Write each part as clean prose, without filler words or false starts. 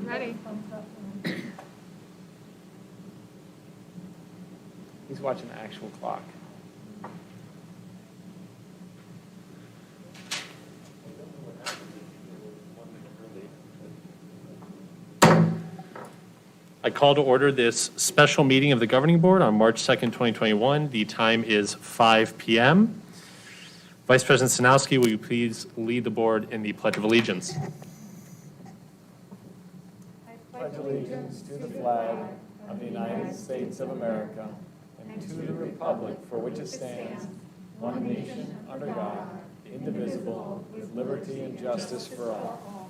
Ready. He's watching the actual clock. I call to order this special meeting of the Governing Board on March 2nd, 2021. The time is 5 p.m. Vice President Sanowski, will you please lead the board in the Pledge of Allegiance? I pledge allegiance to the flag of the United States of America and to the republic for which it stands, one nation, under God, indivisible, with liberty and justice for all.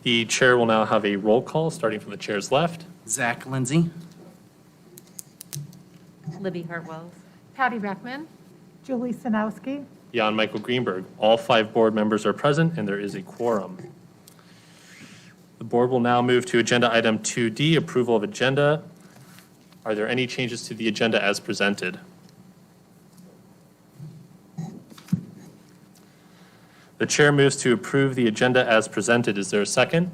The chair will now have a roll call, starting from the chair's left. Zach Lindsay. Libby Hartwell. Patty Beckman. Julie Sanowski. Jan Michael Greenberg. All 5 board members are present, and there is a quorum. The board will now move to agenda item 2D, approval of agenda. Are there any changes to the agenda as presented? The chair moves to approve the agenda as presented. Is there a second?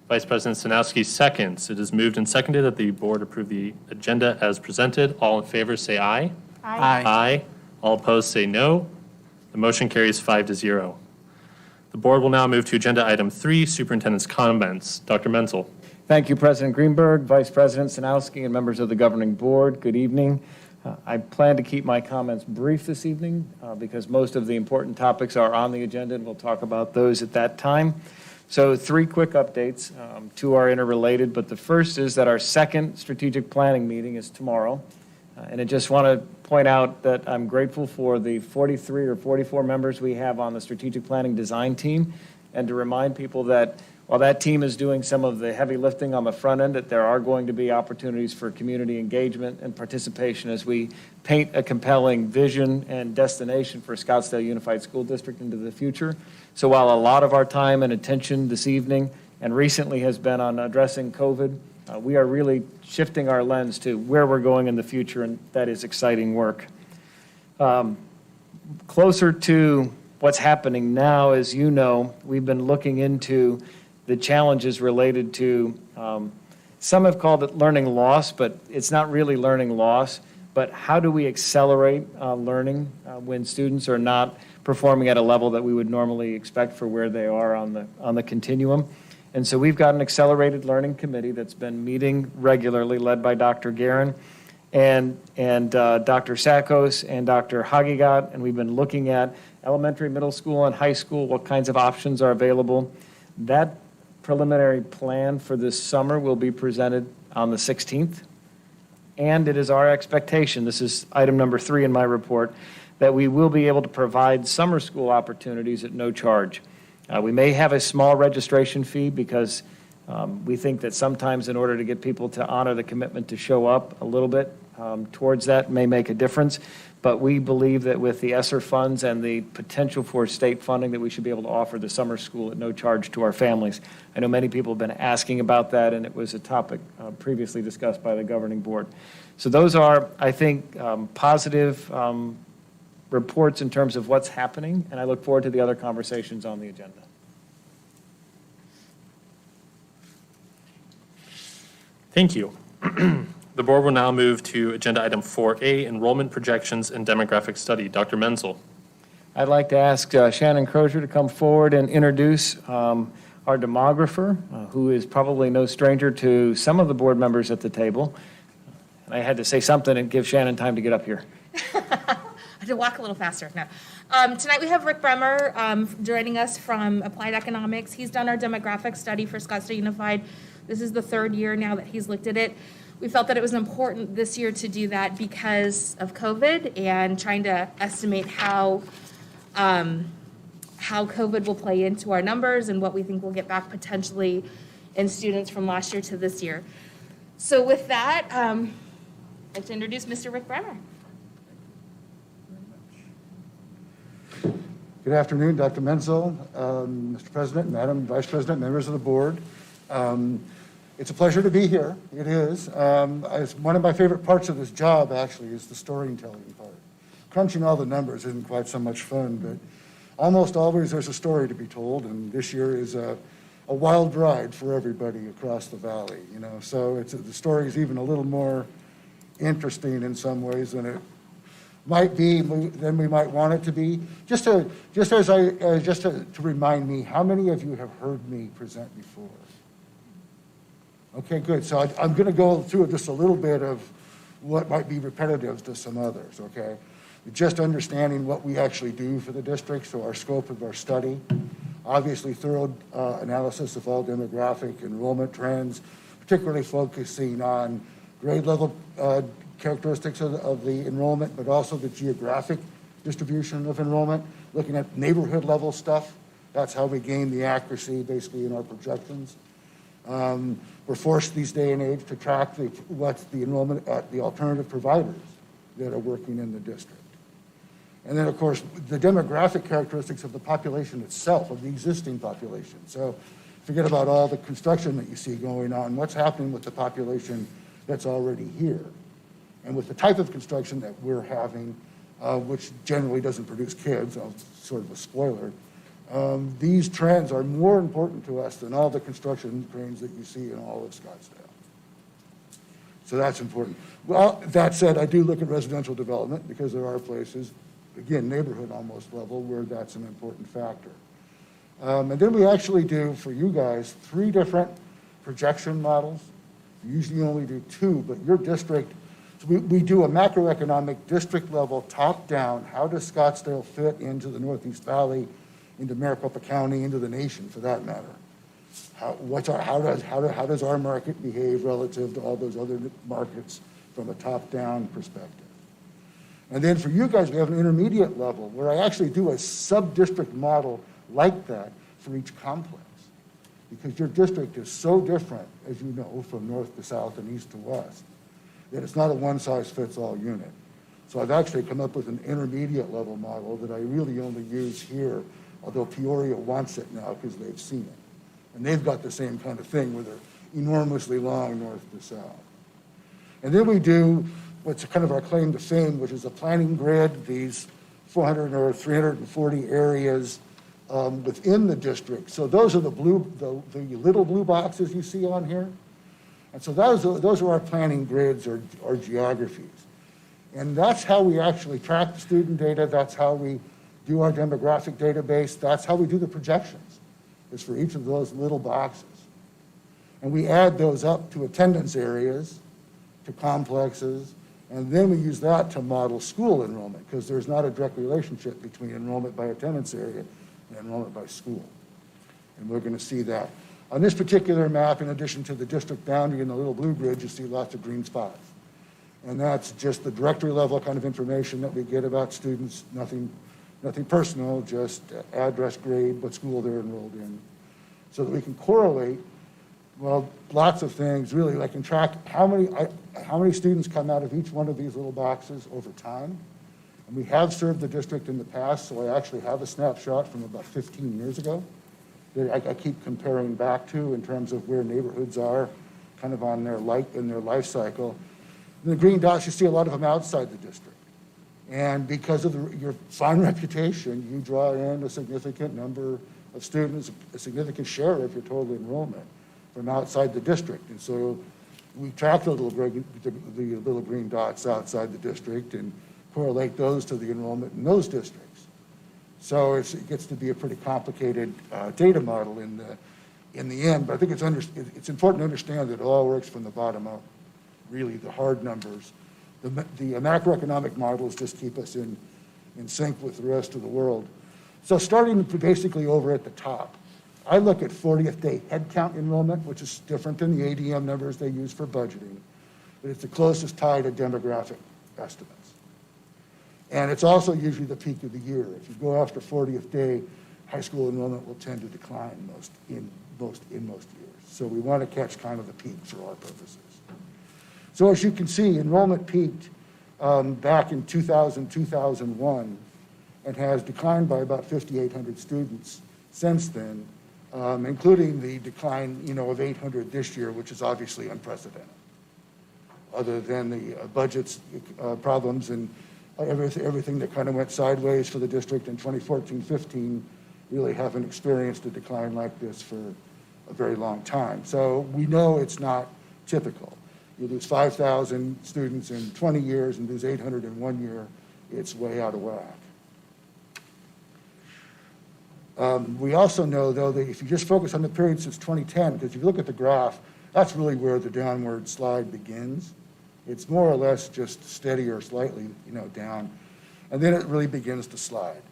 Vice President Sanowski seconds. It is moved and seconded that the board approve the agenda as presented. All in favor say aye. Aye. Aye. All opposed say no. The motion carries 5-0. The board will now move to agenda item 3, superintendent's comments. Dr. Menzel. Thank you, President Greenberg, Vice President Sanowski, and members of the governing board. Good evening. I plan to keep my comments brief this evening because most of the important topics are on the agenda, and we'll talk about those at that time. So 3 quick updates. 2 are interrelated, but the first is that our second strategic planning meeting is tomorrow. And I just want to point out that I'm grateful for the 43 or 44 members we have on the strategic planning design team, and to remind people that while that team is doing some of the heavy lifting on the front end, that there are going to be opportunities for community engagement and participation as we paint a compelling vision and destination for Scottsdale Unified School District into the future. So while a lot of our time and attention this evening and recently has been on addressing COVID, we are really shifting our lens to where we're going in the future, and that is exciting work. Closer to what's happening now, as you know, we've been looking into the challenges related to, some have called it learning loss, but it's not really learning loss, but how do we accelerate learning when students are not performing at a level that we would normally expect for where they are on the continuum. And so we've got an accelerated learning committee that's been meeting regularly, led by Dr. Guerin and Dr. Sakos and Dr. Hagigat, and we've been looking at elementary, middle school, and high school, what kinds of options are available. That preliminary plan for this summer will be presented on the 16th, and it is our expectation, this is item number 3 in my report, that we will be able to provide summer school opportunities at no charge. We may have a small registration fee because we think that sometimes in order to get people to honor the commitment to show up a little bit towards that may make a difference. But we believe that with the ESSER funds and the potential for state funding that we should be able to offer the summer school at no charge to our families. I know many people have been asking about that, and it was a topic previously discussed by the governing board. So those are, I think, positive reports in terms of what's happening, and I look forward to the other conversations on the agenda. Thank you. The board will now move to agenda item 4A, enrollment projections and demographic study. Dr. Menzel. I'd like to ask Shannon Crozier to come forward and introduce our demographer, who is probably no stranger to some of the board members at the table. And I had to say something and give Shannon time to get up here. I had to walk a little faster. No. Tonight we have Rick Bremer joining us from Applied Economics. He's done our demographic study for Scottsdale Unified. This is the 3rd year now that he's looked at it. We felt that it was important this year to do that because of COVID and trying to estimate how COVID will play into our numbers and what we think we'll get back potentially in students from last year to this year. So with that, I'd like to introduce Mr. Rick Bremer. Good afternoon, Dr. Menzel, Mr. President, Madam Vice President, members of the board. It's a pleasure to be here. It is. One of my favorite parts of this job, actually, is the storytelling part. Crunching all the numbers isn't quite so much fun, almost always there's a story to be told, and this year is a wild ride for everybody across the valley, you know. So the story is even a little more interesting in some ways than it might be, than we might want it to be. Just to remind me, how many of you have heard me present before? Okay, good. So I'm going to go through just a little bit of what might be repetitive to some others, okay? Just understanding what we actually do for the district, so our scope of our study. Obviously, thorough analysis of all demographic enrollment trends, particularly focusing on grade level characteristics of the enrollment, but also the geographic distribution of enrollment, looking at neighborhood level stuff. That's how we gain the accuracy, basically, in our projections. We're forced these day and age to track what's the enrollment at the alternative providers that are working in the district. And then, of course, the demographic characteristics of the population itself, of the existing population. So forget about all the construction that you see going on. What's happening with the population that's already here? And with the type of construction that we're having, which generally doesn't produce kids, sort of a spoiler, these trends are more important to us than all the construction cranes that you see in all of Scottsdale. So that's important. Well, that said, I do look at residential development because there are places, again, neighborhood almost level, where that's an important factor. And then we actually do, for you guys, 3 different projection models. We usually only do 2, but your district, so we do a macroeconomic district level top down. How does Scottsdale fit into the Northeast Valley, into Maricopa County, into the nation for that matter? How does our market behave relative to all those other markets from a top down perspective? And then for you guys, we have an intermediate level where I actually do a sub-district model like that for each complex. Because your district is so different, as you know, from north to south and east to west, that it's not a one-size-fits-all unit. So I've actually come up with an intermediate level model that I really only use here, although Peoria wants it now because they've seen it. And they've got the same kind of thing where they're enormously long north to south. And then we do what's kind of our claim to fame, which is a planning grid, these 400 or 340 areas within the district. So those are the little blue boxes you see on here. And so those are our planning grids or geographies. And that's how we actually track the student data. That's how we do our demographic database. That's how we do the projections, is for each of those little boxes. And we add those up to attendance areas, to complexes, and then we use that to model school enrollment, because there's not a direct relationship between enrollment by attendance area and enrollment by school. And we're going to see that. On this particular map, in addition to the district boundary and the little blue grid, you see lots of green spots. And that's just the directory level kind of information that we get about students, nothing personal, just address, grade, what school they're enrolled in, so that we can correlate, well, lots of things, really. I can track how many students come out of each one of these little boxes over time. And we have served the district in the past, so I actually have a snapshot from about 15 years ago that I keep comparing back to in terms of where neighborhoods are kind of on their life cycle. And the green dots, you see a lot of them outside the district. And because of your fine reputation, you draw in a significant number of students, a significant share of your total enrollment from outside the district. And so we track the little green dots outside the district and correlate those to the enrollment in those districts. So it gets to be a pretty complicated data model in the end, but I think it's important to understand that it all works from the bottom up, really the hard numbers. The macroeconomic models just keep us in sync with the rest of the world. So starting basically over at the top, I look at 40th day headcount enrollment, which is different than the ADM numbers they use for budgeting, but it's the closest tie to demographic estimates. And it's also usually the peak of the year. If you go after 40th day, high school enrollment will tend to decline in most years. So we want to catch kind of the peak for our purposes. So as you can see, enrollment peaked back in 2000, 2001, and has declined by about 5,800 students since then, including the decline, of 800 this year, which is obviously unprecedented. Other than the budgets problems and everything that kind of went sideways for the district in 2014-15 really haven't experienced a decline like this for a very long time. So we know it's not typical. You lose 5,000 students in 20 years and lose 800 in 1 year, it's way out of whack. We also know, though, that if you just focus on the period since 2010, because if you look at the graph, that's really where the downward slide begins. It's more or less just steady or slightly, down, and then it really begins to slide.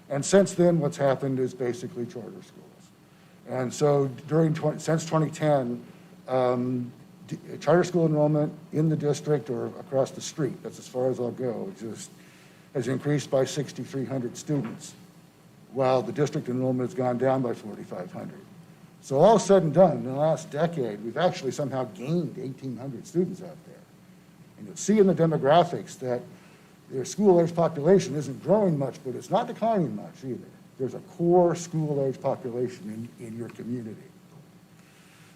And since then, what's happened is basically charter schools. And so since 2010, charter school enrollment in the district or across the street, that's as far as I'll go, just has increased by 6,300 students, while the district enrollment has gone down by 4,500. So all said and done, in the last decade, we've actually somehow gained 1,800 students out there. And you'll see in the demographics that their school-age population isn't growing much, but it's not declining much either. There's a core school-age population in your community.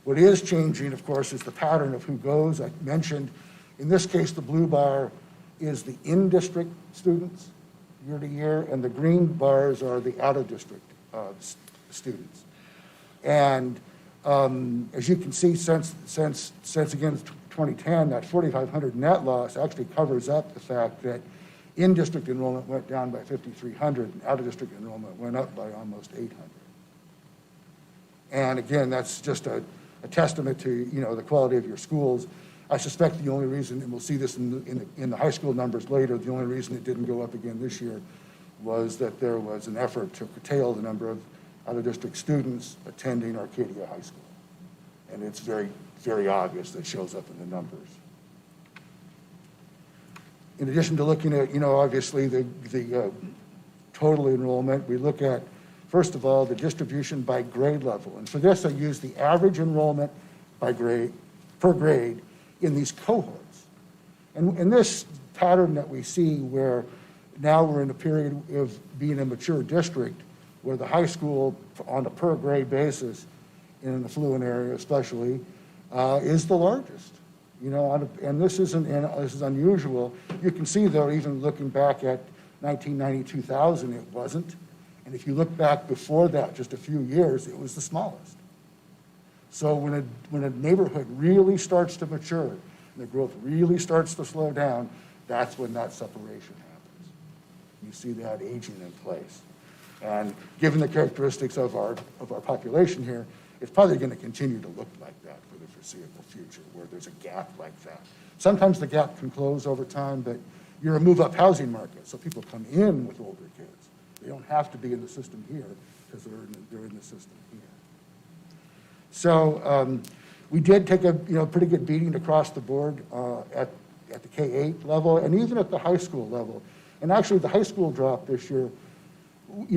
What is changing, of course, is the pattern of who goes. I mentioned, in this case, the blue bar is the in-district students year to year, and the green bars are the out-of-district students. And as you can see, since again 2010, that 4,500 net loss actually covers up the fact that in-district enrollment went down by 5,300 and out-of-district enrollment went up by almost 800. And again, that's just a testament to the quality of your schools. I suspect the only reason, and we'll see this in the high school numbers later, the only reason it didn't go up again this year was that there was an effort to curtail the number of out-of-district students attending Arcadia High School. And it's very, very obvious that shows up in the numbers. In addition to looking at, obviously the total enrollment, we look at, first of all, the distribution by grade level. And for this, I use the average enrollment by grade, per grade, in these cohorts. And this pattern that we see where now we're in a period of being a mature district where the high school on a per grade basis in an affluent area especially is the largest. And this is unusual. You can see though, even looking back at 1990, 2000, it wasn't. And if you look back before that, just a few years, it was the smallest. So when a neighborhood really starts to mature, and the growth really starts to slow down, that's when that separation happens. You see that aging in place. And given the characteristics of our population here, it's probably going to continue to look like that for the foreseeable future, where there's a gap like that. Sometimes the gap can close over time, but you're a move-up housing market, so people come in with older kids. They don't have to be in the system here because they're in the system here. So we did take a pretty good beating across the board at the K-8 level and even at the high school level. And actually the high school drop this year,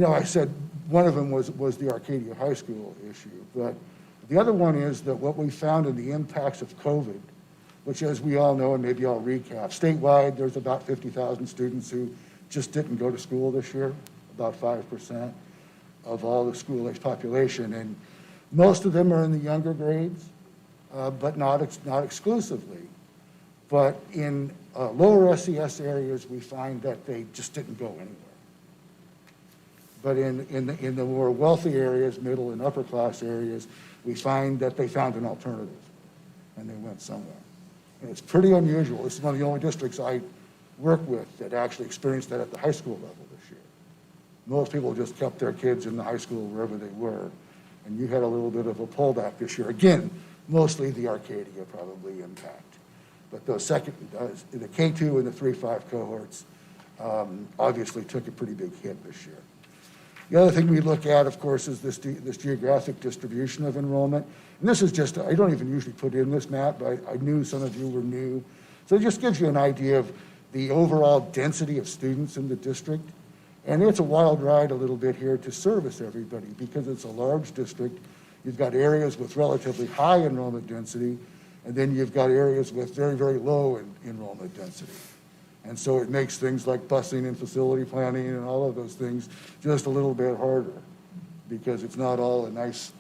I said one of them was the Arcadia High School issue, but the other one is that what we found in the impacts of COVID, which as we all know, and maybe I'll recap, statewide there's about 50,000 students who just didn't go to school this year, about 5% of all the school-age population. And most of them are in the younger grades, but not exclusively. But in lower SES areas, we find that they just didn't go anywhere. But in the more wealthy areas, middle and upper class areas, we find that they found an alternative and they went somewhere. And it's pretty unusual. This is one of the only districts I work with that actually experienced that at the high school level this year. Most people just kept their kids in the high school wherever they were. And you had a little bit of a pullback this year. Again, mostly the Arcadia probably impact. But the K2 and the 3-5 cohorts obviously took a pretty big hit this year. The other thing we look at, of course, is this geographic distribution of enrollment. And this is just, I don't even usually put in this map, but I knew some of you were new. So it just gives you an idea of the overall density of students in the district. And it's a wild ride a little bit here to service everybody because it's a large district. You've got areas with relatively high enrollment density, and then you've got areas with very, very low enrollment density. And so it makes things like busing and facility planning and all of those things just a little bit harder because it's not all a nice,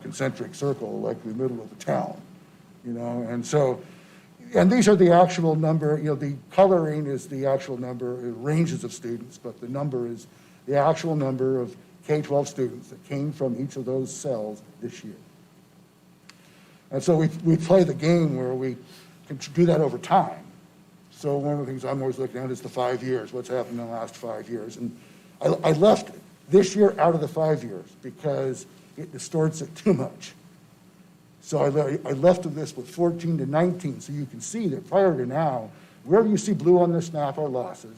concentric circle like the middle of the town, And so And these are the actual number, the coloring is the actual number, ranges of students, but the number is the actual number of K-12 students that came from each of those cells this year. And so we play the game where we can do that over time. So one of the things I'm always looking at is the 5 years, what's happened in the last 5 years. And I left this year out of the 5 years because it distorts it too much. So I left this with 14 to 19, so you can see that prior to now, wherever you see blue on this map are losses,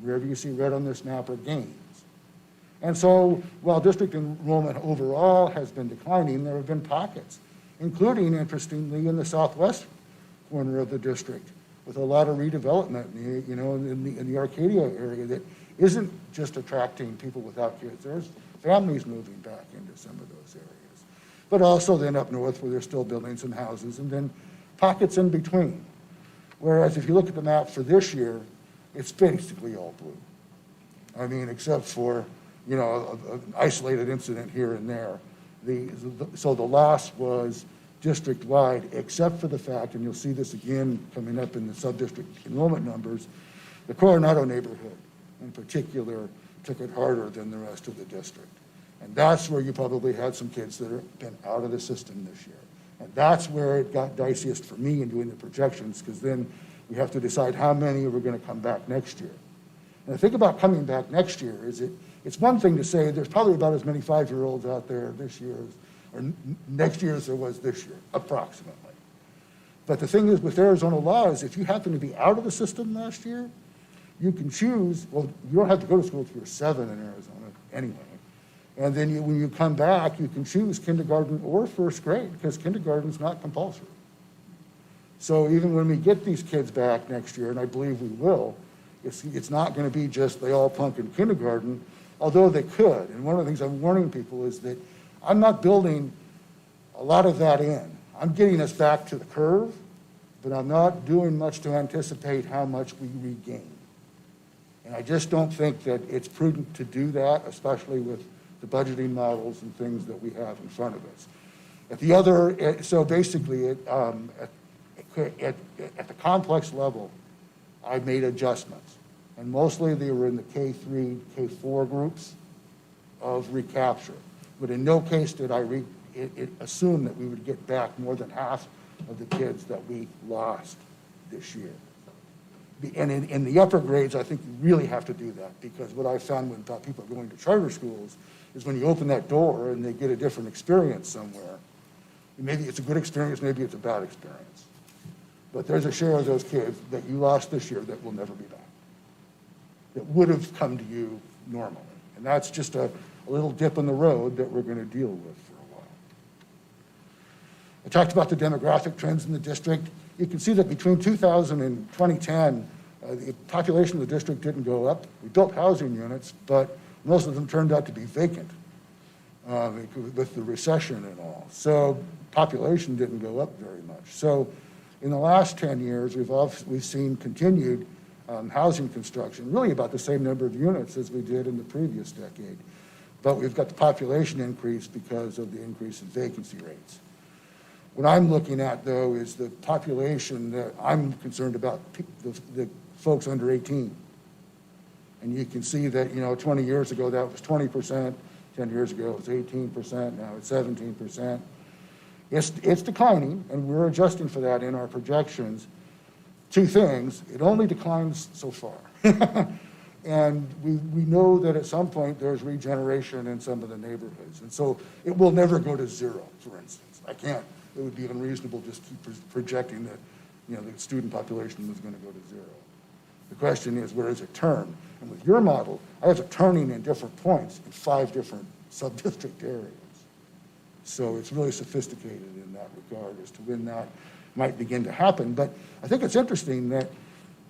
wherever you see red on this map are gains. And so while district enrollment overall has been declining, there have been pockets, including, interestingly, in the southwest corner of the district, with a lot of redevelopment, in the Arcadia area that isn't just attracting people without kids. There's families moving back into some of those areas. But also then up north where they're still building some houses, and then pockets in between. Whereas if you look at the map for this year, it's basically all blue. I mean, except for, an isolated incident here and there. So the loss was district-wide, except for the fact, and you'll see this again coming up in the sub-district enrollment numbers, the Coronado neighborhood in particular took it harder than the rest of the district. And that's where you probably had some kids that have been out of the system this year. And that's where it got diciest for me in doing the projections, because then we have to decide how many are going to come back next year. And the thing about coming back next year is it's one thing to say there's probably about as many 5-year-olds out there this year or next year as there was this year, approximately. But the thing is with Arizona law is if you happen to be out of the system last year, you can choose, well, you don't have to go to school until you're 7 in Arizona anyway. And then when you come back, you can choose kindergarten or first grade because kindergarten's not compulsory. So even when we get these kids back next year, and I believe we will, it's not going to be just they all plunk in kindergarten, although they could. And one of the things I'm warning people is that I'm not building a lot of that in. I'm getting us back to the curve, but I'm not doing much to anticipate how much we regain. And I just don't think that it's prudent to do that, especially with the budgeting models and things that we have in front of us. So basically, at the complex level, I made adjustments. And mostly they were in the K3, K4 groups of recapture. But in no case did I assume that we would get back more than half of the kids that we lost this year. And in the upper grades, I think you really have to do that, because what I found when people are going to charter schools is when you open that door and they get a different experience somewhere, maybe it's a good experience, maybe it's a bad experience. But there's a share of those kids that you lost this year that will never be back, that would have come to you normally. And that's just a little dip in the road that we're going to deal with for a while. I talked about the demographic trends in the district. You can see that between 2000 and 2010, the population of the district didn't go up. We built housing units, but most of them turned out to be vacant with the recession and all. So population didn't go up very much. So in the last 10 years, we've seen continued housing construction, really about the same number of units as we did in the previous decade. But we've got the population increase because of the increase in vacancy rates. What I'm looking at, though, is the population that I'm concerned about, the folks under 18. And you can see that, 20 years ago, that was 20%. 10 years ago, it was 18%. Now it's 17%. It's declining, and we're adjusting for that in our projections. Two things: it only declines so far. And we know that at some point there's regeneration in some of the neighborhoods. And so it will never go to zero, for instance. It would be unreasonable just to keep projecting that, the student population was going to go to zero. The question is, where does it turn? And with your model, I have it turning in different points in 5 different sub-district areas. So it's really sophisticated in that regard as to when that might begin to happen. But I think it's interesting that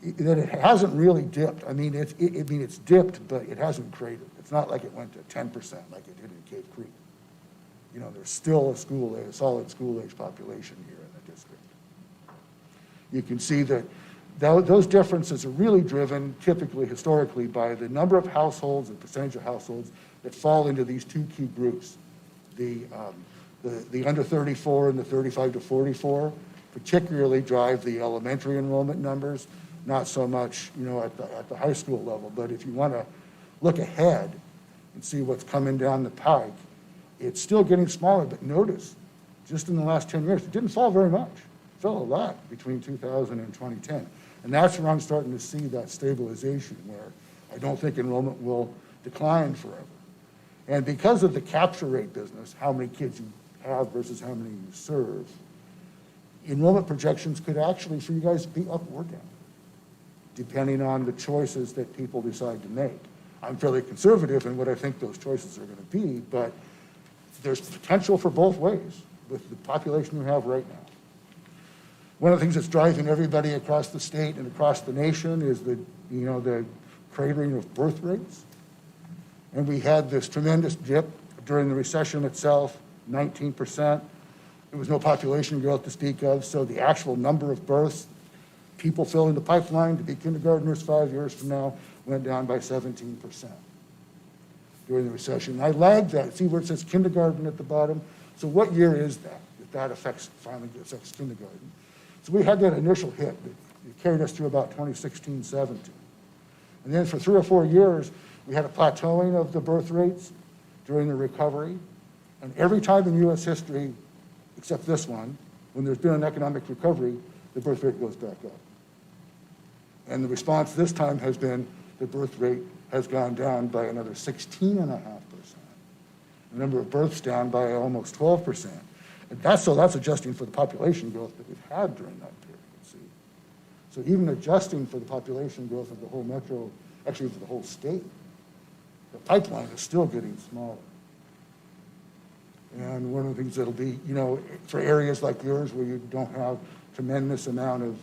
it hasn't really dipped. It's dipped, but it hasn't cratered. It's not like it went to 10% like it did in Cave Creek. There's still a solid school-age population here in the district. You can see that those differences are really driven typically, historically, by the number of households and percentage of households that fall into these 2 key groups, the under 34 and the 35 to 44. particularly drive the elementary enrollment numbers, not so much, at the high school level. But if you want to look ahead and see what's coming down the pike, it's still getting smaller, but notice, just in the last 10 years, it didn't fall very much. It fell a lot between 2000 and 2010. And that's where I'm starting to see that stabilization, where I don't think enrollment will decline forever. And because of the capture rate business, how many kids you have versus how many you serve, enrollment projections could actually, for you guys, be up or down, depending on the choices that people decide to make. I'm fairly conservative in what I think those choices are going to be, but there's potential for both ways with the population we have right now. One of the things that's driving everybody across the state and across the nation is the cratering of birth rates. And we had this tremendous dip during the recession itself, 19%. There was no population growth to speak of, so the actual number of births, people filling the pipeline to be kindergartners 5 years from now, went down by 17% during the recession. I lagged that. See where it says kindergarten at the bottom? So what year is that finally affects kindergarten? So we had that initial hit that carried us through about 2016, 17. And then for 3 or 4 years, we had a plateauing of the birth rates during the recovery. And every time in U.S. history, except this one, when there's been an economic recovery, the birth rate goes back up. And the response this time has been the birth rate has gone down by another 16.5%. The number of births down by almost 12%. And that's adjusting for the population growth that we've had during that period, see. So even adjusting for the population growth of the whole metro, actually for the whole state, the pipeline is still getting smaller. And one of the things that'll be, for areas like yours where you don't have tremendous amount of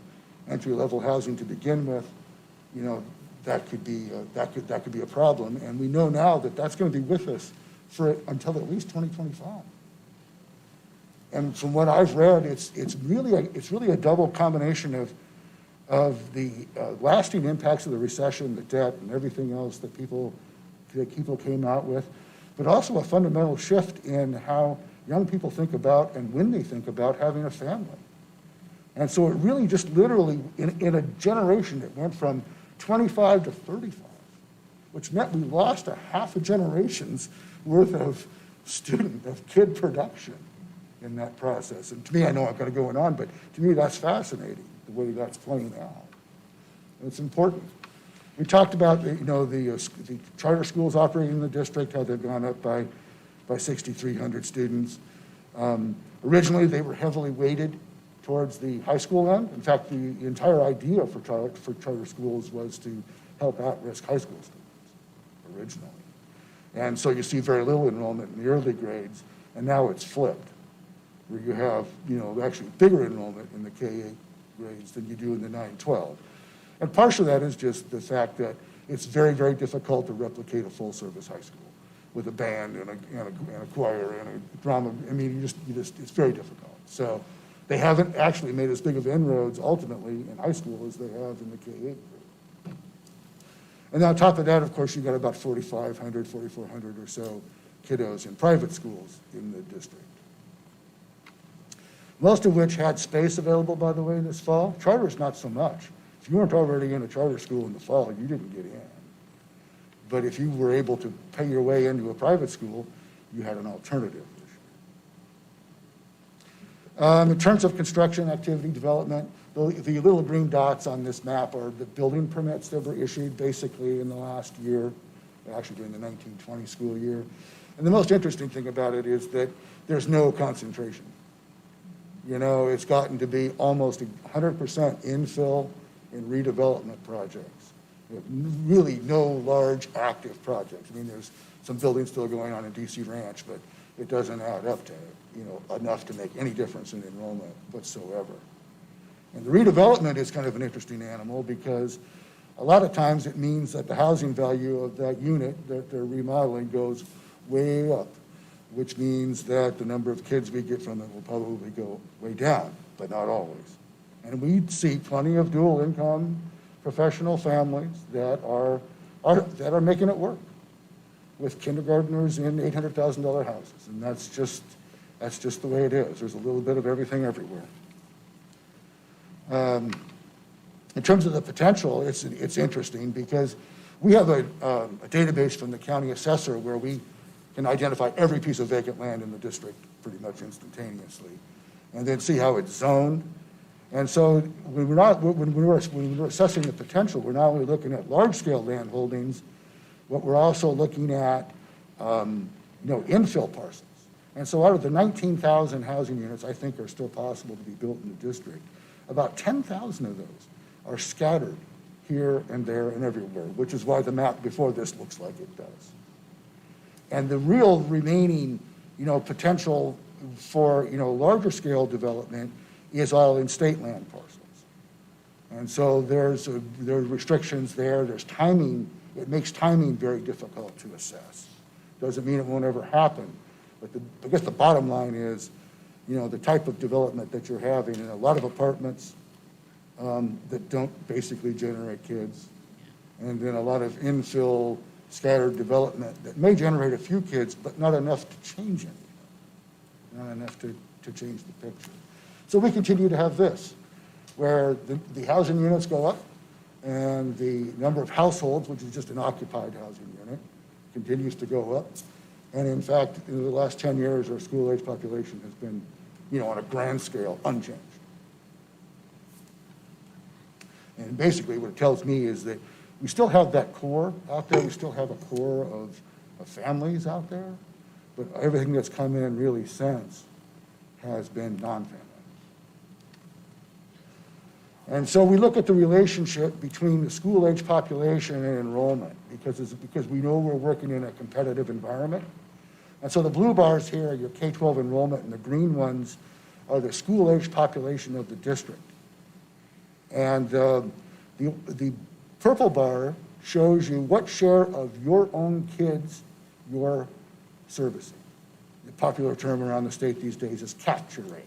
entry-level housing to begin with, that could be a problem. And we know now that that's going to be with us until at least 2025. And from what I've read, it's really a double combination of the lasting impacts of the recession, the debt, and everything else that people came out with, but also a fundamental shift in how young people think about and when they think about having a family. And so it really just literally, in a generation, it went from 25 to 35, which meant we lost a half a generation's worth of kid production in that process. And to me, I know I'm going to go on, but to me, that's fascinating, the way that's playing out. And it's important. We talked about the charter schools operating in the district, how they've gone up by 6,300 students. Originally, they were heavily weighted towards the high school end. In fact, the entire idea for charter schools was to help at-risk high school students originally. And so you see very little enrollment in the early grades, and now it's flipped, where you have actually bigger enrollment in the K-8 grades than you do in the 9-12. And partially that is just the fact that it's very, very difficult to replicate a full-service high school with a band and a choir and a drama. I mean, it's very difficult. So they haven't actually made as big of inroads ultimately in high school as they have in the K-8 group. And on top of that, of course, you've got about 4,500, 4,400 or so kiddos in private schools in the district. Most of which had space available, by the way, this fall. Charters, not so much. If you weren't already in a charter school in the fall, you didn't get in. But if you were able to pay your way into a private school, you had an alternative. In terms of construction activity development, the little green dots on this map are the building permits that were issued basically in the last year, actually during the 1920 school year. And the most interesting thing about it is that there's no concentration. It's gotten to be almost 100% infill in redevelopment projects. Really no large active projects. I mean, there's some building still going on in DC Ranch, but it doesn't add up to, enough to make any difference in enrollment whatsoever. And the redevelopment is kind of an interesting animal because a lot of times it means that the housing value of that unit that they're remodeling goes way up, which means that the number of kids we get from it will probably go way down, but not always. And we see plenty of dual income professional families that are making it work with kindergartners in $800,000 houses. And that's just the way it is. There's a little bit of everything everywhere. In terms of the potential, it's interesting because we have a database from the county assessor where we can identify every piece of vacant land in the district pretty much instantaneously, and then see how it's zoned. And so when we're assessing the potential, we're not only looking at large-scale land holdings, but we're also looking at infill parcels. And so out of the 19,000 housing units I think are still possible to be built in the district, about 10,000 of those are scattered here and there and everywhere, which is why the map before this looks like it does. And the real remaining, potential for, larger scale development is all in state land parcels. And so there are restrictions there, there's timing, it makes timing very difficult to assess. Doesn't mean it won't ever happen, but I guess the bottom line is, the type of development that you're having, and a lot of apartments that don't basically generate kids, and then a lot of infill scattered development that may generate a few kids, but not enough to change anything, not enough to change the picture. So we continue to have this, where the housing units go up, and the number of households, which is just an occupied housing unit, continues to go up. And in fact, in the last 10 years, our school-age population has been, on a grand scale, unchanged. And basically what it tells me is that we still have that core out there, we still have a core of families out there, but everything that's come in really since has been non-family. And so we look at the relationship between the school-age population and enrollment because we know we're working in a competitive environment. And so the blue bars here are your K12 enrollment, and the green ones are the school-age population of the district. And the purple bar shows you what share of your own kids you're servicing. The popular term around the state these days is capture rate.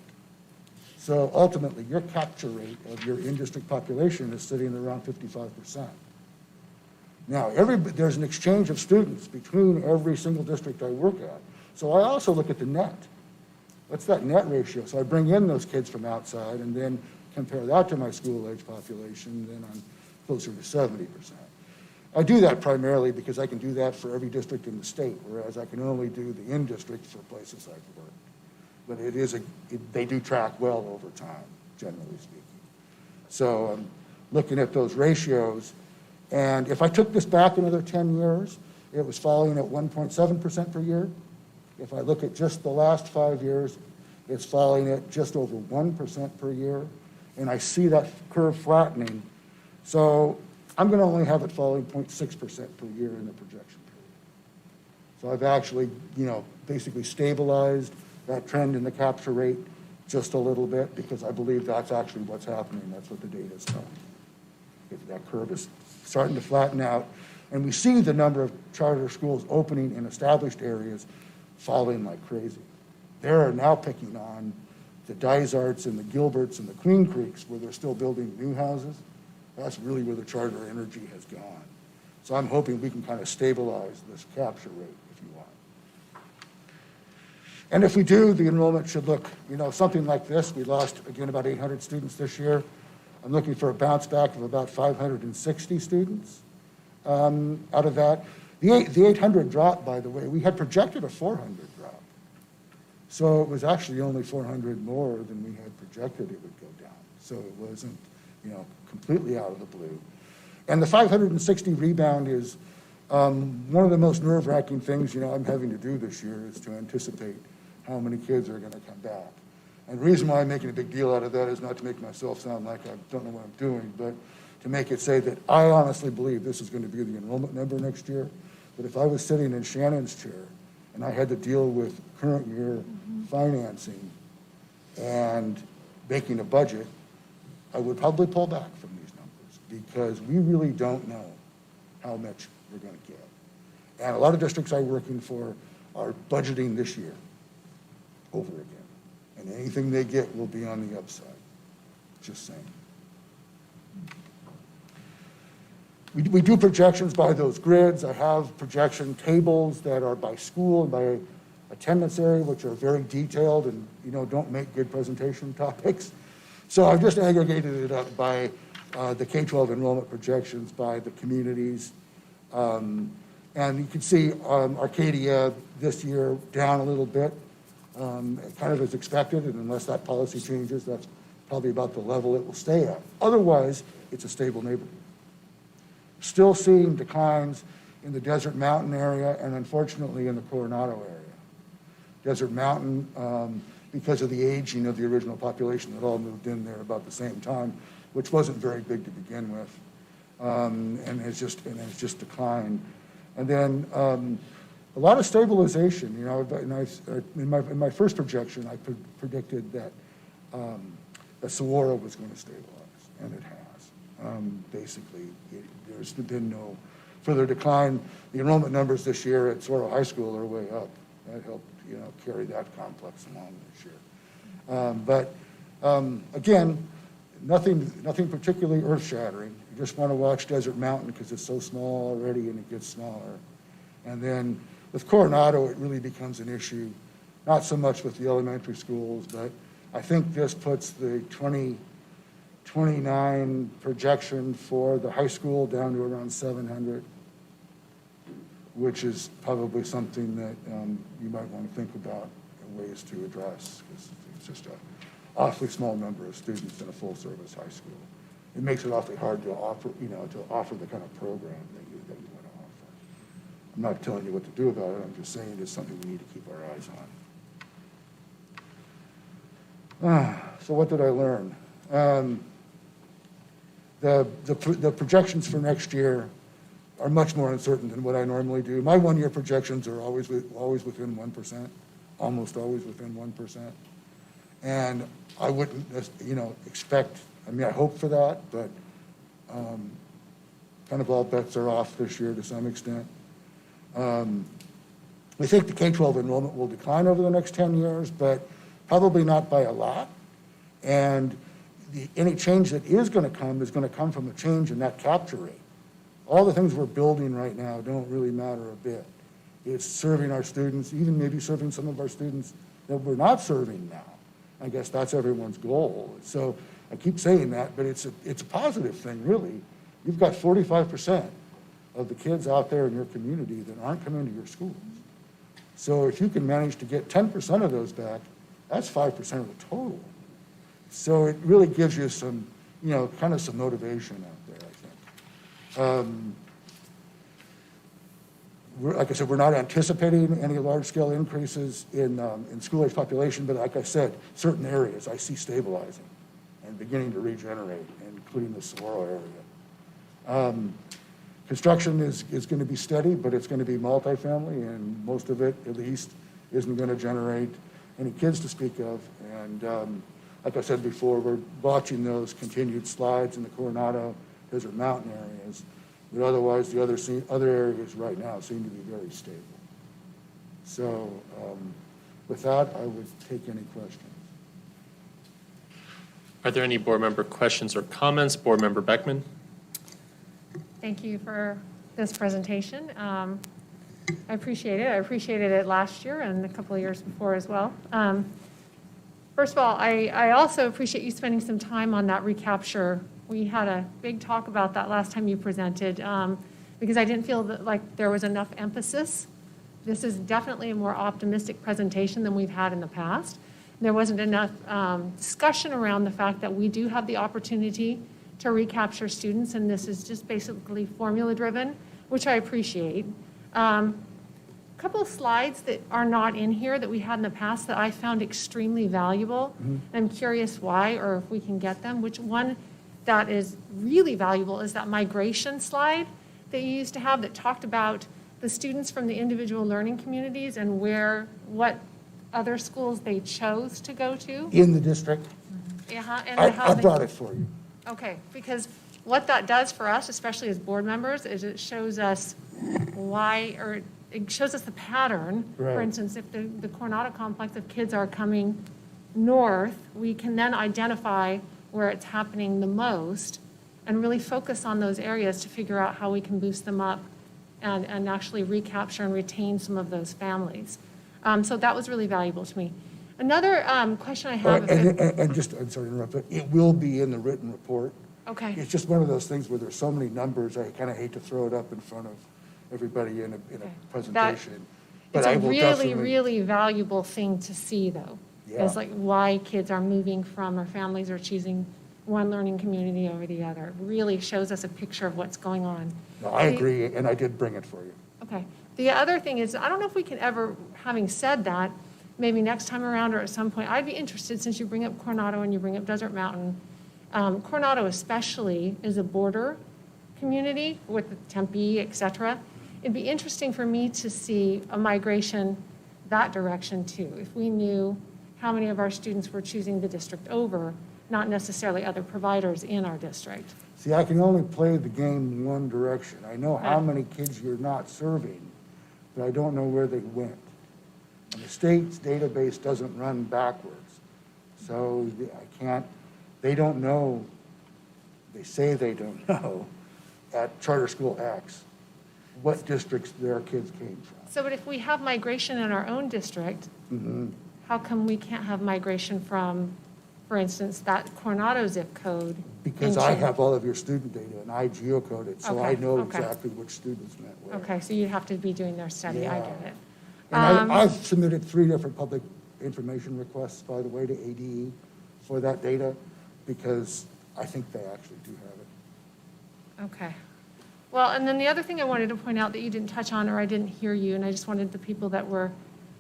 So ultimately, your capture rate of your in-district population is sitting around 55%. Now, there's an exchange of students between every single district I work at. So I also look at the net. What's that net ratio? So I bring in those kids from outside and then compare that to my school-age population, then I'm closer to 70%. I do that primarily because I can do that for every district in the state, whereas I can only do the in-district for places like work. But they do track well over time, generally speaking. So I'm looking at those ratios, and if I took this back another 10 years, it was falling at 1.7% per year. If I look at just the last 5 years, it's falling at just over 1% per year, and I see that curve flattening. So I'm going to only have it falling 0.6% per year in the projection period. So I've actually, basically stabilized that trend in the capture rate just a little bit because I believe that's actually what's happening. That's what the data is telling me. That curve is starting to flatten out, and we see the number of charter schools opening in established areas falling like crazy. They're now picking on the Dysarts and the Gilberts and the Queen Creeks where they're still building new houses. That's really where the charter energy has gone. So I'm hoping we can kind of stabilize this capture rate, if you want. And if we do, the enrollment should look, something like this. We lost, again, about 800 students this year. I'm looking for a bounce back of about 560 students out of that. The 800 drop, by the way, we had projected a 400 drop. So it was actually only 400 more than we had projected it would go down. So it wasn't, completely out of the blue. And the 560 rebound is one of the most nerve-wracking things, I'm having to do this year is to anticipate how many kids are going to come back. And the reason why I'm making a big deal out of that is not to make myself sound like I don't know what I'm doing, but to make it say that I honestly believe this is going to be the enrollment number next year. But if I was sitting in Shannon's chair and I had to deal with current year financing and making a budget, I would probably pull back from these numbers because we really don't know how much we're going to get. And a lot of districts I'm working for are budgeting this year over again. And anything they get will be on the upside. Just saying. We do projections by those grids. I have projection tables that are by school and by attendance area, which are very detailed and don't make good presentation topics. So I've just aggregated it up by the K12 enrollment projections by the communities. And you can see Arcadia this year down a little bit, kind of as expected, and unless that policy changes, that's probably about the level it will stay at. Otherwise, it's a stable neighborhood. Still seeing declines in the Desert Mountain area and unfortunately in the Coronado area. Desert Mountain, because of the aging of the original population that all moved in there about the same time, which wasn't very big to begin with, and it's just declined. And then a lot of stabilization. You know, in my first projection, I predicted that Saguaro was going to stabilize, and it has. Basically, there's been no further decline. The enrollment numbers this year at Saguaro High School are way up. That helped, you know, carry that complex along this year. But again, nothing particularly earth-shattering. You just want to watch Desert Mountain because it's so small already and it gets smaller. And then with Coronado, it really becomes an issue, not so much with the elementary schools, but I think this puts the 2029 projection for the high school down to around 700, which is probably something that you might want to think about ways to address, because it's just an awfully small number of students in a full-service high school. It makes it awfully hard to offer, you know, to offer the kind of program that you want to offer. I'm not telling you what to do about it. I'm just saying it's something we need to keep our eyes on. So what did I learn? The projections for next year are much more uncertain than what I normally do. My one-year projections are always within 1%, almost always within 1%. And I wouldn't, you know, expect, I mean, I hope for that, but kind of all bets are off this year to some extent. We think the K12 enrollment will decline over the next 10 years, but probably not by a lot. And any change that is going to come from a change in that capture rate. All the things we're building right now don't really matter a bit. It's serving our students, even maybe serving some of our students that we're not serving now. I guess that's everyone's goal. So I keep saying that, but it's a positive thing, really. You've got 45% of the kids out there in your community that aren't coming to your schools. So if you can manage to get 10% of those back, that's 5% of the total. So it really gives you some, you know, kind of some motivation out there, I think. Like I said, we're not anticipating any large-scale increases in school-age population, but like I said, certain areas I see stabilizing and beginning to regenerate, including the Saguaro area. Construction is going to be steady, but it's going to be multifamily, and most of it, at least, isn't going to generate any kids to speak of. And like I said before, we're watching those continued slides in the Coronado, Desert Mountain areas. But otherwise, the other areas right now seem to be very stable. So with that, I would take any questions. Are there any board member questions or comments? Board Member Beckman? Thank you for this presentation. I appreciate it. I appreciated it last year and a couple of years before as well. First of all, I also appreciate you spending some time on that recapture. We had a big talk about that last time you presented because I didn't feel that like there was enough emphasis. This is definitely a more optimistic presentation than we've had in the past. There wasn't enough discussion around the fact that we do have the opportunity to recapture students, and this is just basically formula-driven, which I appreciate. A couple of slides that are not in here that we had in the past that I found extremely valuable. Mm-hmm. I'm curious why, or if we can get them. Which one that is really valuable is that migration slide that you used to have that talked about the students from the individual learning communities and what other schools they chose to go to. In the district? And I brought it for you. Okay, because what that does for us, especially as board members, is it shows us why, or it shows us the pattern. Right. For instance, if the Coronado complex of kids are coming north, we can then identify where it's happening the most and really focus on those areas to figure out how we can boost them up and actually recapture and retain some of those families. So that was really valuable to me. Another question I Oh, have. And just, I'm sorry to interrupt, but it will be in the written report. Okay. It's just one of those things where there's so many numbers, I kind of hate to throw it up in front of everybody in Okay. a presentation. But It's I a will really, definitely- really valuable thing to see, though. Yeah. It's like why kids are moving from, or families are choosing one learning community over the other. It really shows us a picture of what's going on. No, I agree, and I did bring it for you. Okay. The other thing is, I don't know if we can ever, having said that, maybe next time around or at some point, I'd be interested, since you bring up Coronado and you bring up Desert Mountain, Coronado especially is a border community with Tempe, et cetera. It'd be interesting for me to see a migration that direction too. If we knew how many of our students were choosing the district over, not necessarily other providers in our district. See, I can only play the game one direction. I know how many kids you're not serving, but I don't know where they went. And the state's database doesn't run backwards. So I can't, they don't know, they say they don't know at charter school X what districts their kids came from. So, but if we have migration in our own district, how come we can't have migration from, for instance, that Coronado zip code? Because I have all of your student data and I geocode it, so I Okay, know okay. exactly which students went where. Okay, so you'd have to be doing their study, I Yeah. get it. And I've submitted 3 different public information requests, by the way, to ADE for that data, because I think they actually do have it. Okay. Well, and then the other thing I wanted to point out that you didn't touch on, or I didn't hear you, and I just wanted the people that were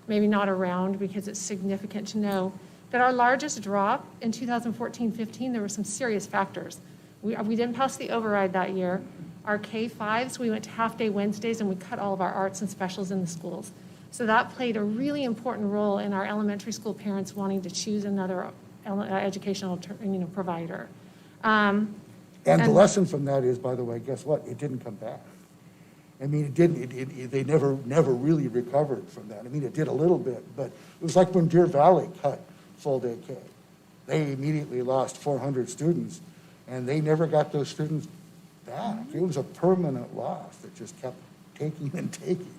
maybe not around, because it's significant to know, that our largest drop in 2014-15, there were some serious factors. We didn't pass the override that year. Our K-5s, we went to half-day Wednesdays, and we cut all of our arts and specials in the schools. So that played a really important role in our elementary school parents wanting to choose another educational provider. And the And- lesson from that is, by the way, guess what? It didn't come back. I mean, it didn't, they never really recovered from that. I mean, it did a little bit, but it was like when Deer Valley cut full-day K. They immediately lost 400 students, and they never got those students back. It was a permanent loss that just kept taking and taking.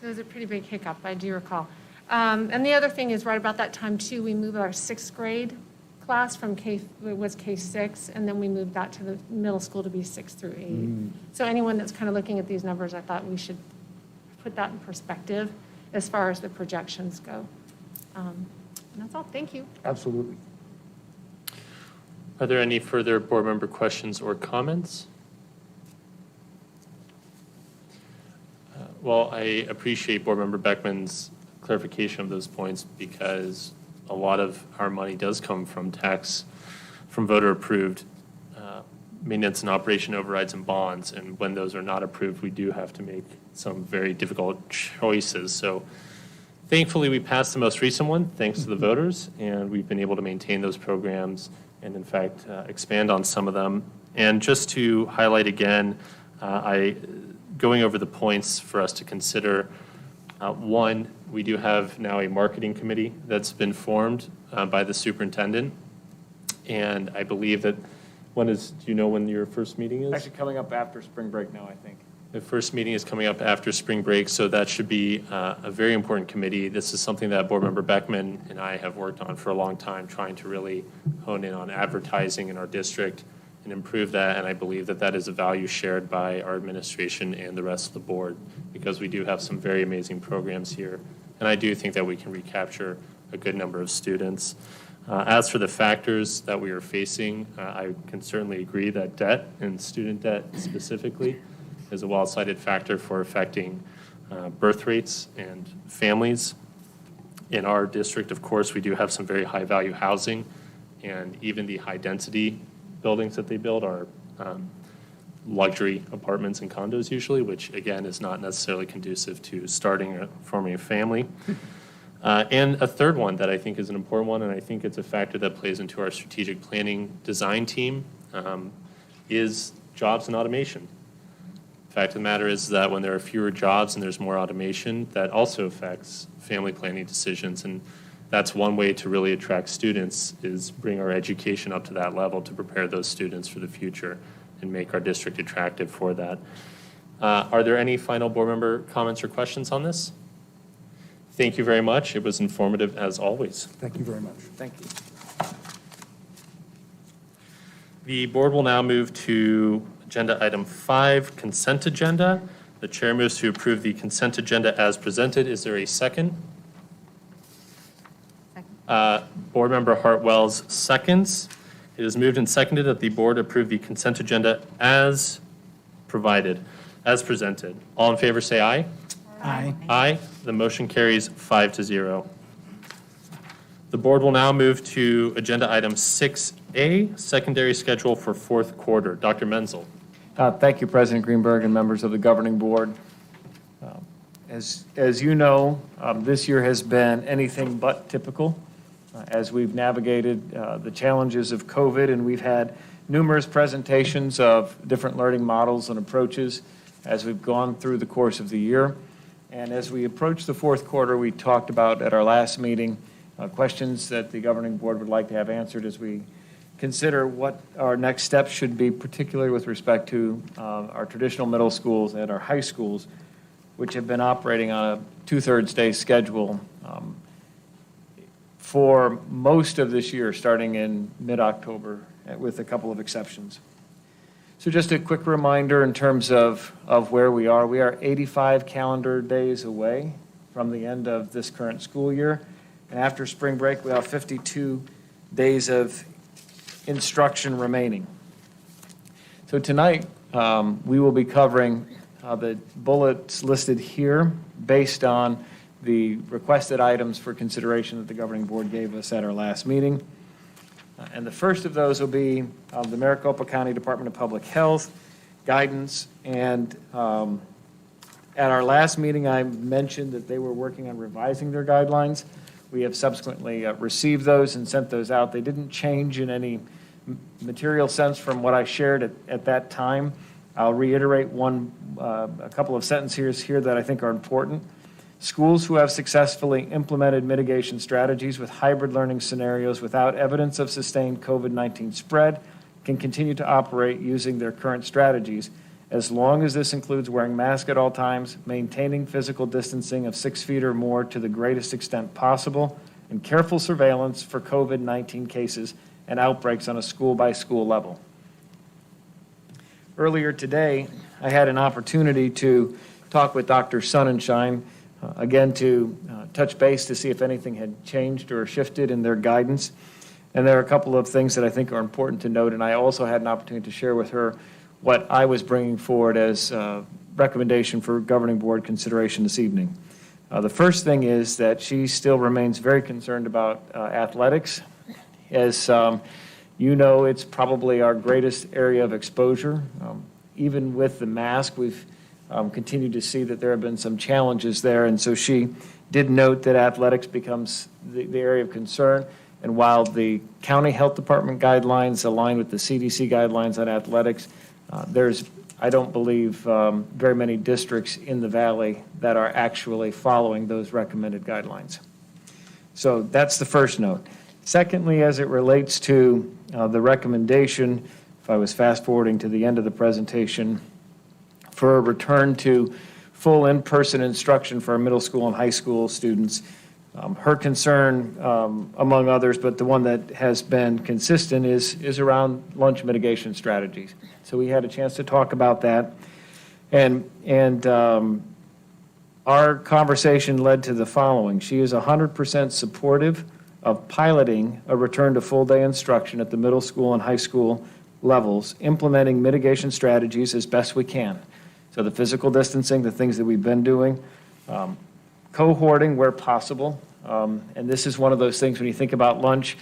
It was a pretty big hiccup, I do recall. And the other thing is, right about that time, too, we moved our 6th grade class from it was K6, and then we moved that to the middle school to be 6 through 8. So anyone that's kind of looking at these numbers, I thought we should put that in perspective as far as the projections go. And that's all. Thank you. Absolutely. Are there any further board member questions or comments? Well, I appreciate Board Member Beckman's clarification of those points, because a lot of our money does come from voter-approved maintenance and operation overrides and bonds, and when those are not approved, we do have to make some very difficult choices. So thankfully, we passed the most recent one, thanks to the voters, and we've been able to maintain those programs and, in fact, expand on some of them. And just to highlight again, going over the points for us to consider. One, we do have now a marketing committee that's been formed by the superintendent. And I believe that, do you know when your first meeting is? Actually coming up after spring break now, I think. The first meeting is coming up after spring break, so that should be a very important committee. This is something that Board Member Beckman and I have worked on for a long time, trying to really hone in on advertising in our district and improve that, and I believe that that is a value shared by our administration and the rest of the board, because we do have some very amazing programs here, and I do think that we can recapture a good number of students. As for the factors that we are facing, I can certainly agree that debt, and student debt specifically, is a well-cited factor for affecting birth rates and families. In our district, of course, we do have some very high-value housing, and even the high-density buildings that they build are luxury apartments and condos usually, which again is not necessarily conducive to starting or forming a family. And a third one that I think is an important one, and I think it's a factor that plays into our strategic planning design team, is jobs and automation. The fact of the matter is that when there are fewer jobs and there's more automation, that also affects family planning decisions. And that's one way to really attract students, is bring our education up to that level to prepare those students for the future and make our district attractive for that. Are there any final board member comments or questions on this? Thank you very much. It was informative as always. Thank you very much. Thank you. The board will now move to agenda item 5, consent agenda. The chair moves to approve the consent agenda as presented. Is there a second? Board Member Hartwell's seconds. It is moved and seconded that the board approve the consent agenda as provided, as presented. All in favor say aye. Aye. Aye. The motion carries 5-0. The board will now move to agenda item 6A, secondary schedule for fourth quarter. Dr. Menzel. Thank you, President Greenberg and members of the governing board. As you know, this year has been anything but typical as we've navigated the challenges of COVID, and we've had numerous presentations of different learning models and approaches as we've gone through the course of the year. And as we approach the fourth quarter, we talked about at our last meeting questions that the governing board would like to have answered as we consider what our next steps should be, particularly with respect to our traditional middle schools and our high schools, which have been operating on a 2/3 day schedule for most of this year, starting in mid-October, with a couple of exceptions. So just a quick reminder in terms of where we are. We are 85 calendar days away from the end of this current school year. And after spring break, we have 52 days of instruction remaining. So tonight, we will be covering the bullets listed here based on the requested items for consideration that the governing board gave us at our last meeting. And the first of those will be the Maricopa County Department of Public Health guidance. And at our last meeting, I mentioned that they were working on revising their guidelines. We have subsequently received those and sent those out. They didn't change in any material sense from what I shared at that time. I'll reiterate a couple of sentences here that I think are important. Schools who have successfully implemented mitigation strategies with hybrid learning scenarios without evidence of sustained COVID-19 spread can continue to operate using their current strategies, as long as this includes wearing masks at all times, maintaining physical distancing of 6 feet or more to the greatest extent possible, and careful surveillance for COVID-19 cases and outbreaks on a school-by-school level. Earlier today, I had an opportunity to talk with Dr. Sonnenschein, again to touch base to see if anything had changed or shifted in their guidance. And there are a couple of things that I think are important to note, and I also had an opportunity to share with her what I was bringing forward as a recommendation for governing board consideration this evening. The first thing is that she still remains very concerned about athletics. As you know, it's probably our greatest area of exposure. Even with the mask, we've continued to see that there have been some challenges there, and so she did note that athletics becomes the area of concern. And while the county health department guidelines align with the CDC guidelines on athletics, there's, I don't believe, very many districts in the valley that are actually following those recommended guidelines. So that's the first note. Secondly, as it relates to the recommendation, if I was fast forwarding to the end of the presentation, for a return to full in-person instruction for our middle school and high school students, her concern, among others, but the one that has been consistent is around lunch mitigation strategies. So we had a chance to talk about that. And our conversation led to the following. She is 100% supportive of piloting a return to full-day instruction at the middle school and high school levels, implementing mitigation strategies as best we can. So the physical distancing, the things that we've been doing, cohorting where possible. And this is one of those things when you think about lunch,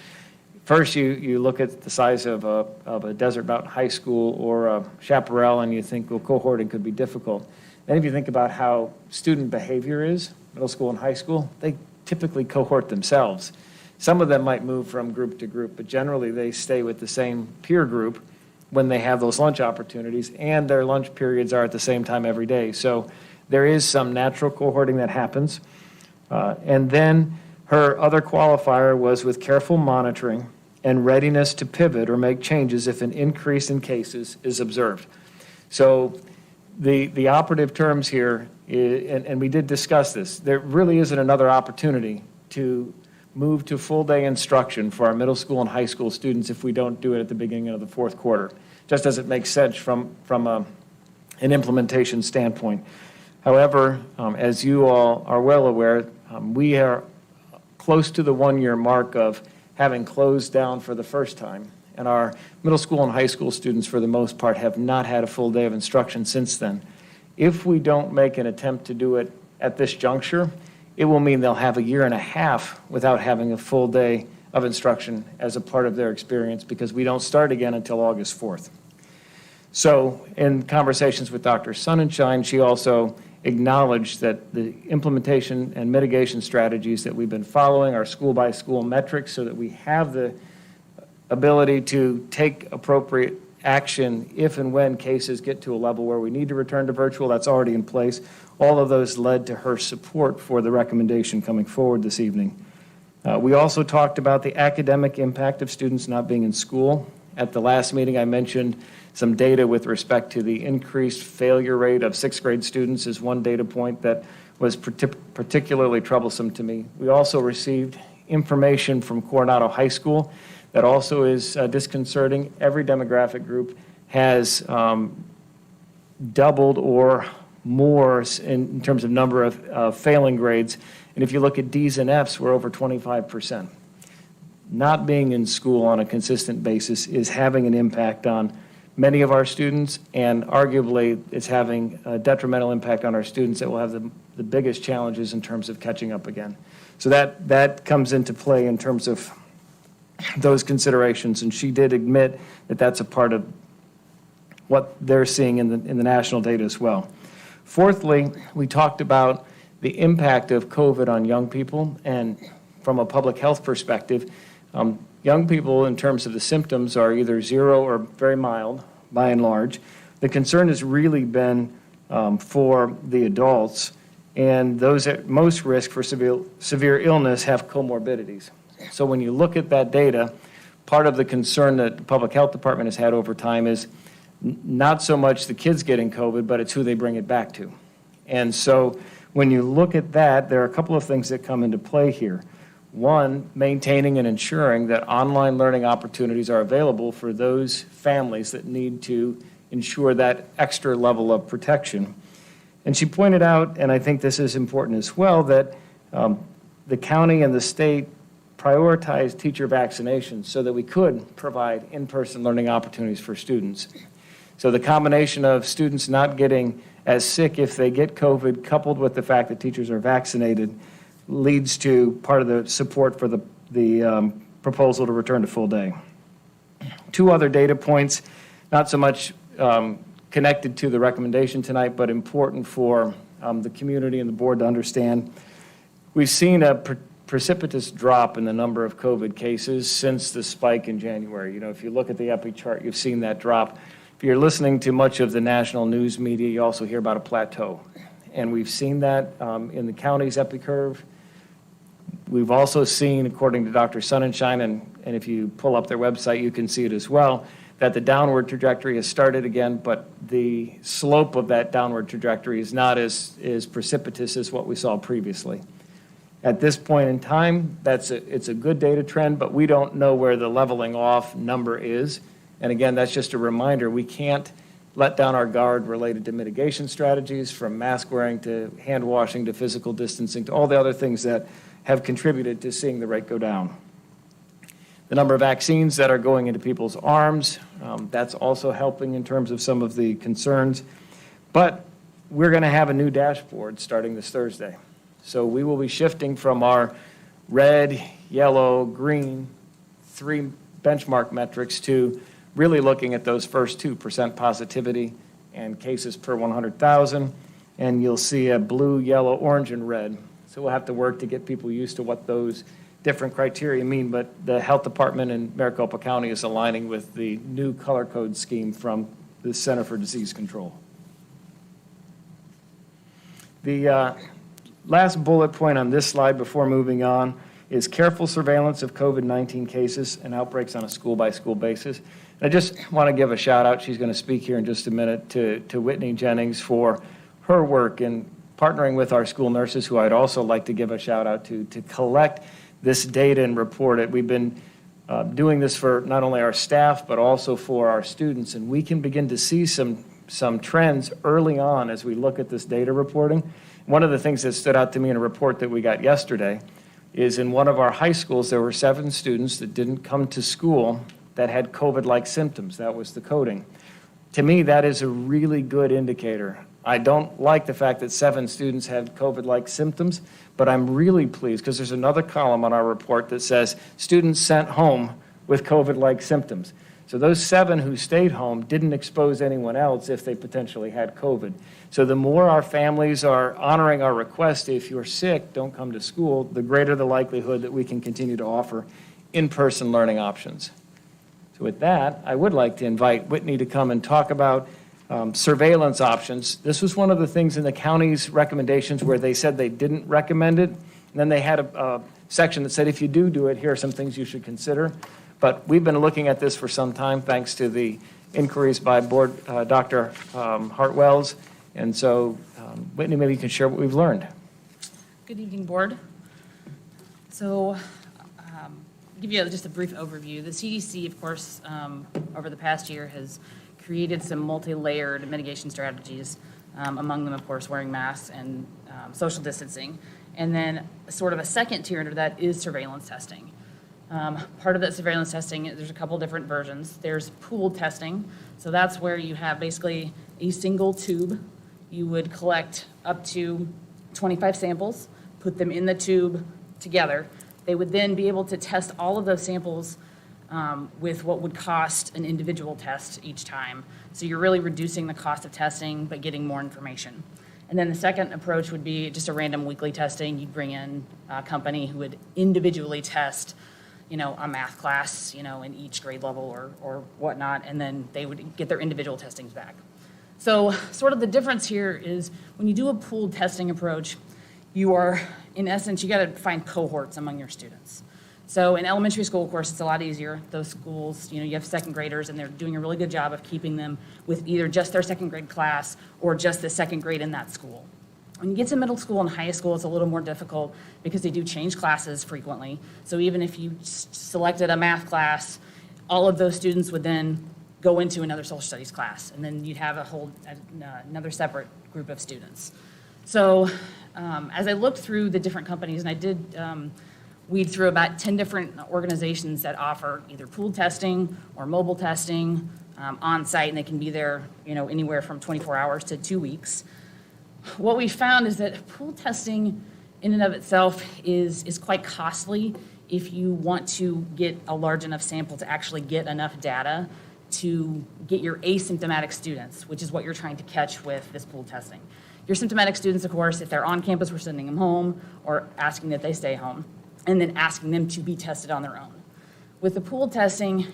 first you look at the size of a Desert Mountain High School or a Chaparral and you think, well, cohorting could be difficult. Then if you think about how student behavior is, middle school and high school, they typically cohort themselves. Some of them might move from group to group, but generally they stay with the same peer group when they have those lunch opportunities, and their lunch periods are at the same time every day. So there is some natural cohorting that happens. And then her other qualifier was with careful monitoring and readiness to pivot or make changes if an increase in cases is observed. So the operative terms here, and we did discuss this, there really isn't another opportunity to move to full-day instruction for our middle school and high school students if we don't do it at the beginning of the fourth quarter, just as it makes sense from an implementation standpoint. However, as you all are well aware, we are close to the one-year mark of having closed down for the first time, and our middle school and high school students, for the most part, have not had a full day of instruction since then. If we don't make an attempt to do it at this juncture, it will mean they'll have a year and a half without having a full day of instruction as a part of their experience, because we don't start again until August 4th. So in conversations with Dr. Sonnenschein, she also acknowledged that the implementation and mitigation strategies that we've been following are school-by-school metrics so that we have the ability to take appropriate action if and when cases get to a level where we need to return to virtual. That's already in place. All of those led to her support for the recommendation coming forward this evening. We also talked about the academic impact of students not being in school. At the last meeting, I mentioned some data with respect to the increased failure rate of sixth grade students is one data point that was particularly troublesome to me. We also received information from Coronado High School that also is disconcerting. Every demographic group has doubled or more in terms of number of failing grades. And if you look at D's and F's, we're over 25%. Not being in school on a consistent basis is having an impact on many of our students, and arguably it's having a detrimental impact on our students that will have the biggest challenges in terms of catching up again. So that comes into play in terms of those considerations, and she did admit that that's a part of what they're seeing in the national data as well. Fourthly, we talked about the impact of COVID on young people, and from a public health perspective, young people in terms of the symptoms are either zero or very mild by and large. The concern has really been for the adults, and those at most risk for severe illness have comorbidities. So when you look at that data, part of the concern that the public health department has had over time is not so much the kids getting COVID, but it's who they bring it back to. And so when you look at that, there are a couple of things that come into play here. One, maintaining and ensuring that online learning opportunities are available for those families that need to ensure that extra level of protection. And she pointed out, and I think this is important as well, that the county and the state prioritized teacher vaccinations so that we could provide in-person learning opportunities for students. So the combination of students not getting as sick if they get COVID, coupled with the fact that teachers are vaccinated, leads to part of the support for the proposal to return to full day. Two other data points, not so much connected to the recommendation tonight, but important for the community and the board to understand. We've seen a precipitous drop in the number of COVID cases since the spike in January. You know, if you look at the epi chart, you've seen that drop. If you're listening to much of the national news media, you also hear about a plateau. And we've seen that in the county's epi curve. We've also seen, according to Dr. Sonnenschein, and if you pull up their website, you can see it as well, that the downward trajectory has started again, but the slope of that downward trajectory is not as precipitous as what we saw previously. At this point in time, it's a good data trend, but we don't know where the leveling off number is. And again, that's just a reminder, we can't let down our guard related to mitigation strategies, from mask wearing to hand washing to physical distancing to all the other things that have contributed to seeing the rate go down. The number of vaccines that are going into people's arms, that's also helping in terms of some of the concerns. But we're going to have a new dashboard starting this Thursday. So we will be shifting from our red, yellow, green, 3 benchmark metrics to really looking at those first 2%, positivity and cases per 100,000. And you'll see a blue, yellow, orange, and red. So we'll have to work to get people used to what those different criteria mean, but the health department in Maricopa County is aligning with the new color code scheme from the Center for Disease Control. The last bullet point on this slide before moving on is careful surveillance of COVID-19 cases and outbreaks on a school-by-school basis. And I just want to give a shout out, she's going to speak here in just a minute, to Whitney Jennings for her work in partnering with our school nurses, who I'd also like to give a shout out to collect this data and report it. We've been doing this for not only our staff, but also for our students, and we can begin to see some trends early on as we look at this data reporting. One of the things that stood out to me in a report that we got yesterday is in one of our high schools, there were 7 students that didn't come to school that had COVID-like symptoms. That was the coding. To me, that is a really good indicator. I don't like the fact that 7 students had COVID-like symptoms, but I'm really pleased because there's another column on our report that says students sent home with COVID-like symptoms. So those 7 who stayed home didn't expose anyone else if they potentially had COVID. So the more our families are honoring our request, if you're sick, don't come to school, the greater the likelihood that we can continue to offer in-person learning options. So with that, I would like to invite Whitney to come and talk about surveillance options. This was one of the things in the county's recommendations where they said they didn't recommend it. And then they had a section that said, if you do it, here are some things you should consider. But we've been looking at this for some time, thanks to the inquiries by Dr. Hartwells. And so, Whitney, maybe you can share what we've learned. Good evening, Board. So, give you just a brief overview. The CDC, of course, over the past year has created some multi-layered mitigation strategies, among them, of course, wearing masks and social distancing. And then sort of a second tier under that is surveillance testing. Part of that surveillance testing, there's a couple different versions. There's pooled testing. So that's where you have basically a single tube. You would collect up to 25 samples, put them in the tube together. They would then be able to test all of those samples with what would cost an individual test each time. So you're really reducing the cost of testing, but getting more information. And then the second approach would be just a random weekly testing. You'd bring in a company who would individually test, a math class, in each grade level or whatnot, and then they would get their individual testings back. So sort of the difference here is when you do a pooled testing approach, you are, in essence, you got to find cohorts among your students. So in elementary school, of course, it's a lot easier. Those schools, you have second graders, and they're doing a really good job of keeping them with either just their second grade class or just the second grade in that school. When you get to middle school and high school, it's a little more difficult because they do change classes frequently. So even if you selected a math class, all of those students would then go into another social studies class, and then you'd have another separate group of students. So as I looked through the different companies, and I did weed through about 10 different organizations that offer either pooled testing or mobile testing on site, and they can be there, anywhere from 24 hours to 2 weeks. What we found is that pooled testing in and of itself is quite costly if you want to get a large enough sample to actually get enough data to get your asymptomatic students, which is what you're trying to catch with this pooled testing. Your symptomatic students, of course, if they're on campus, we're sending them home or asking that they stay home, and then asking them to be tested on their own. With the pooled testing,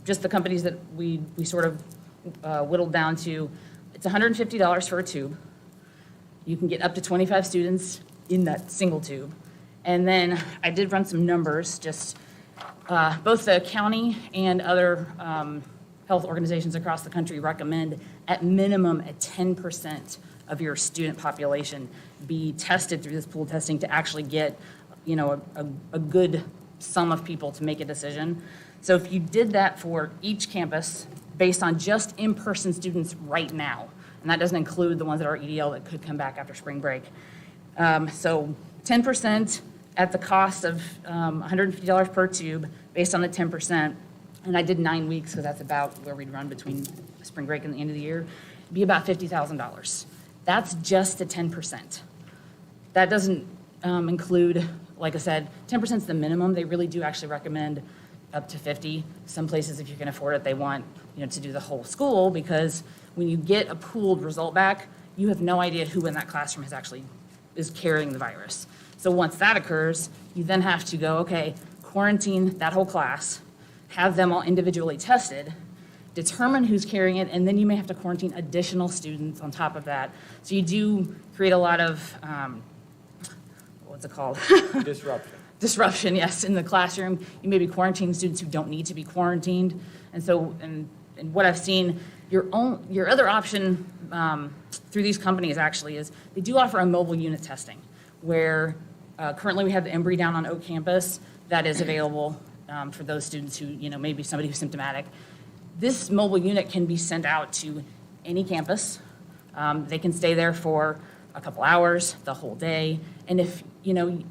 just the companies that we sort of whittled down to, it's $150 for a tube. You can get up to 25 students in that single tube. And then I did run some numbers, just both the county and other health organizations across the country recommend at minimum a 10% of your student population be tested through this pool testing to actually get, a good sum of people to make a decision. So if you did that for each campus based on just in-person students right now, and that doesn't include the ones that are EDL that could come back after spring break. So 10% at the cost of $150 per tube based on the 10%, and I did 9 weeks because that's about where we'd run between spring break and the end of the year, it'd be about $50,000. That's just the 10%. That doesn't include, like I said, 10% is the minimum. They really do actually recommend up to 50. Some places, if you can afford it, they want to do the whole school, because when you get a pooled result back, you have no idea who in that classroom is carrying the virus. So once that occurs, you then have to go, okay, quarantine that whole class, have them all individually tested, determine who's carrying it, and then you may have to quarantine additional students on top of that. So you do create a lot of, what's it called? Disruption. disruption, yes, in the classroom. You may be quarantining students who don't need to be quarantined. And so, and what I've seen, your other option through these companies actually is they do offer a mobile unit testing where currently we have the Embry down on Oak campus that is available for those students who, maybe somebody who's symptomatic. This mobile unit can be sent out to any campus. They can stay there for a couple hours, the whole day. And if,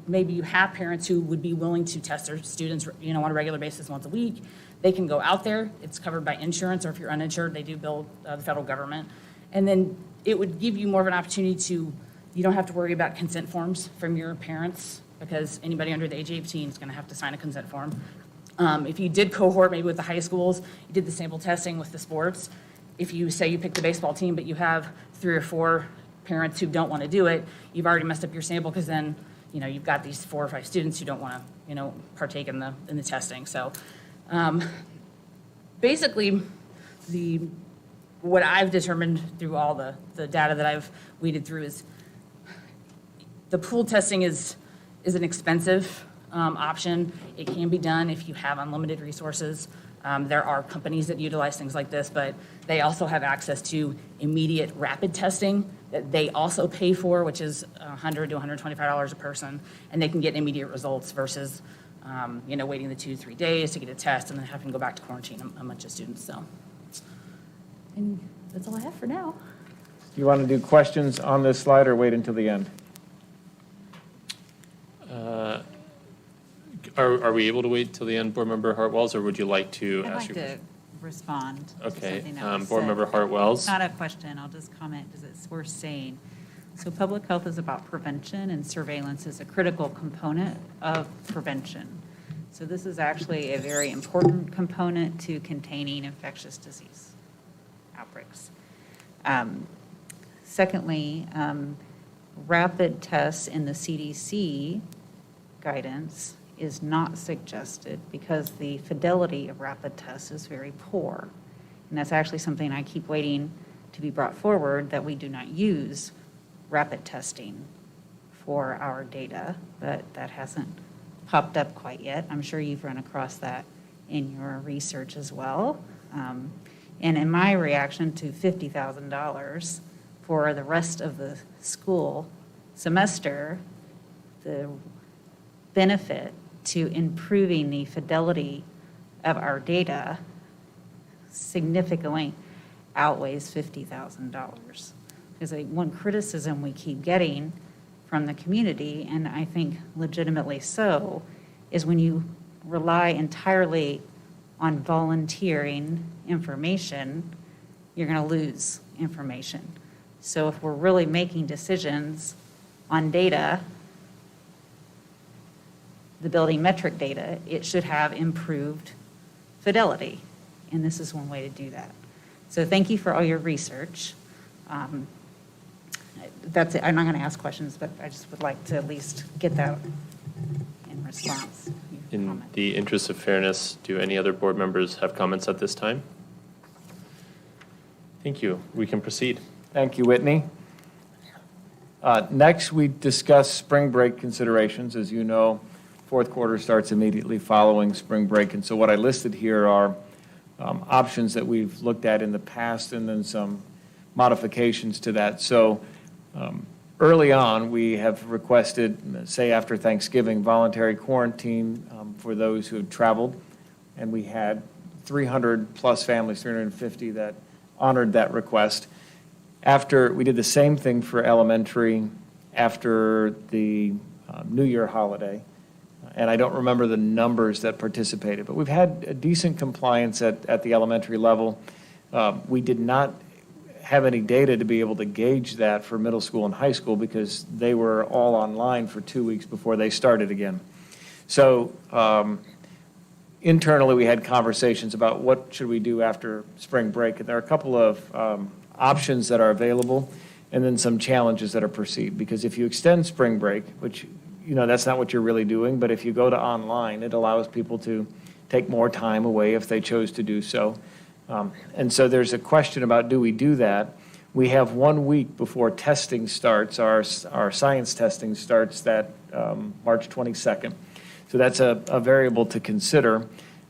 maybe you have parents who would be willing to test their students, on a regular basis once a week, they can go out there. It's covered by insurance, or if you're uninsured, they do bill the federal government. And then it would give you more of an opportunity to, you don't have to worry about consent forms from your parents, because anybody under the age of 18 is going to have to sign a consent form. If you did cohort, maybe with the high schools, you did the sample testing with the sports. If you say you picked the baseball team, but you have 3 or 4 parents who don't want to do it, you've already messed up your sample, because then, you've got these 4 or 5 students who don't want to, partake in the testing. So basically, what I've determined through all the data that I've weeded through is the pool testing is an expensive option. It can be done if you have unlimited resources. There are companies that utilize things like this, but they also have access to immediate rapid testing that they also pay for, which is $100 to $125 a person, and they can get immediate results versus waiting the 2-3 days to get a test and then having to go back to quarantine a bunch of students. So, and that's all I have for now. Do you want to do questions on this slide or wait until the end? Are we able to wait till the end, Board Member Hartwells, or would you like to I'd ask like your to respond to Okay, something that was Board said. Member Hartwells. Not a question, I'll just comment because it's worth saying. So public health is about prevention, and surveillance is a critical component of prevention. So this is actually a very important component to containing infectious disease outbreaks. Secondly, rapid tests in the CDC guidance is not suggested because the fidelity of rapid tests is very poor. And that's actually something I keep waiting to be brought forward, that we do not use rapid testing for our data, but that hasn't popped up quite yet. I'm sure you've run across that in your research as well. And in my reaction to $50,000 for the rest of the school semester, the benefit to improving the fidelity of our data significantly outweighs $50,000. Because one criticism we keep getting from the community, and I think legitimately so, is when you rely entirely on volunteering information, you're going to lose information. So if we're really making decisions on data, the building metric data, it should have improved fidelity. And this is one way to do that. So thank you for all your research. That's it. I'm not going to ask questions, but I just would like to at least get that in response. In the interest of fairness, do any other board members have comments at this time? Thank you. We can proceed. Thank you, Whitney. Next, we discuss spring break considerations. As you know, fourth quarter starts immediately following spring break. And so what I listed here are options that we've looked at in the past and then some modifications to that. So early on, we have requested, say after Thanksgiving, voluntary quarantine for those who have traveled. And we had 300 plus families, 350 that honored that request. After, we did the same thing for elementary after the New Year holiday. And I don't remember the numbers that participated, but we've had a decent compliance at the elementary level. We did not have any data to be able to gauge that for middle school and high school because they were all online for 2 weeks before they started again. So internally, we had conversations about what should we do after spring break. And there are a couple of options that are available and then some challenges that are perceived. Because if you extend spring break, which that's not what you're really doing, but if you go to online, it allows people to take more time away if they chose to do so. And so there's a question about, do we do that? We have 1 week before testing starts, our science testing starts that March 22nd. So that's a variable to consider.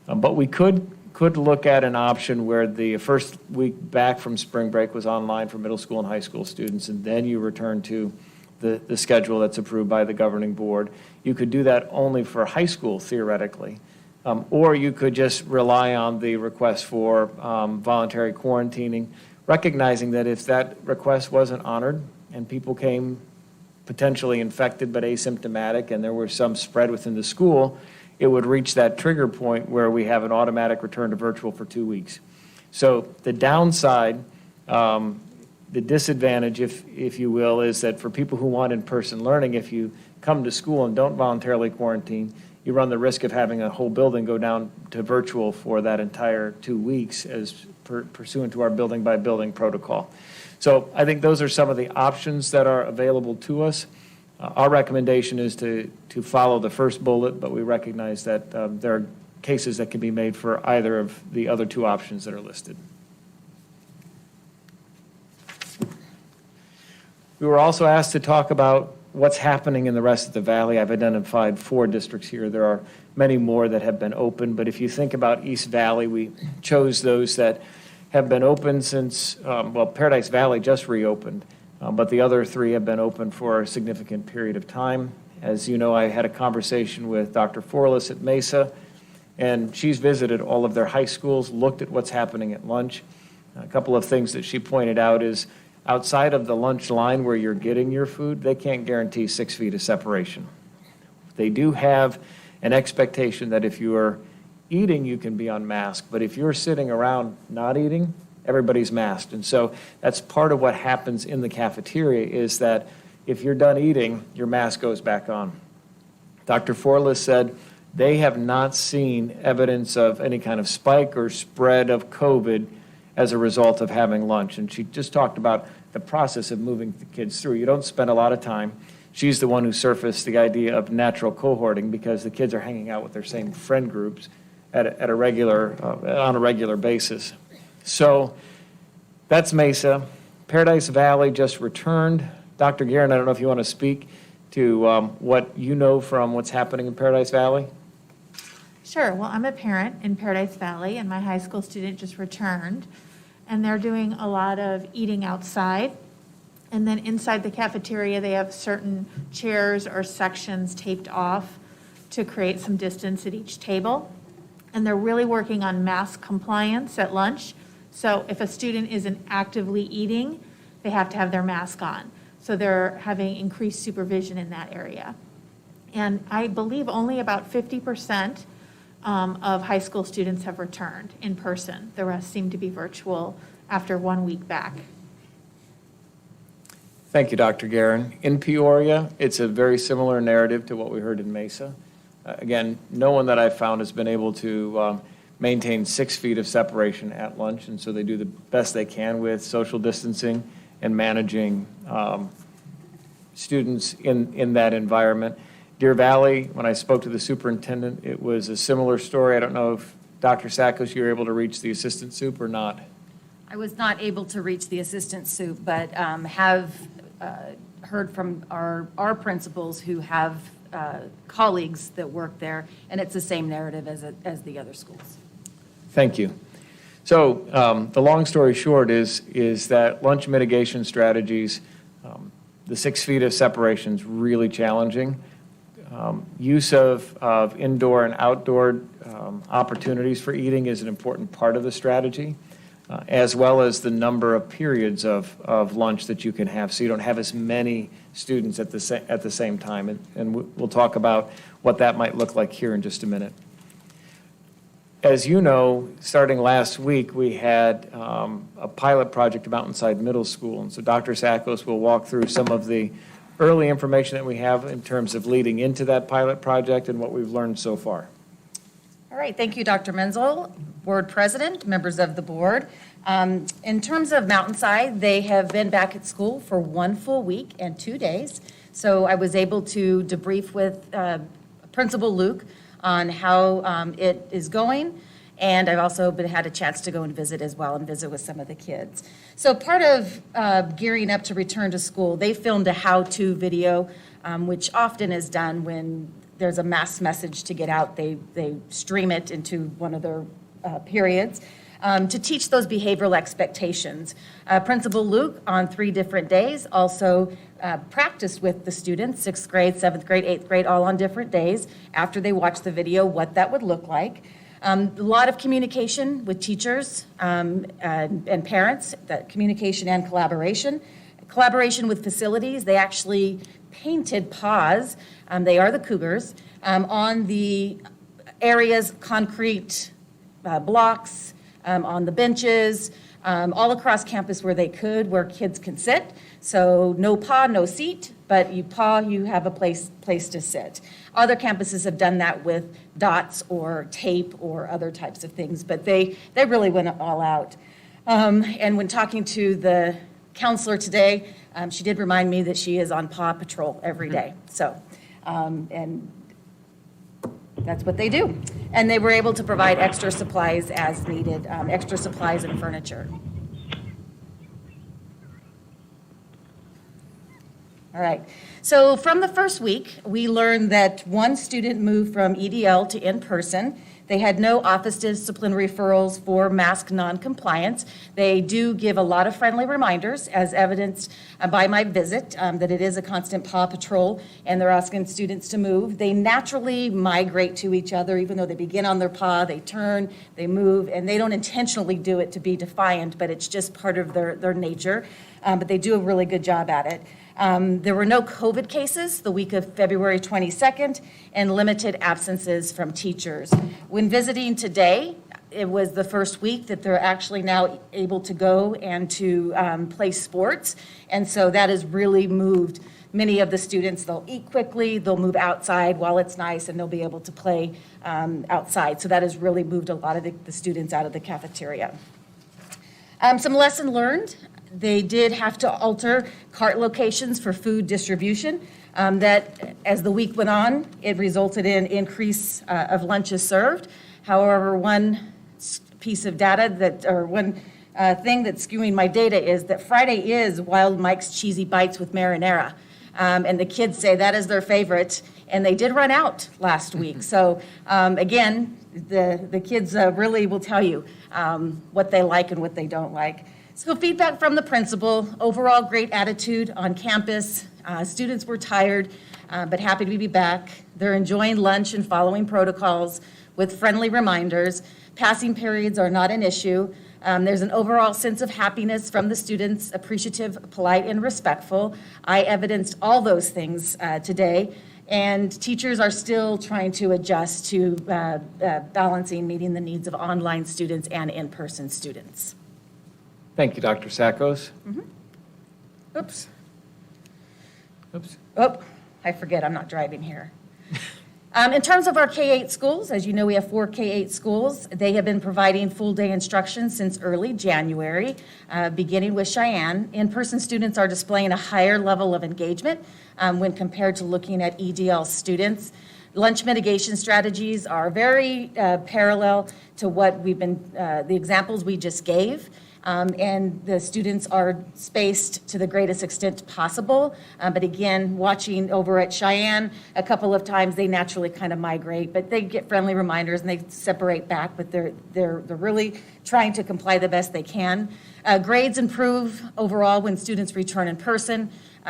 But we could look at an option where the first week back from spring break was online for middle school and high school students, and then you return to the schedule that's approved by the governing board. You could do that only for high school theoretically, or you could just rely on the request for voluntary quarantining, recognizing that if that request wasn't honored and people came potentially infected but asymptomatic and there was some spread within the school, it would reach that trigger point where we have an automatic return to virtual for 2 weeks. So the downside, the disadvantage, if you will, is that for people who want in-person learning, if you come to school and don't voluntarily quarantine, you run the risk of having a whole building go down to virtual for that entire 2 weeks as pursuant to our building-by-building protocol. So I think those are some of the options that are available to us. Our recommendation is to follow the first bullet, but we recognize that there are cases that can be made for either of the other two options that are listed. We were also asked to talk about what's happening in the rest of the valley. I've identified 4 districts here. There are many more that have been open, but if you think about East Valley, we chose those that have been open since, Paradise Valley just reopened. But the other 3 have been open for a significant period of time. As you know, I had a conversation with Dr. Forlis at Mesa, and she's visited all of their high schools, looked at what's happening at lunch. A couple of things that she pointed out is outside of the lunch line where you're getting your food, they can't guarantee 6 feet of separation. They do have an expectation that if you are eating, you can be unmasked, but if you're sitting around not eating, everybody's masked. And so that's part of what happens in the cafeteria is that if you're done eating, your mask goes back on. Dr. Forlis said they have not seen evidence of any kind of spike or spread of COVID as a result of having lunch. And she just talked about the process of moving the kids through. You don't spend a lot of time. She's the one who surfaced the idea of natural cohorting because the kids are hanging out with their same friend groups on a regular basis. So that's Mesa. Paradise Valley just returned. Dr. Guerin, I don't know if you want to speak to what you know from what's happening in Paradise Valley. Sure. Well, I'm a parent in Paradise Valley, and my high school student just returned. And they're doing a lot of eating outside. And then inside the cafeteria, they have certain chairs or sections taped off to create some distance at each table. And they're really working on mask compliance at lunch. So if a student isn't actively eating, they have to have their mask on. So they're having increased supervision in that area. And I believe only about 50% of high school students have returned in person. The rest seem to be virtual after 1 week back. Thank you, Dr. Guerin. In Peoria, it's a very similar narrative to what we heard in Mesa. Again, no one that I've found has been able to maintain 6 feet of separation at lunch, and so they do the best they can with social distancing and managing students in that environment. Deer Valley, when I spoke to the superintendent, it was a similar story. I don't know if, Dr. Sakos, you were able to reach the assistant sup or not? I was not able to reach the assistant sup, but have heard from our principals who have colleagues that work there, and it's the same narrative as the other schools. Thank you. So the long story short is that lunch mitigation strategies, the 6 feet of separation is really challenging. Use of indoor and outdoor opportunities for eating is an important part of the strategy, as well as the number of periods of lunch that you can have, so you don't have as many students at the same time. And we'll talk about what that might look like here in just a minute. As you know, starting last week, we had a pilot project at Mountainside Middle School, and so Dr. Sakos will walk through some of the early information that we have in terms of leading into that pilot project and what we've learned so far. All right, thank you, Dr. Menzel, board president, members of the board. In terms of Mountainside, they have been back at school for 1 full week and 2 days. So I was able to debrief with Principal Luke on how it is going. And I've also had a chance to go and visit as well and visit with some of the kids. So part of gearing up to return to school, they filmed a how-to video, which often is done when there's a mass message to get out. They stream it into one of their periods to teach those behavioral expectations. Principal Luke, on 3 different days, also practiced with the students, 6th grade, 7th grade, 8th grade, all on different days, after they watched the video, what that would look like. A lot of communication with teachers and parents, that communication and collaboration. Collaboration with facilities, they actually painted paws, they are the Cougars, on the areas, concrete blocks, on the benches, all across campus where they could, where kids can sit. So no paw, no seat, but you paw, you have a place to sit. Other campuses have done that with dots or tape or other types of things, but they really went all out. And when talking to the counselor today, she did remind me that she is on paw patrol every day. So, and that's what they do. And they were able to provide extra supplies as needed, extra supplies and furniture. All right. So from the first week, we learned that 1 student moved from EDL to in-person. They had no office discipline referrals for mask non-compliance. They do give a lot of friendly reminders, as evidenced by my visit, that it is a constant paw patrol, and they're asking students to move. They naturally migrate to each other, even though they begin on their paw, they turn, they move, and they don't intentionally do it to be defiant, but it's just part of their nature. But they do a really good job at it. There were no COVID cases the week of February 22nd and limited absences from teachers. When visiting today, it was the first week that they're actually now able to go and to play sports. And so that has really moved many of the students. They'll eat quickly, they'll move outside while it's nice, and they'll be able to play outside. So that has really moved a lot of the students out of the cafeteria. Some lesson learned. They did have to alter cart locations for food distribution. That, as the week went on, it resulted in increase of lunches served. However, one piece of data one thing that's skewing my data is that Friday is Wild Mike's Cheesy Bites with marinara. And the kids say that is their favorite, and they did run out last week. So again, the kids really will tell you what they like and what they don't like. So feedback from the principal, overall great attitude on campus. Students were tired, but happy to be back. They're enjoying lunch and following protocols with friendly reminders. Passing periods are not an issue. There's an overall sense of happiness from the students, appreciative, polite, and respectful. I evidenced all those things today. And teachers are still trying to adjust to balancing meeting the needs of online students and in-person students. Thank you, Dr. Sackos. Oops. Oops. Oh, I forget, I'm not driving here. In terms of our K-8 schools, as you know, we have 4 K-8 schools. They have been providing full-day instruction since early January, beginning with Cheyenne. In-person students are displaying a higher level of engagement when compared to looking at EDL students. Lunch mitigation strategies are very parallel to what we've been, the examples we just gave. And the students are spaced to the greatest extent possible. But again, watching over at Cheyenne, a couple of times they naturally kind of migrate, but they get friendly reminders and they separate back, but they're really trying to comply the best they can. Grades improve overall when students return in person.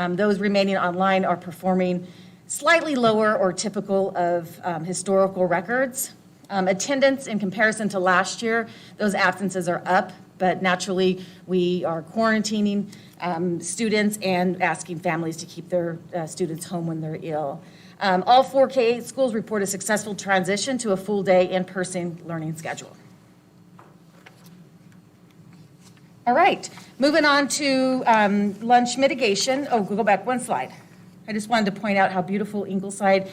Those remaining online are performing slightly lower or typical of historical records. Attendance in comparison to last year, those absences are up. But naturally, we are quarantining students and asking families to keep their students home when they're ill. All 4 K-8 schools report a successful transition to a full-day in-person learning schedule. All right, moving on to lunch mitigation. Oh, we'll go back one slide. I just wanted to point out how beautiful Ingleside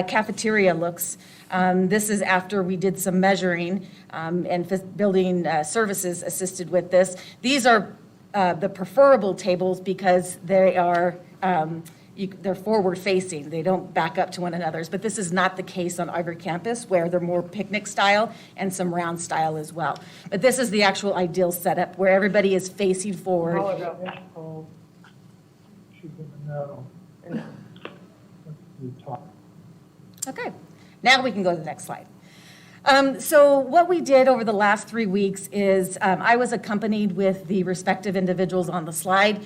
cafeteria looks. This is after we did some measuring and building services assisted with this. These are the preferable tables because they are they're forward facing. They don't back up to one another's, but this is not the case on every campus where they're more picnic style and some round style as well. But this is the actual ideal setup where everybody is facing forward. Okay, now we can go to the next slide. So what we did over the last 3 weeks is I was accompanied with the respective individuals on the slide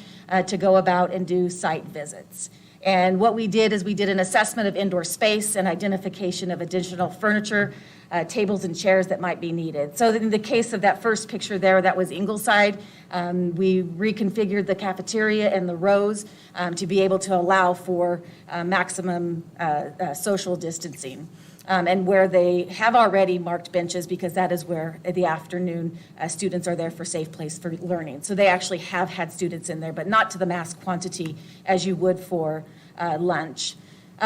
to go about and do site visits. And what we did is we did an assessment of indoor space and identification of additional furniture, tables and chairs that might be needed. So in the case of that first picture there, that was Ingleside. We reconfigured the cafeteria and the rows to be able to allow for maximum social distancing. And where they have already marked benches, because that is where the afternoon students are there for safe place for learning. So they actually have had students in there, but not to the mass quantity as you would for lunch.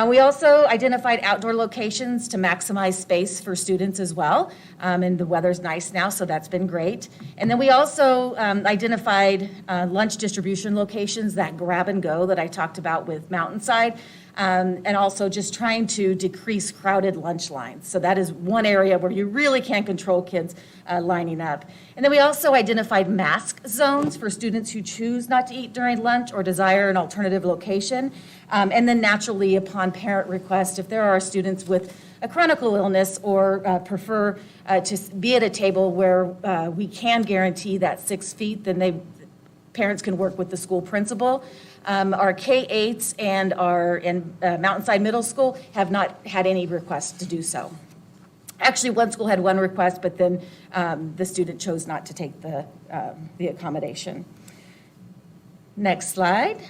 We also identified outdoor locations to maximize space for students as well. And the weather's nice now, so that's been great. And then we also identified lunch distribution locations, that grab and go that I talked about with Mountainside. And also just trying to decrease crowded lunch lines. So that is one area where you really can't control kids lining up. And then we also identified mask zones for students who choose not to eat during lunch or desire an alternative location. And then naturally, upon parent request, if there are students with a chronic illness or prefer to be at a table where we can guarantee that 6 feet, then parents can work with the school principal. Our K-8s and our Mountainside Middle School have not had any requests to do so. Actually, one school had one request, but then the student chose not to take the accommodation. Next slide.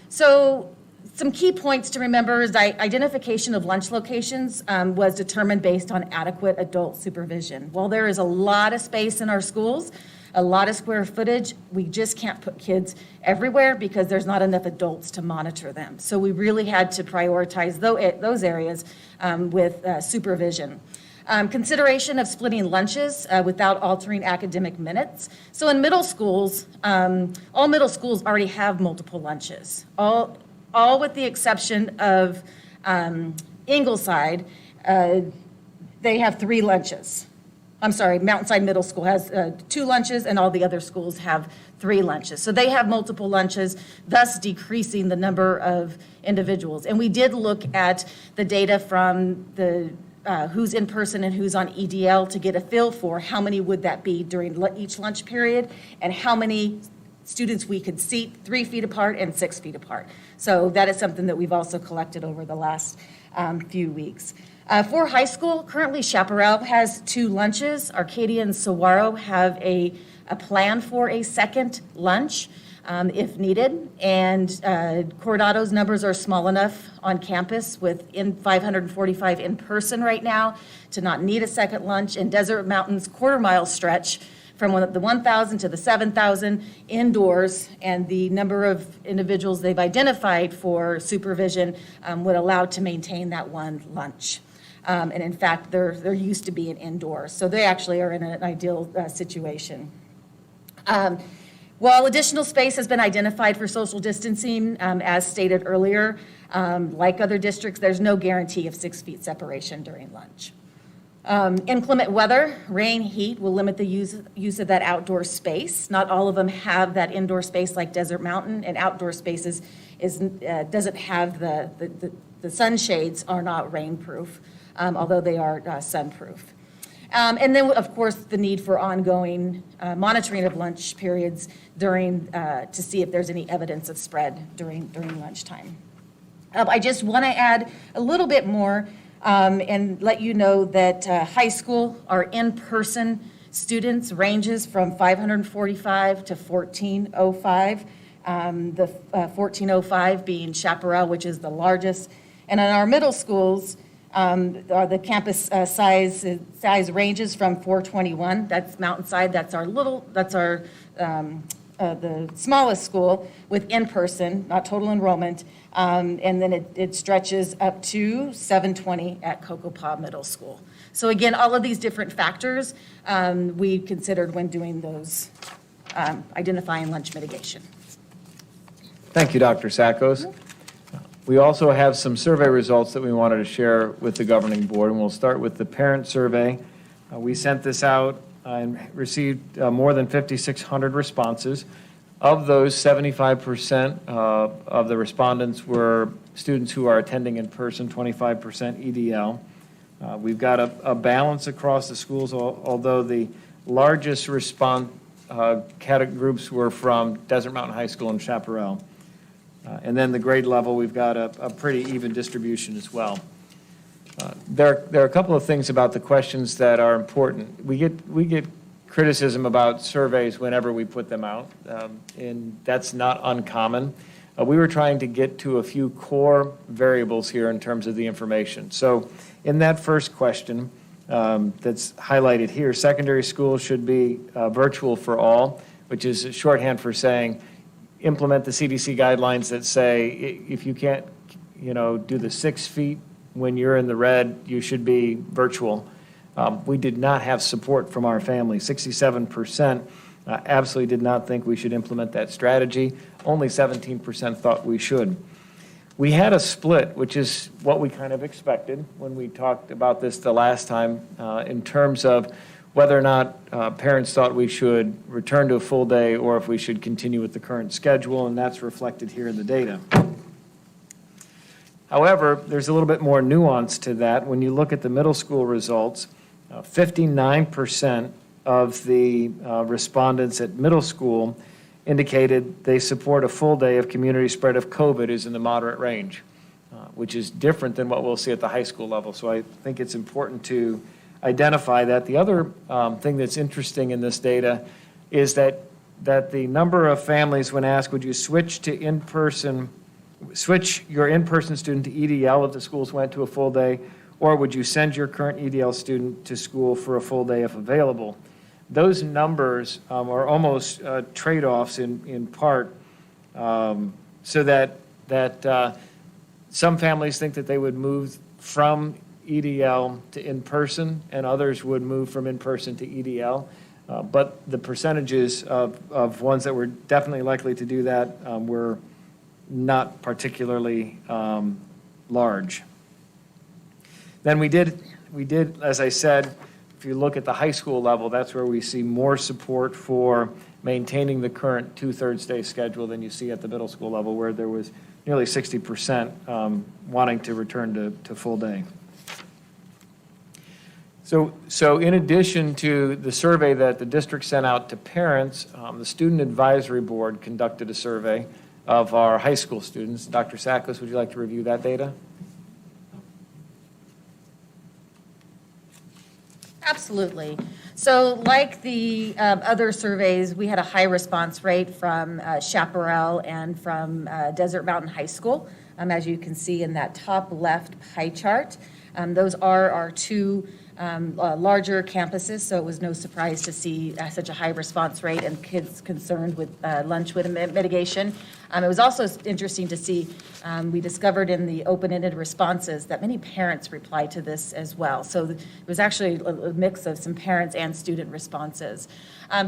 So some key points to remember is identification of lunch locations was determined based on adequate adult supervision. While there is a lot of space in our schools, a lot of square footage, we just can't put kids everywhere because there's not enough adults to monitor them. So we really had to prioritize those areas with supervision. Consideration of splitting lunches without altering academic minutes. So in middle schools, all middle schools already have multiple lunches. All with the exception of Ingleside, they have 3 lunches. I'm sorry, Mountainside Middle School has 2 lunches and all the other schools have 3 lunches. So they have multiple lunches, thus decreasing the number of individuals. And we did look at the data from the who's in person and who's on EDL to get a feel for how many would that be during each lunch period and how many students we could seat 3 feet apart and 6 feet apart. So that is something that we've also collected over the last few weeks. For high school, currently Chaparral has 2 lunches. Arcadia and Saguaro have a plan for a second lunch if needed. And Coronado's numbers are small enough on campus with 545 in person right now to not need a second lunch. And Desert Mountain's quarter-mile stretch from the 1,000 to the 7,000 indoors, and the number of individuals they've identified for supervision would allow to maintain that one lunch. And in fact, there used to be an indoor, so they actually are in an ideal situation. While additional space has been identified for social distancing, as stated earlier, like other districts, there's no guarantee of 6 feet separation during lunch. Inclement weather, rain, heat will limit the use of that outdoor space. Not all of them have that indoor space like Desert Mountain, and outdoor spaces doesn't have the sunshades are not rainproof, although they are sunproof. And then, of course, the need for ongoing monitoring of lunch periods during to see if there's any evidence of spread during lunchtime. I just want to add a little bit more and let you know that high school, our in-person students ranges from 545 to 1,405. The 1,405 being Chaparral, which is the largest. And in our middle schools, the campus size ranges from 421. That's Mountainside. That's the smallest school with in-person, not total enrollment. And then it stretches up to 720 at Cocopa Middle School. So again, all of these different factors we considered when doing those identifying lunch mitigation. Thank you, Dr. Sackos. We also have some survey results that we wanted to share with the governing board, and we'll start with the parent survey. We sent this out and received more than 5,600 responses. Of those, 75% of the respondents were students who are attending in person, 25% EDL. We've got a balance across the schools, although the largest response groups were from Desert Mountain High School and Chaparral. And then the grade level, we've got a pretty even distribution as well. There are a couple of things about the questions that are important. We get criticism about surveys whenever we put them out, and that's not uncommon. We were trying to get to a few core variables here in terms of the information. So in that first question that's highlighted here, secondary school should be virtual for all, which is a shorthand for saying implement the CDC guidelines that say if you can't, do the 6 feet when you're in the red, you should be virtual. We did not have support from our family. 67% absolutely did not think we should implement that strategy. Only 17% thought we should. We had a split, which is what we kind of expected when we talked about this the last time, in terms of whether or not parents thought we should return to a full day or if we should continue with the current schedule, and that's reflected here in the data. However, there's a little bit more nuance to that. When you look at the middle school results, 59% of the respondents at middle school indicated they support a full day if community spread of COVID is in the moderate range, which is different than what we'll see at the high school level. So I think it's important to identify that. The other thing that's interesting in this data is that the number of families when asked, would you switch your in-person student to EDL if the schools went to a full day, or would you send your current EDL student to school for a full day if available? Those numbers are almost trade-offs in part, so that some families think that they would move from EDL to in-person, and others would move from in-person to EDL. But the percentages of ones that were definitely likely to do that were not particularly large. Then we did, as I said, if you look at the high school level, that's where we see more support for maintaining the current 2/3 day schedule than you see at the middle school level, where there was nearly 60% wanting to return to full day. So in addition to the survey that the district sent out to parents, the Student Advisory Board conducted a survey of our high school students. Dr. Sackles, would you like to review that data? Absolutely. So like the other surveys, we had a high response rate from Chaparral and from Desert Mountain High School, as you can see in that top left pie chart. Those are our two larger campuses, so it was no surprise to see such a high response rate and kids concerned with lunch with mitigation. It was also interesting to see, we discovered in the open-ended responses that many parents replied to this as well. So it was actually a mix of some parents and student responses.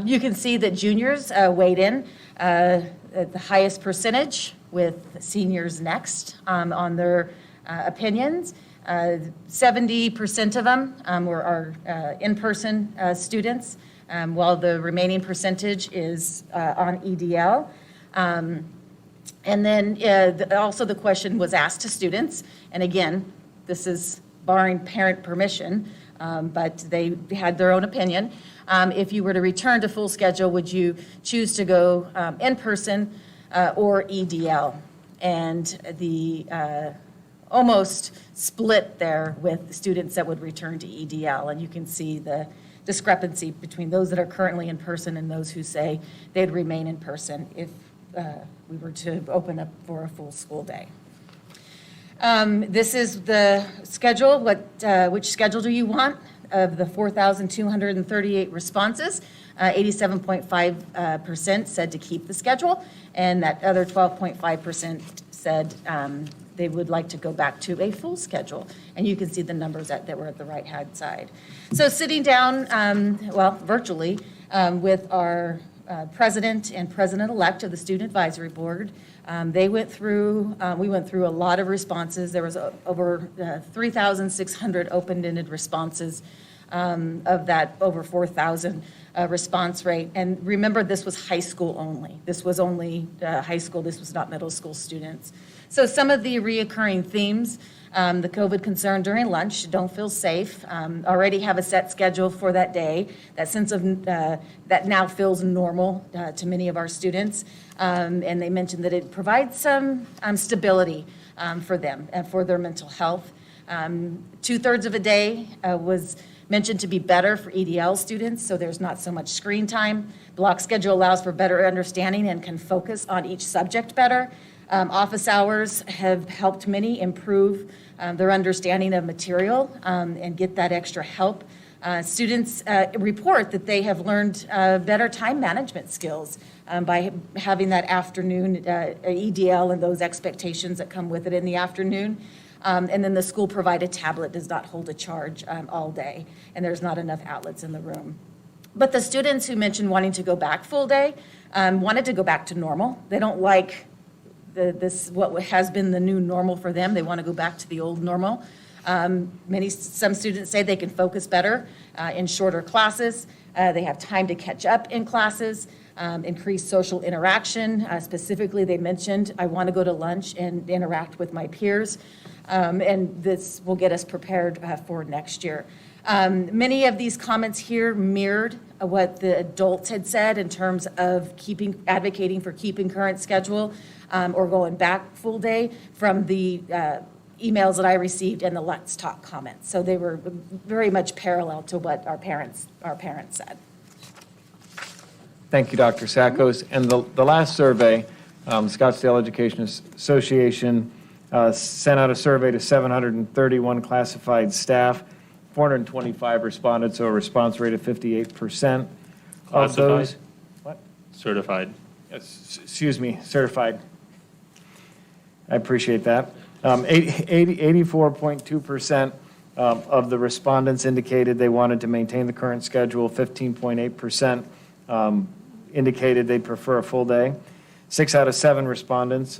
You can see that juniors weighed in at the highest percentage, with seniors next on their opinions. 70% of them were our in-person students, while the remaining percentage is on EDL. And then also the question was asked to students, and again, this is barring parent permission, but they had their own opinion. If you were to return to full schedule, would you choose to go in-person or EDL? And the almost split there with students that would return to EDL. And you can see the discrepancy between those that are currently in person and those who say they'd remain in person if we were to open up for a full school day. This is the schedule. Which schedule do you want? Of the 4,238 responses, 87.5% said to keep the schedule, and that other 12.5% said they would like to go back to a full schedule. And you can see the numbers that were at the right-hand side. So sitting down, virtually, with our president and president-elect of the Student Advisory Board, we went through a lot of responses. There was over 3,600 open-ended responses. Of that, over 4,000 response rate. And remember, this was high school only. This was only high school. This was not middle school students. So some of the reoccurring themes, the COVID concern during lunch, don't feel safe, already have a set schedule for that day, that sense of, that now feels normal to many of our students. And they mentioned that it provides some stability for them and for their mental health. 2/3 of a day was mentioned to be better for EDL students, so there's not so much screen time. Block schedule allows for better understanding and can focus on each subject better. Office hours have helped many improve their understanding of material and get that extra help. Students report that they have learned better time management skills by having that afternoon EDL and those expectations that come with it in the afternoon. And then the school-provided tablet does not hold a charge all day, and there's not enough outlets in the room. But the students who mentioned wanting to go back full day wanted to go back to normal. They don't like what has been the new normal for them. They want to go back to the old normal. Some students say they can focus better in shorter classes. They have time to catch up in classes, increase social interaction. Specifically, they mentioned, I want to go to lunch and interact with my peers. And this will get us prepared for next year. Many of these comments here mirrored what the adults had said in terms of advocating for keeping current schedule or going back full day from the emails that I received and the Let's Talk comments. So they were very much parallel to what our parents said. Thank you, Dr. Sackos. And the last survey, Scottsdale Education Association sent out a survey to 731 classified staff, 425 responded, so a response rate of 58%. Of those, what? Certified. Excuse me, certified. I appreciate that. 84.2% of the respondents indicated they wanted to maintain the current schedule. 15.8% indicated they'd prefer a full day. 6 out of 7 respondents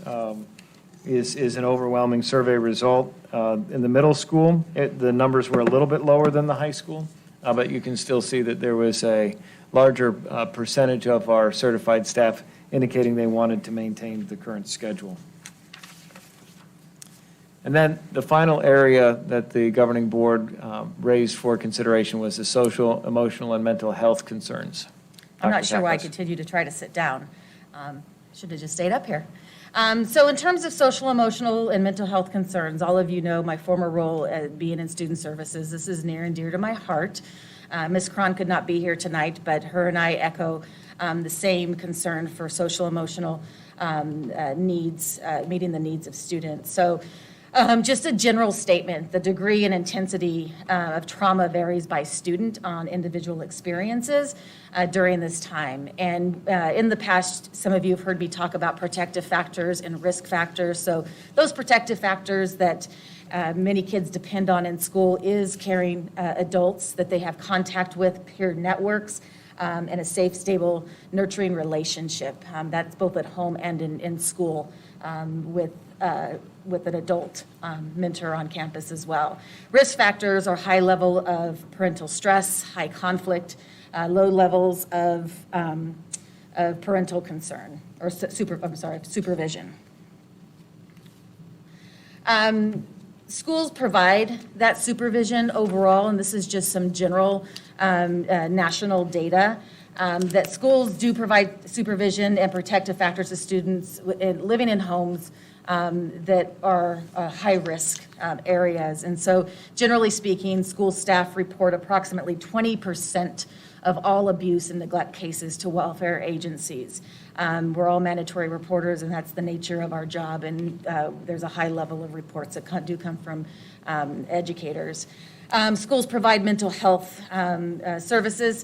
is an overwhelming survey result. In the middle school, the numbers were a little bit lower than the high school, but you can still see that there was a larger percentage of our certified staff indicating they wanted to maintain the current schedule. And then the final area that the governing board raised for consideration was the social, emotional, and mental health concerns. I'm not Dr. sure why I Sackos. continue to try to sit down. Should have just stayed up here. So in terms of social, emotional, and mental health concerns, all of you know my former role at being in student services. This is near and dear to my heart. Ms. Cron could not be here tonight, but her and I echo the same concern for social, emotional needs, meeting the needs of students. So just a general statement, the degree and intensity of trauma varies by student on individual experiences during this time. And in the past, some of you have heard me talk about protective factors and risk factors. So those protective factors that many kids depend on in school is caring adults that they have contact with, peer networks, and a safe, stable, nurturing relationship. That's both at home and in school with an adult mentor on campus as well. Risk factors are high level of parental stress, high conflict, low levels of parental concern, or supervision. Schools provide that supervision overall, and this is just some general national data, that schools do provide supervision and protective factors to students living in homes that are high-risk areas. And so generally speaking, school staff report approximately 20% of all abuse and neglect cases to welfare agencies. We're all mandatory reporters, and that's the nature of our job, and there's a high level of reports that do come from educators. Schools provide mental health services.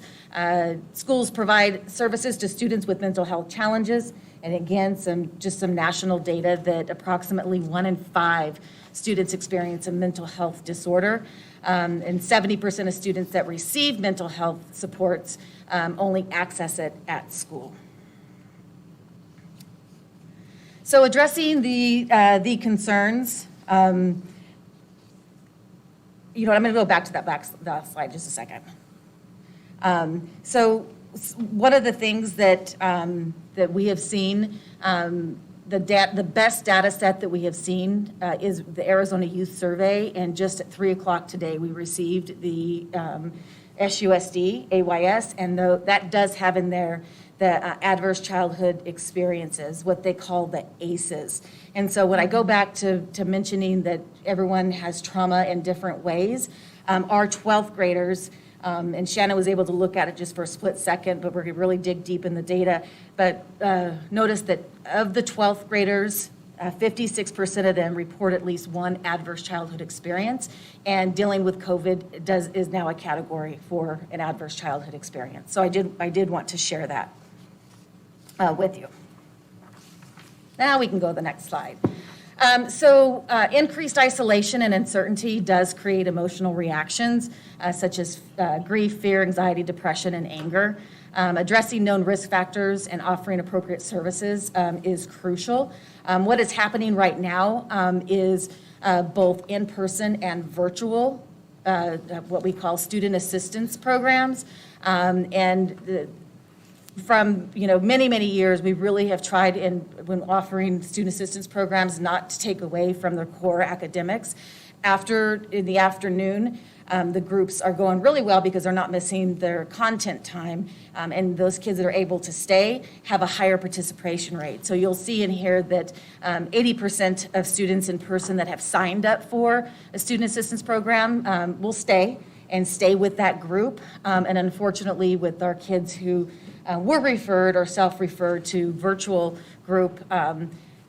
Schools provide services to students with mental health challenges. And again, some national data that approximately 1 in 5 students experience a mental health disorder. And 70% of students that receive mental health supports only access it at school. So addressing the concerns, I'm going to go back to that slide just a second. So one of the things that, that we have seen, the best data set that we have seen is the Arizona Youth Survey, and just at 3 o'clock today, we received the SUSD, AYS, and that does have in there the adverse childhood experiences, what they call the ACEs. And so when I go back to mentioning that everyone has trauma in different ways, our 12th graders, and Shannon was able to look at it just for a split second, but we're going to really dig deep in the data. But notice that of the 12th graders, 56% of them report at least one adverse childhood experience, and dealing with COVID is now a category for an adverse childhood experience. So I did want to share that with you. Now we can go to the next slide. Increased isolation and uncertainty does create emotional reactions such as grief, fear, anxiety, depression, and anger. Addressing known risk factors and offering appropriate services is crucial. What is happening right now is both in-person and virtual, what we call student assistance programs. From many years, we really have tried when offering student assistance programs not to take away from their core academics. In the afternoon, the groups are going really well because they're not missing their content time, and those kids that are able to stay have a higher participation rate. So you'll see in here that 80% of students in person that have signed up for a student assistance program will stay with that group. And unfortunately, with our kids who were referred or self-referred to virtual group,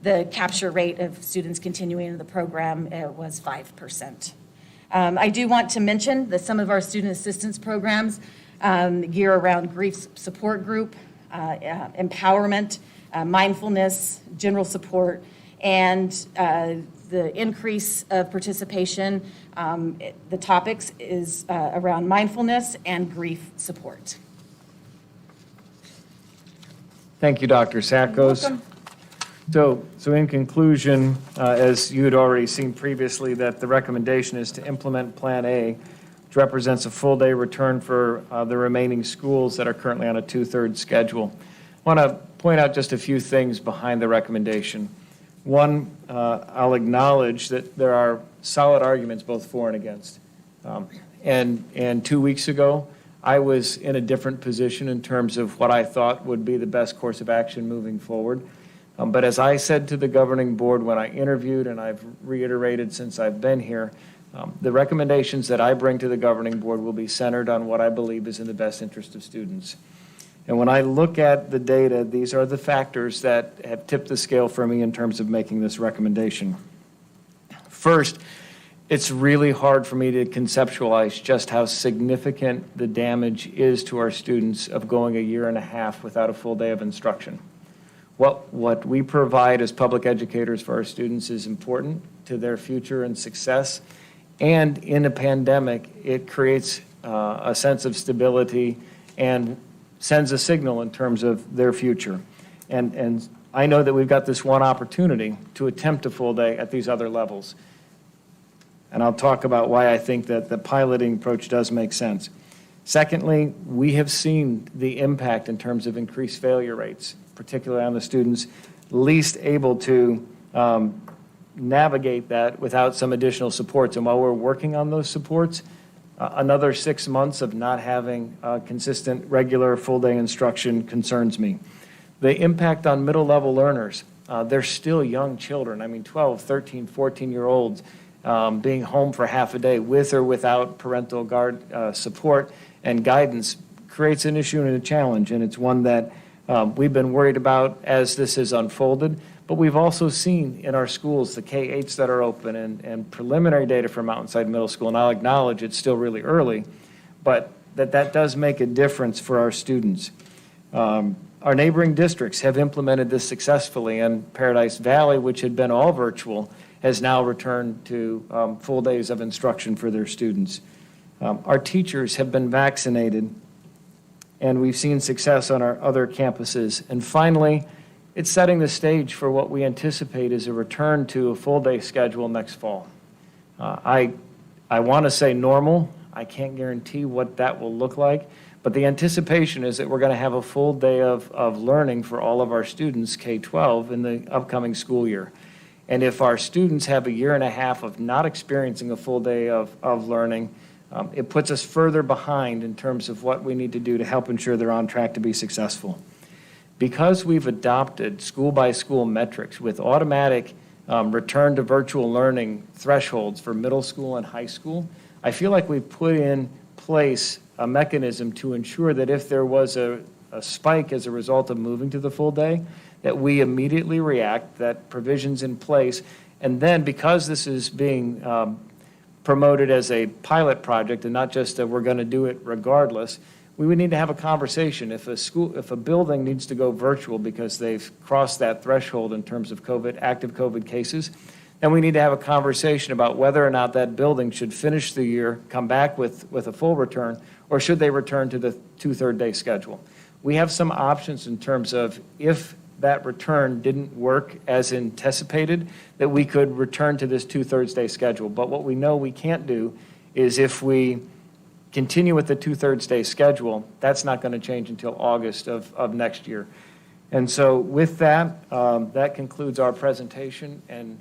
the capture rate of students continuing in the program was 5%. I do want to mention that some of our student assistance programs gear around grief support group, empowerment, mindfulness, general support, and the increase of participation, the topics is around mindfulness and grief support. Thank you, Dr. Sackos. So in conclusion, as you had already seen previously, that the recommendation is to implement Plan A, which represents a full-day return for the remaining schools that are currently on a 2/3 schedule. I want to point out just a few things behind the recommendation. One, I'll acknowledge that there are solid arguments both for and against. And 2 weeks ago, I was in a different position in terms of what I thought would be the best course of action moving forward. But as I said to the governing board when I interviewed, and I've reiterated since I've been here, the recommendations that I bring to the governing board will be centered on what I believe is in the best interest of students. And when I look at the data, these are the factors that have tipped the scale for me in terms of making this recommendation. First, it's really hard for me to conceptualize just how significant the damage is to our students of going a year and a half without a full day of instruction. What we provide as public educators for our students is important to their future and success. And in a pandemic, it creates a sense of stability and sends a signal in terms of their future. And I know that we've got this one opportunity to attempt a full day at these other levels. And I'll talk about why I think that the piloting approach does make sense. Secondly, we have seen the impact in terms of increased failure rates, particularly on the students least able to navigate that without some additional supports. And while we're working on those supports, another 6 months of not having consistent, regular, full-day instruction concerns me. The impact on middle-level learners, they're still young children. I mean, 12, 13, 14-year-olds being home for half a day with or without parental support and guidance creates an issue and a challenge, and it's one that we've been worried about as this has unfolded. But we've also seen in our schools, the K-8s that are open and preliminary data from Mountainside Middle School, and I'll acknowledge it's still really early, but that does make a difference for our students. Our neighboring districts have implemented this successfully, and Paradise Valley, which had been all virtual, has now returned to full days of instruction for their students. Our teachers have been vaccinated, and we've seen success on our other campuses. And finally, it's setting the stage for what we anticipate is a return to a full-day schedule next fall. I want to say normal. I can't guarantee what that will look like, but the anticipation is that we're going to have a full day of learning for all of our students, K12, in the upcoming school year. And if our students have a year and a half of not experiencing a full day of learning, it puts us further behind in terms of what we need to do to help ensure they're on track to be successful. Because we've adopted school-by-school metrics with automatic return to virtual learning thresholds for middle school and high school, I feel like we've put in place a mechanism to ensure that if there was a spike as a result of moving to the full day, that we immediately react, that provision's in place, and then because this is being promoted as a pilot project and not just that we're going to do it regardless, we would need to have a conversation. If a building needs to go virtual because they've crossed that threshold in terms of active COVID cases, then we need to have a conversation about whether or not that building should finish the year, come back with a full return, or should they return to the 2/3 day schedule. We have some options in terms of if that return didn't work as anticipated, that we could return to this 2/3 day schedule. But what we know we can't do is if we continue with the 2/3 day schedule, that's not going to change until August of next year. And so with that, that concludes our presentation, and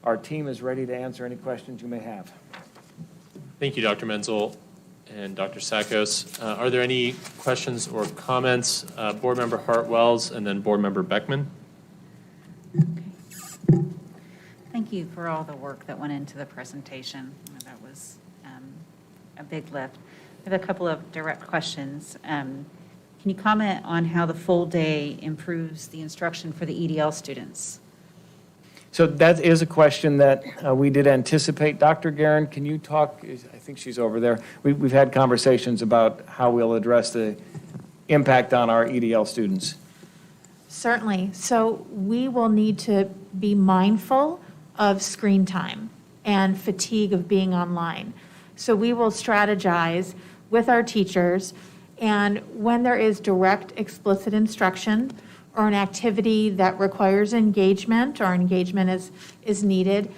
our team is ready to answer any questions you may have. Thank you, Dr. Menzel and Dr. Sakos. Are there any questions or comments? Board Member Hartwells and then Board Member Beckman. Thank you for all the work that went into the presentation. That was a big lift. I have a couple of direct questions. Can you comment on how the full day improves the instruction for the EDL students? So that is a question that we did anticipate. Dr. Guerin, can you talk? I think she's over there. We've had conversations about how we'll address the impact on our EDL students. Certainly. So we will need to be mindful of screen time and fatigue of being online. So we will strategize with our teachers, and when there is direct, explicit instruction or an activity that requires engagement or engagement is needed,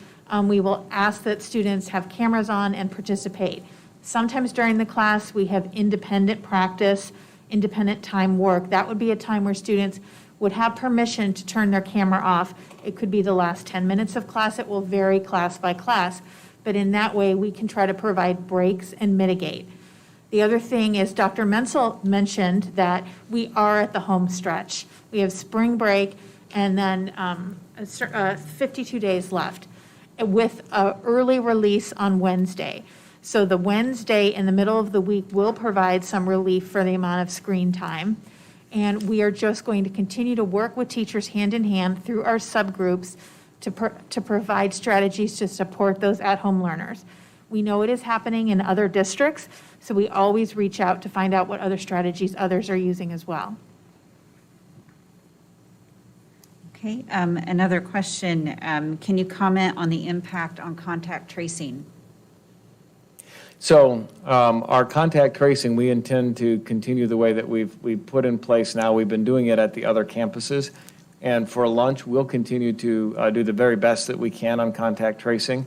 we will ask that students have cameras on and participate. Sometimes during the class, we have independent practice, independent time work. That would be a time where students would have permission to turn their camera off. It could be the last 10 minutes of class. It will vary class by class. But in that way, we can try to provide breaks and mitigate. The other thing is Dr. Menzel mentioned that we are at the home stretch. We have spring break and then 52 days left with an early release on Wednesday. So the Wednesday in the middle of the week will provide some relief for the amount of screen time. And we are just going to continue to work with teachers hand in hand through our subgroups to provide strategies to support those at-home learners. We know it is happening in other districts, so we always reach out to find out what other strategies others are using as well. Okay, another question. Can you comment on the impact on contact tracing? So our contact tracing, we intend to continue the way that we've put in place now. We've been doing it at the other campuses. And for lunch, we'll continue to do the very best that we can on contact tracing.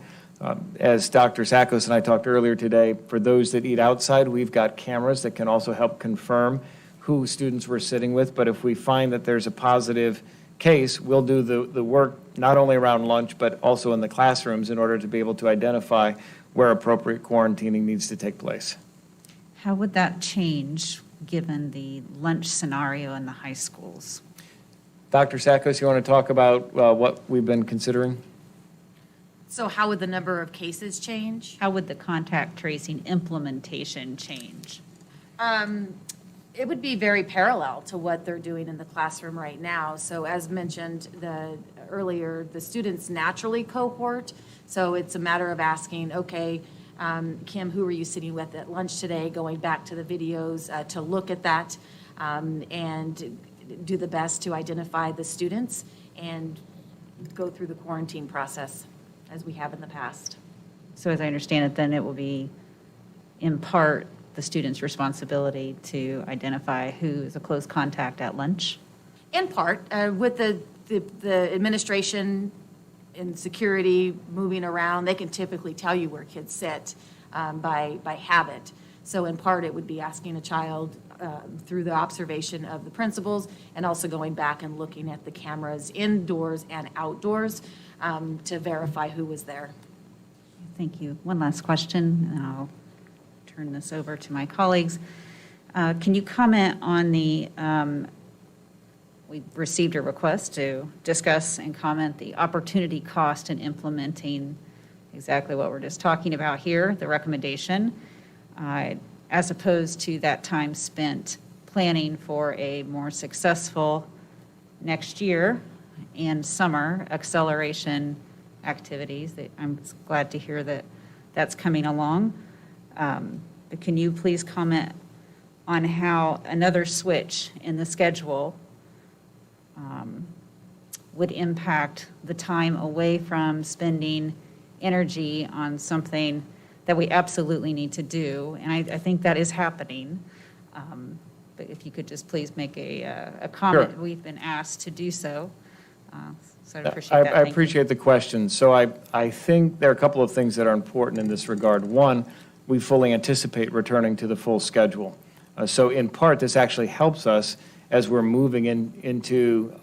As Dr. Sakos and I talked earlier today, for those that eat outside, we've got cameras that can also help confirm who students we're sitting with. But if we find that there's a positive case, we'll do the work not only around lunch, but also in the classrooms in order to be able to identify where appropriate quarantining needs to take place. How would that change given the lunch scenario in the high schools? Dr. Sakos, you want to talk about what we've been considering? So how would the number of cases change? How would the contact tracing implementation change? It would be very parallel to what they're doing in the classroom right now. So as mentioned earlier, the students naturally cohort. So it's a matter of asking, okay, Kim, who were you sitting with at lunch today? Going back to the videos to look at that and do the best to identify the students and go through the quarantine process as we have in the past. So as I understand it, then it will be in part the student's responsibility to identify who is a close contact at lunch? In part, with the administration and security moving around, they can typically tell you where kids sit. by habit. So in part, it would be asking a child through the observation of the principals and also going back and looking at the cameras indoors and outdoors to verify who was there. Thank you. One last question, and I'll turn this over to my colleagues. Can you comment on we received a request to discuss and comment the opportunity cost in implementing exactly what we're just talking about here, the recommendation, as opposed to that time spent planning for a more successful next year and summer acceleration activities. I'm glad to hear that that's coming along. But can you please comment on how another switch in the schedule would impact the time away from spending energy on something that we absolutely need to do? And I think that is happening. But if you could just please make a comment. Sure. We've been asked to do so. So I appreciate that. I appreciate the question. So I think there are a couple of things that are important in this regard. One, we fully anticipate returning to the full schedule. So in part, this actually helps us as we're moving into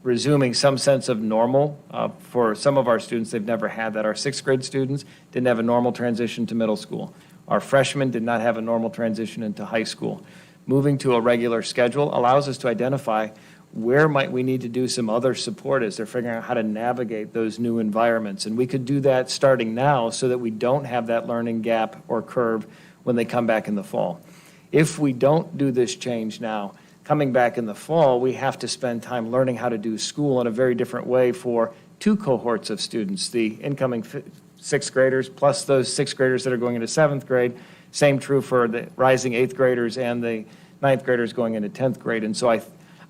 resuming some sense of normal. For some of our students, they've never had that. Our sixth grade students didn't have a normal transition to middle school. Our freshmen did not have a normal transition into high school. Moving to a regular schedule allows us to identify where might we need to do some other support as they're figuring out how to navigate those new environments. And we could do that starting now so that we don't have that learning gap or curve when they come back in the fall. If we don't do this change now, coming back in the fall, we have to spend time learning how to do school in a very different way for two cohorts of students, the incoming sixth graders plus those sixth graders that are going into seventh grade. Same true for the rising eighth graders and the ninth graders going into 10th grade. And so I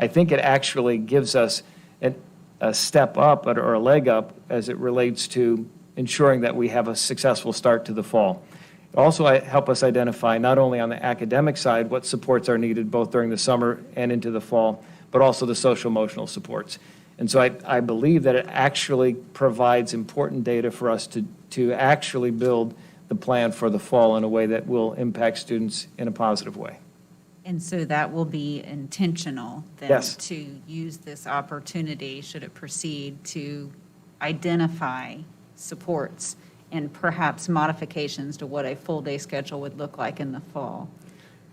think it actually gives us a step up or a leg up as it relates to ensuring that we have a successful start to the fall. It also help us identify not only on the academic side what supports are needed both during the summer and into the fall, but also the social emotional supports. And so I believe that it actually provides important data for us to actually build the plan for the fall in a way that will impact students in a positive way. And so that will be intentional then? Yes. To use this opportunity, should it proceed, to identify supports and perhaps modifications to what a full-day schedule would look like in the fall?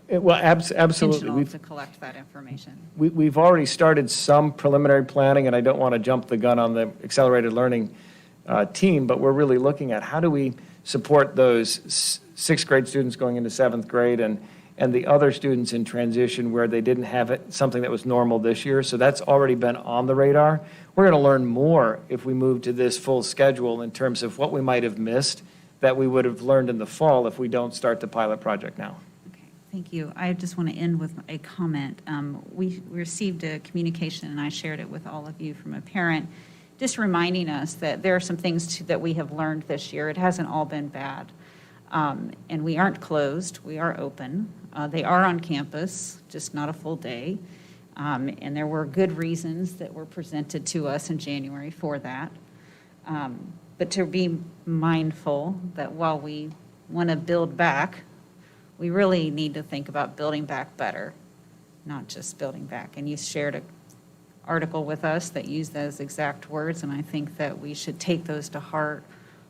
Well, absolutely. Intentional to collect that information. We've already started some preliminary planning, and I don't want to jump the gun on the accelerated learning team, but we're really looking at how do we support those sixth grade students going into seventh grade and the other students in transition where they didn't have something that was normal this year. So that's already been on the radar. We're going to learn more if we move to this full schedule in terms of what we might have missed that we would have learned in the fall if we don't start the pilot project now. Okay, thank you. I just want to end with a comment. We received a communication, and I shared it with all of you, from a parent, just reminding us that there are some things that we have learned this year. It hasn't all been bad. And we aren't closed, we are open. They are on campus, just not a full day. And there were good reasons that were presented to us in January for that. But to be mindful that while we want to build back, we really need to think about building back better, not just building back. And you shared an article with us that used those exact words, and I think that we should take those to heart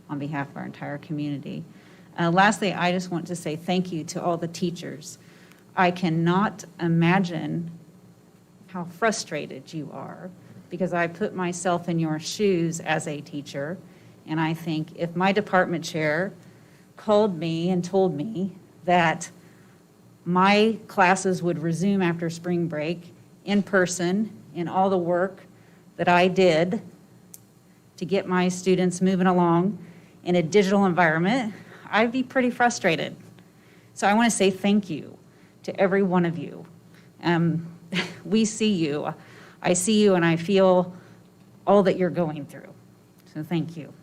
on behalf of our entire community. Lastly, I just want to say thank you to all the teachers. I cannot imagine how frustrated you are, because I put myself in your shoes as a teacher, and I think if my department chair called me and told me that my classes would resume after spring break in person in all the work that I did to get my students moving along in a digital environment, I'd be pretty frustrated. So I want to say thank you to every one of you. We see you. I see you and I feel all that you're going through. So thank you.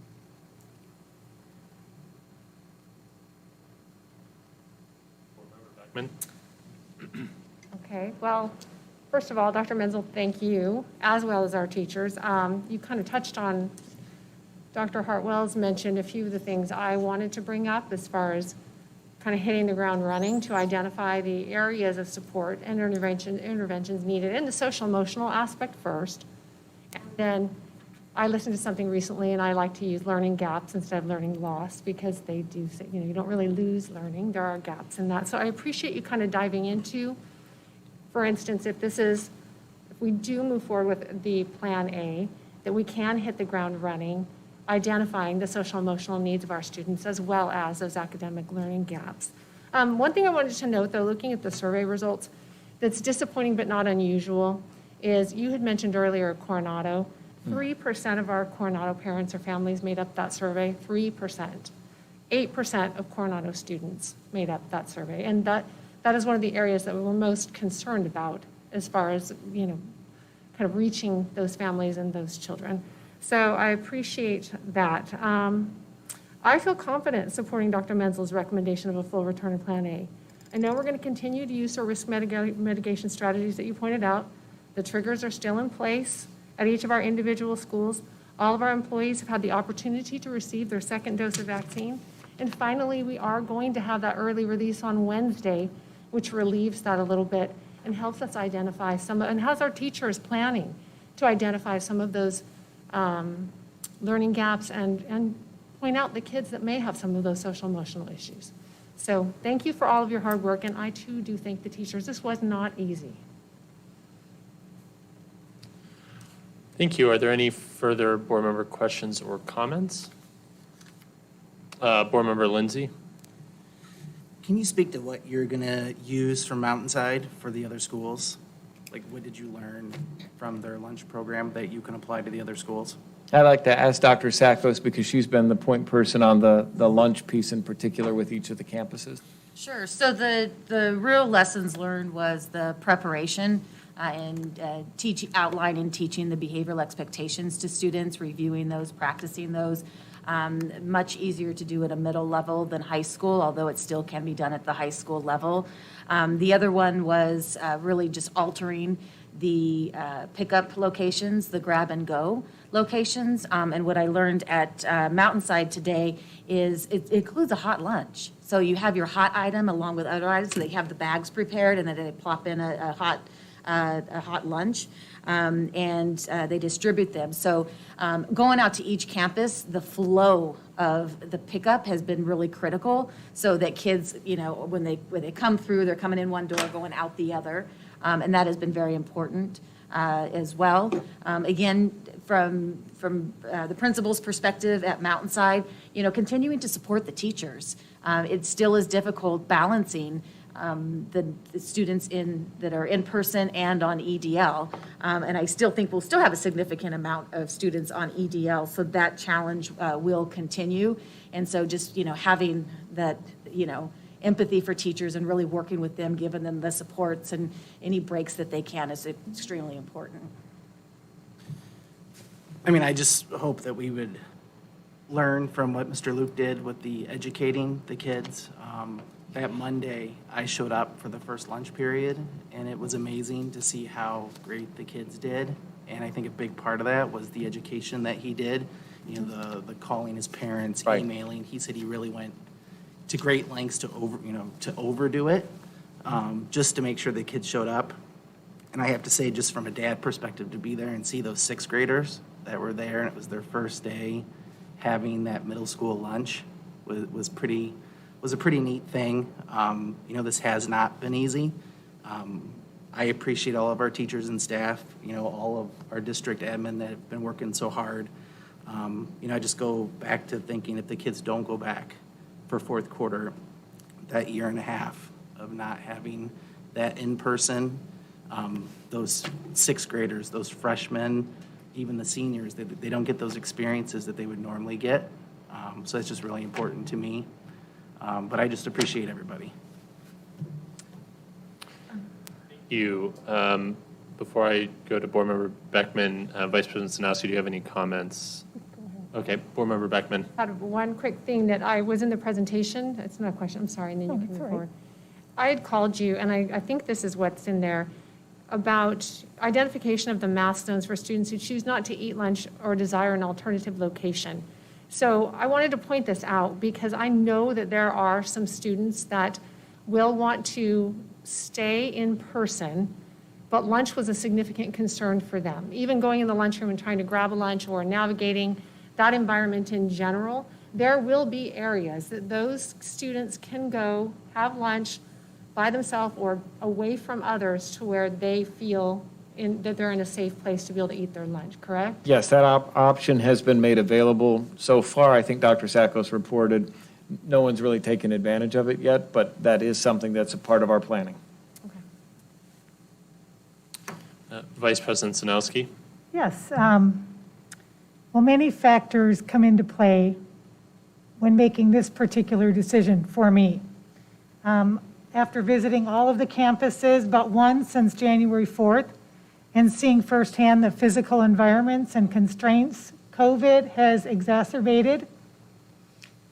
Okay, well, first of all, Dr. Menzel, thank you, as well as our teachers. You kind of touched on Dr. Hartwell's mentioned a few of the things I wanted to bring up as far as kind of hitting the ground running to identify the areas of support and interventions needed in the social emotional aspect first. And then I listened to something recently, and I like to use learning gaps instead of learning loss, because they do say, you don't really lose learning. There are gaps in that. So I appreciate you kind of diving into, for instance, if we do move forward with the Plan A, that we can hit the ground running, identifying the social emotional needs of our students as well as those academic learning gaps. One thing I wanted to note, though, looking at the survey results, that's disappointing but not unusual, is you had mentioned earlier Coronado. 3% of our Coronado parents or families made up that survey, 3%. 8% of Coronado students made up that survey. And that is one of the areas that we were most concerned about as far as, kind of reaching those families and those children. So I appreciate that. I feel confident supporting Dr. Menzel's recommendation of a full return of Plan A. I know we're going to continue to use our risk mitigation strategies that you pointed out. The triggers are still in place at each of our individual schools. All of our employees have had the opportunity to receive their second dose of vaccine. And finally, we are going to have that early release on Wednesday, which relieves that a little bit and helps us identify and has our teachers planning to identify some of those learning gaps and point out the kids that may have some of those social emotional issues. So thank you for all of your hard work, and I too do thank the teachers. This was not easy. Thank you. Are there any further board member questions or comments? Board member Lindsay? Can you speak to what you're going to use from Mountainside for the other schools? Like, what did you learn from their lunch program that you can apply to the other schools? I'd like to ask Dr. Sackos, because she's been the point person on the lunch piece in particular with each of the campuses. Sure. So the real lessons learned was the preparation and outlining, teaching the behavioral expectations to students, reviewing those, practicing those. Much easier to do at a middle level than high school, although it still can be done at the high school level. The other one was really just altering the pickup locations, the grab and go locations. And what I learned at Mountainside today is it includes a hot lunch. So you have your hot item along with other items, so they have the bags prepared, and then they plop in a hot lunch, and they distribute them. So going out to each campus, the flow of the pickup has been really critical, so that kids, when they come through, they're coming in one door, going out the other, and that has been very important as well. Again, from the principal's perspective at Mountainside, continuing to support the teachers. It still is difficult balancing the students that are in person and on EDL. And I still think we'll still have a significant amount of students on EDL, so that challenge will continue. And so just, having that, empathy for teachers and really working with them, giving them the supports and any breaks that they can is extremely important. I mean, I just hope that we would learn from what Mr. Luke did with the educating the kids. That Monday, I showed up for the first lunch period, and it was amazing to see how great the kids did. And I think a big part of that was the education that he did, the calling his parents, Right. emailing. He said he really went to great lengths to overdo it, just to make sure the kids showed up. And I have to say, just from a dad perspective, to be there and see those sixth graders that were there, and it was their first day having that middle school lunch was a pretty neat thing. This has not been easy. I appreciate all of our teachers and staff, all of our district admin that have been working so hard. I just go back to thinking, if the kids don't go back for fourth quarter, that year and a half of not having that in person, those sixth graders, those freshmen, even the seniors, they don't get those experiences that they would normally get. So it's just really important to me. But I just appreciate everybody. Thank you. Before I go to Board Member Beckman, Vice President Sanowski, do you have any comments? Okay, Board Member Beckman. I had one quick thing that I was in the presentation. It's not a question, I'm sorry, and then you can move forward. I had called you, and I think this is what's in there, about identification of the milestones for students who choose not to eat lunch or desire an alternative location. So I wanted to point this out because I know that there are some students that will want to stay in person, but lunch was a significant concern for them. Even going in the lunchroom and trying to grab a lunch or navigating that environment in general, there will be areas that those students can go have lunch by themselves or away from others to where they feel that they're in a safe place to be able to eat their lunch, correct? Yes, that option has been made available. So far, I think Dr. Sackos reported, no one's really taken advantage of it yet, but that is something that's a part of our planning. Vice President Zanowski. Yes. Well, many factors come into play when making this particular decision for me. After visiting all of the campuses but one since January 4th and seeing firsthand the physical environments and constraints COVID has exacerbated,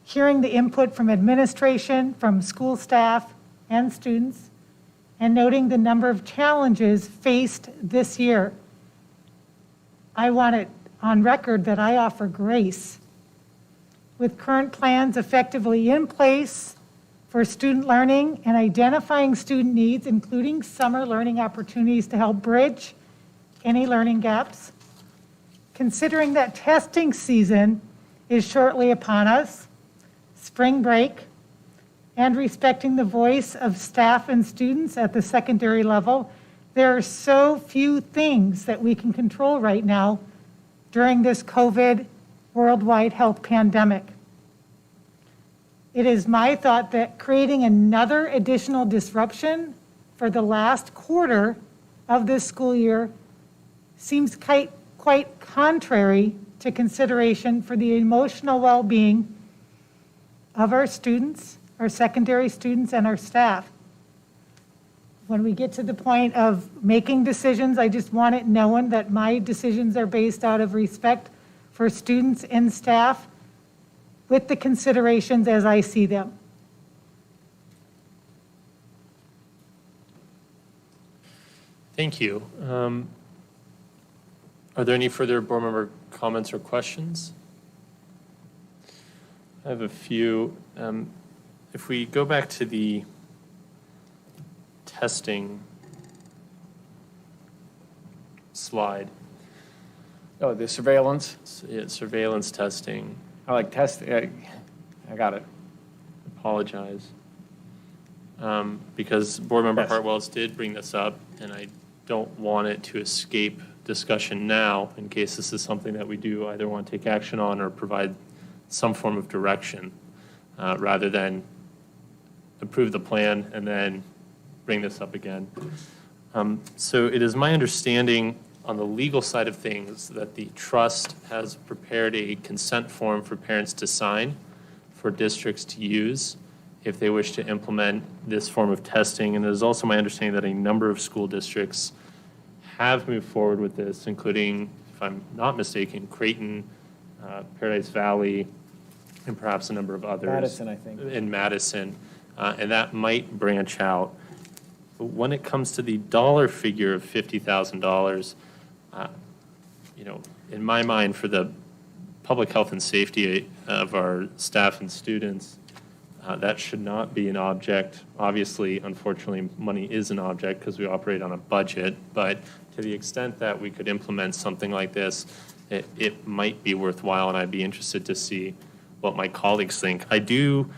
hearing the input from administration, from school staff and students, and noting the number of challenges faced this year, I want it on record that I offer grace. With current plans effectively in place for student learning and identifying student needs, including summer learning opportunities to help bridge any learning gaps, considering that testing season is shortly upon us, spring break, and respecting the voice of staff and students at the secondary level, there are so few things that we can control right now during this COVID worldwide health pandemic. It is my thought that creating another additional disruption for the last quarter of this school year seems quite contrary to consideration for the emotional well-being of our students, our secondary students, and our staff. When we get to the point of making decisions, I just want it known that my decisions are based out of respect for students and staff with the considerations as I see them. Thank you. Are there any further board member comments or questions? I have a few. If we go back to the testing slide. Oh, the surveillance? Surveillance testing. I like test, I got it. Apologize. Because Board Member Yes. Hartwells did bring this up, and I don't want it to escape discussion now in case this is something that we do either want to take action on or provide some form of direction rather than approve the plan and then bring this up again. So it is my understanding on the legal side of things that the trust has prepared a consent form for parents to sign for districts to use if they wish to implement this form of testing. And it is also my understanding that a number of school districts have moved forward with this, including, if I'm not mistaken, Creighton, Paradise Valley, and perhaps a number of others. Madison, I think. In Madison, and that might branch out. But when it comes to the dollar figure of $50,000, in my mind, for the public health and safety of our staff and students, that should not be an object. Obviously, unfortunately, money is an object because we operate on a budget, but to the extent that we could implement something like this, it might be worthwhile, and I'd be interested to see what my colleagues think. I do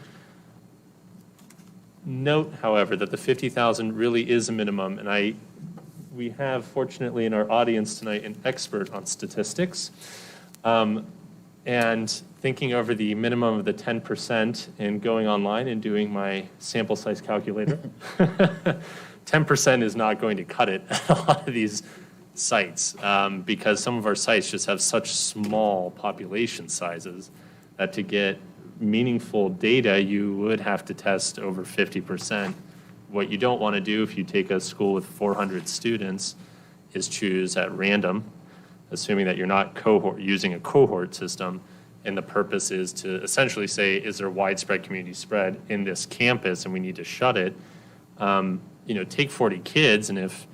note, however, that the $50,000 really is a minimum, and we have, fortunately, in our audience tonight, an expert on statistics. And thinking over the minimum of the 10% and going online and doing my sample size calculator, 10% is not going to cut it at a lot of these sites because some of our sites just have such small population sizes that to get meaningful data, you would have to test over 50%. What you don't want to do if you take a school with 400 students is choose at random, assuming that you're not using a cohort system, and the purpose is to essentially say, is there widespread community spread in this campus and we need to shut it? Take 40 kids, and if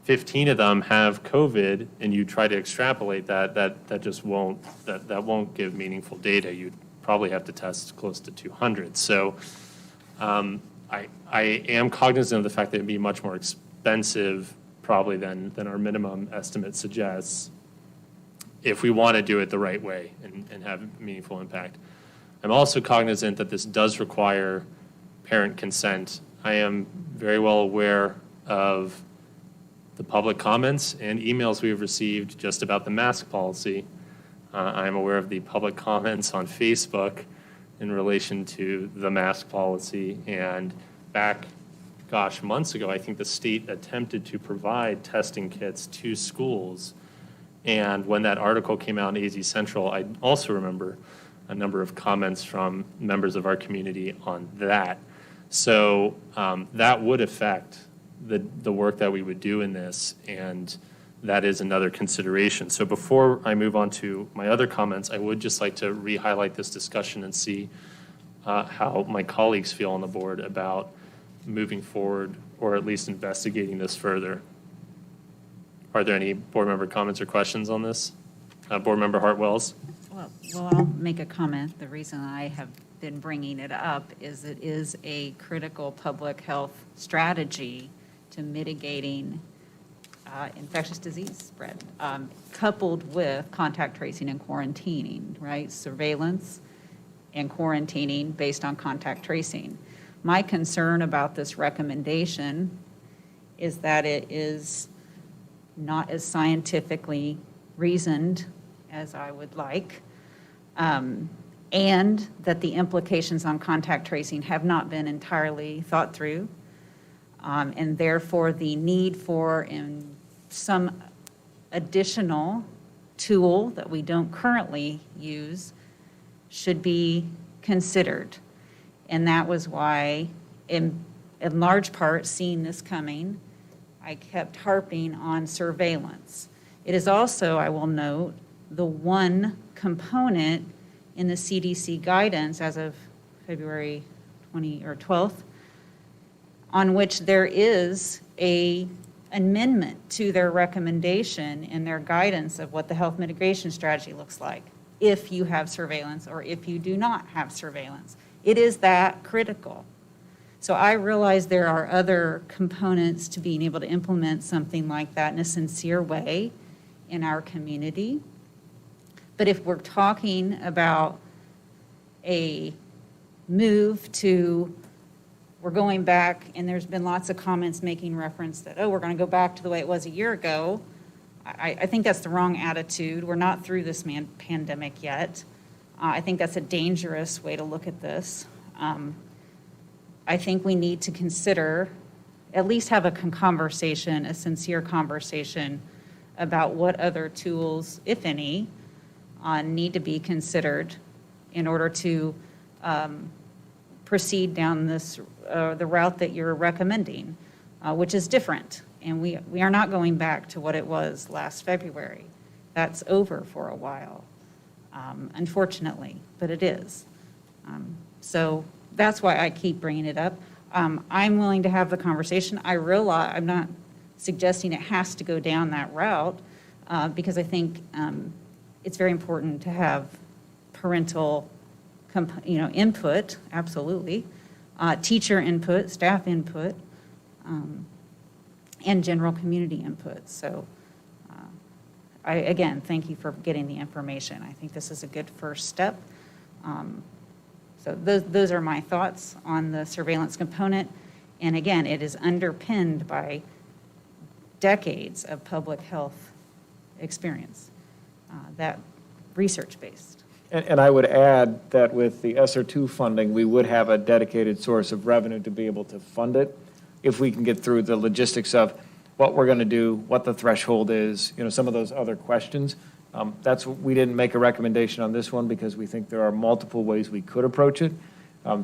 15 of them have COVID and you try to extrapolate that just won't, that won't give meaningful data. You'd probably have to test close to 200. So I am cognizant of the fact that it'd be much more expensive probably than our minimum estimate suggests if we want to do it the right way and have meaningful impact. I'm also cognizant that this does require parent consent. I am very well aware of the public comments and emails we've received just about the mask policy. I'm aware of the public comments on Facebook in relation to the mask policy. And back, gosh, months ago, I think the state attempted to provide testing kits to schools. And when that article came out in AZ Central, I also remember a number of comments from members of our community on that. So that would affect the work that we would do in this, and that is another consideration. So before I move on to my other comments, I would just like to re-highlight this discussion and see how my colleagues feel on the board about moving forward, or at least investigating this further. Are there any board member comments or questions on this? Board Member Hartwells? Well, I'll make a comment. The reason I have been bringing it up is it is a critical public health strategy to mitigating infectious disease spread, coupled with contact tracing and quarantining, right? Surveillance and quarantining based on contact tracing. My concern about this recommendation is that it is not as scientifically reasoned as I would like, and that the implications on contact tracing have not been entirely thought through, and therefore the need for some additional tool that we don't currently use should be considered. And that was why, in large part, seeing this coming, I kept harping on surveillance. It is also, I will note, the one component in the CDC guidance as of February 12th, on which there is an amendment to their recommendation and their guidance of what the health mitigation strategy looks like if you have surveillance or if you do not have surveillance. It is that critical. So I realize there are other components to being able to implement something like that in a sincere way in our community. But if we're talking about a move to, we're going back, and there's been lots of comments making reference that, oh, we're going to go back to the way it was a year ago, I think that's the wrong attitude. We're not through this pandemic yet. I think that's a dangerous way to look at this. I think we need to consider, at least have a conversation, a sincere conversation about what other tools, if any, need to be considered in order to proceed down this the route that you're recommending, which is different. And we are not going back to what it was last February. That's over for a while, unfortunately, but it is. So that's why I keep bringing it up. I'm willing to have the conversation. I realize I'm not suggesting it has to go down that route, because I think it's very important to have parental input, absolutely, teacher input, staff input, and general community input. So I, again, thank you for getting the information. I think this is a good first step. So those are my thoughts on the surveillance component. And again, it is underpinned by decades of public health experience, that research-based. And I would add that with the SR2 funding, we would have a dedicated source of revenue to be able to fund it if we can get through the logistics of what we're going to do, what the threshold is, some of those other questions. We didn't make a recommendation on this one because we think there are multiple ways we could approach it.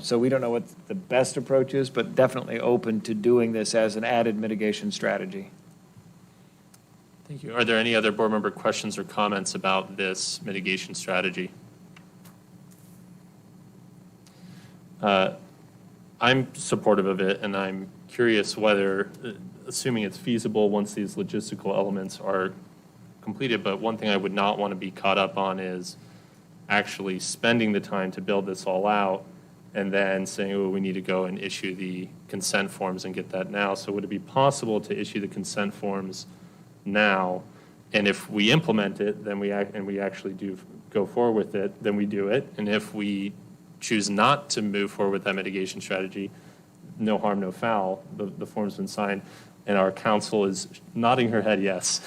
So we don't know what the best approach is, but definitely open to doing this as an added mitigation strategy. Thank you. Are there any other board member questions or comments about this mitigation strategy? I'm supportive of it, and I'm curious whether, assuming it's feasible once these logistical elements are completed, but one thing I would not want to be caught up on is actually spending the time to build this all out and then saying, oh, we need to go and issue the consent forms and get that now. So would it be possible to issue the consent forms now? And if we implement it, then we actually do go forward with it, then we do it. And if we choose not to move forward with that mitigation strategy, no harm, no foul. The form's been signed, and our counsel is nodding her head yes.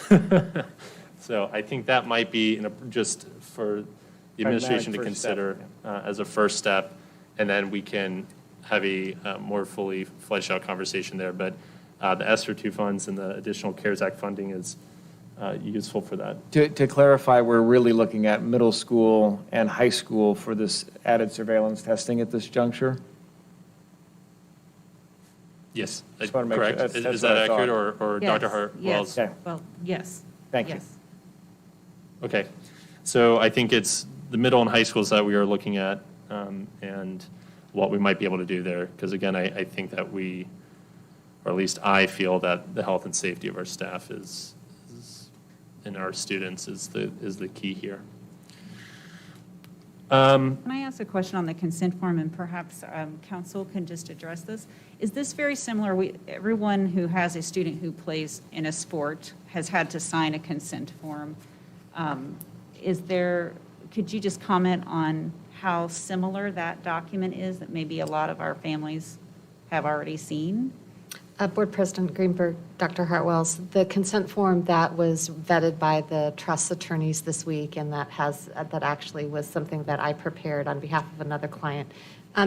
So I think that might be just for the administration to consider as a first step, and then we can have a more fully fleshed out conversation there. But the ESSER 2 funds and the additional CARES Act funding is useful for that. To clarify, we're really looking at middle school and high school for this added surveillance testing at this juncture? Yes, Just wanna make sure correct. that's Is what that I thought. accurate, or Yes, Dr. Hart? yes. Okay. Well, yes. Thank you. Yes. Okay, so I think it's the middle and high schools that we are looking at, and what we might be able to do there. Because again, I think that we, or at least I feel that the health and safety of our staff is and our students is the key here. Can I ask a question on the consent form, and perhaps council can just address this? Is this very similar? Everyone who has a student who plays in a sport has had to sign a consent form. Could you just comment on how similar that document is that maybe a lot of our families have already seen? Board President Greenberg, Dr. Hartwells, the consent form that was vetted by the trust attorneys this week, and that actually was something that I prepared on behalf of another client,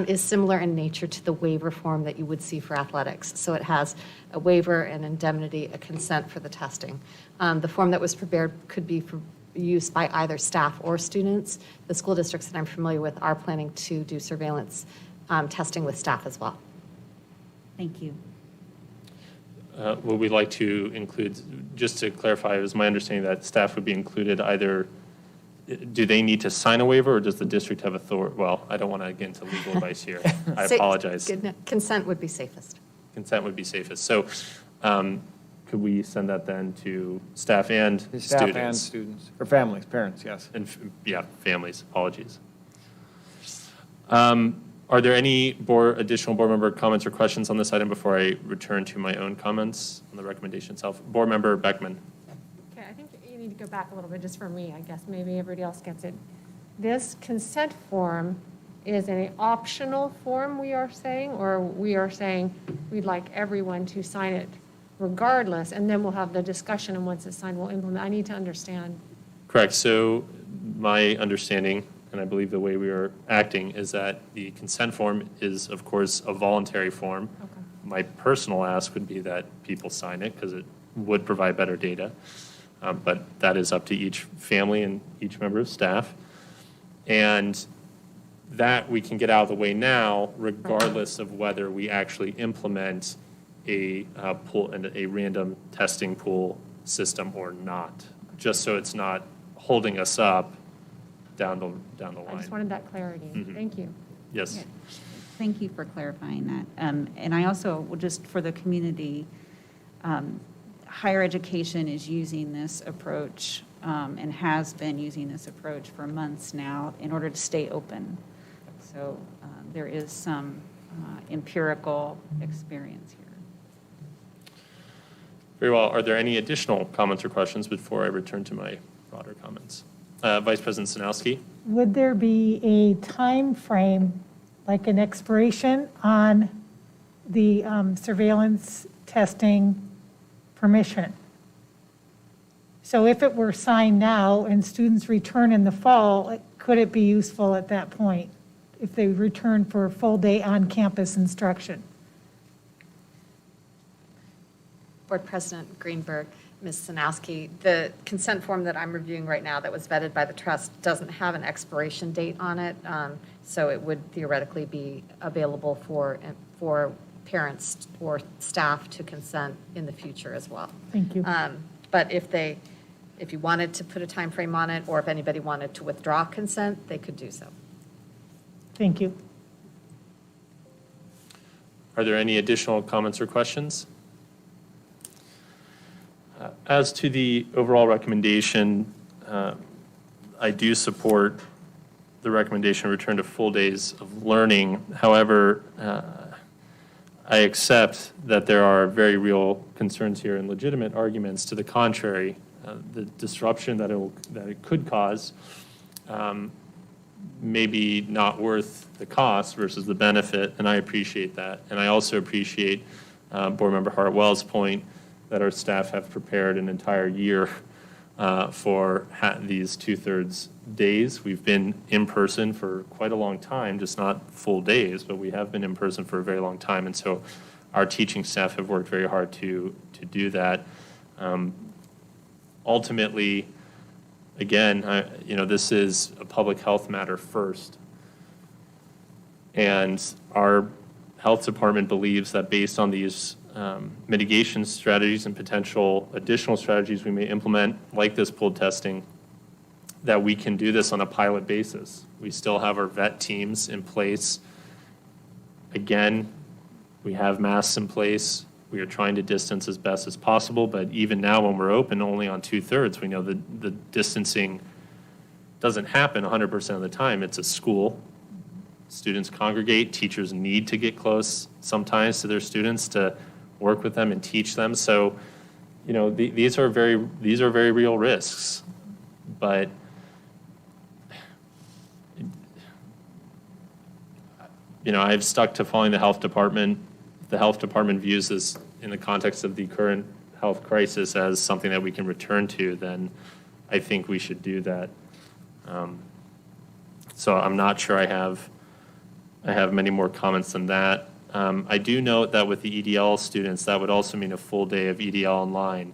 is similar in nature to the waiver form that you would see for athletics. So it has a waiver, an indemnity, a consent for the testing. The form that was prepared could be for use by either staff or students. The school districts that I'm familiar with are planning to do surveillance testing with staff as well. Thank you. Would we like to include, just to clarify, it was my understanding that staff would be included either, do they need to sign a waiver, or does the district have authority? Well, I don't want to get into legal advice here. I apologize. Consent would be safest. Consent would be safest. So could we send that then to staff and students? Staff and students, or families, parents, yes. And, yeah, families, apologies. Are there any additional board member comments or questions on this item before I return to my own comments on the recommendation itself? Board Member Beckman. Okay, I think you need to go back a little bit, just for me, I guess, maybe everybody else gets it. This consent form is an optional form, we are saying, or we are saying we'd like everyone to sign it regardless, and then we'll have the discussion, and once it's signed, we'll implement. I need to understand. Correct. So my understanding, and I believe the way we are acting, is that the consent form is, of course, a voluntary form. Okay. My personal ask would be that people sign it because it would provide better data. But that is up to each family and each member of staff. And that we can get out of the way now, regardless of whether we actually implement a pool and a random testing pool system or not, just so it's not holding us up down the line. I just wanted that clarity. Mhm. Thank you. Yes. Yeah. Thank you for clarifying that. And I also, just for the community, higher education is using this approach and has been using this approach for months now in order to stay open. So there is some empirical experience here. Very well. Are there any additional comments or questions before I return to my broader comments? Vice President Sanowski? Would there be a time frame, like an expiration on the surveillance testing permission? So if it were signed now and students return in the fall, could it be useful at that point if they return for a full day on-campus instruction? Board President Greenberg, Ms. Sanowski, the consent form that I'm reviewing right now that was vetted by the trust doesn't have an expiration date on it, so it would theoretically be available for parents or staff to consent in the future as well. Thank you. But if you wanted to put a time frame on it, or if anybody wanted to withdraw consent, they could do so. Thank you. Are there any additional comments or questions? As to the overall recommendation, I do support the recommendation to return to full days of learning. However, I accept that there are very real concerns here and legitimate arguments to the contrary. The disruption that it could cause may be not worth the cost versus the benefit, and I appreciate that. And I also appreciate Board Member Hartwell's point that our staff have prepared an entire year for these 2/3 days. We've been in person for quite a long time, just not full days, but we have been in person for a very long time. And so our teaching staff have worked very hard to do that. Ultimately, again, this is a public health matter first. And our health department believes that based on these mitigation strategies and potential additional strategies we may implement, like this pooled testing, that we can do this on a pilot basis. We still have our vet teams in place. Again, we have masks in place. We are trying to distance as best as possible, but even now when we're open only on 2/3, we know that the distancing doesn't happen 100% of the time. It's a school. Students congregate. Teachers need to get close sometimes to their students to work with them and teach them. So, these are very real risks. But I've stuck to following the health department. The health department views this in the context of the current health crisis as something that we can return to, then I think we should do that. So I'm not sure I have many more comments than that. I do note that with the EDL students, that would also mean a full day of EDL online,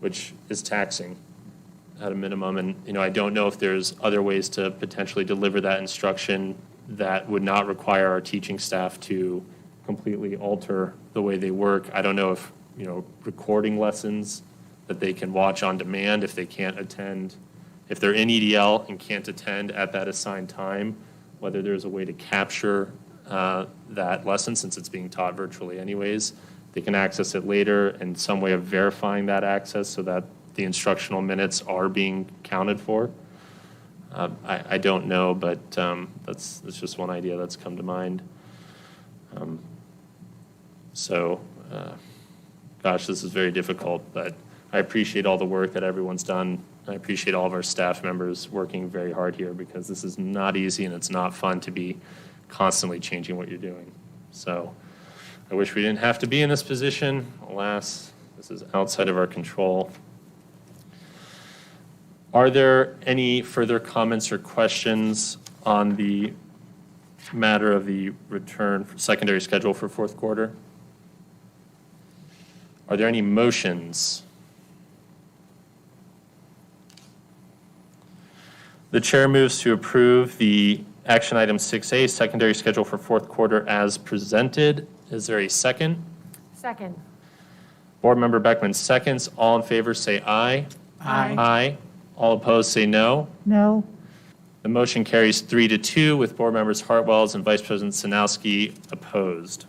which is taxing at a minimum. And, I don't know if there's other ways to potentially deliver that instruction that would not require our teaching staff to completely alter the way they work. I don't know if, recording lessons that they can watch on demand if they can't attend, if they're in EDL and can't attend at that assigned time, whether there's a way to capture that lesson since it's being taught virtually anyways. They can access it later and some way of verifying that access so that the instructional minutes are being counted for. I don't know, but that's just one idea that's come to mind. Gosh, this is very difficult, but I appreciate all the work that everyone's done. I appreciate all of our staff members working very hard here because this is not easy and it's not fun to be constantly changing what you're doing. So I wish we didn't have to be in this position. Alas, this is outside of our control. Are there any further comments or questions on the matter of the return for secondary schedule for fourth quarter? Are there any motions? The chair moves to approve the action item 6A, secondary schedule for fourth quarter as presented. Is there a second? Second. Board Member Beckman seconds. All in favor say aye. Aye. Aye. All opposed say no. No. The motion carries 3-2 with Board Members Hartwells and Vice President Sanowski opposed.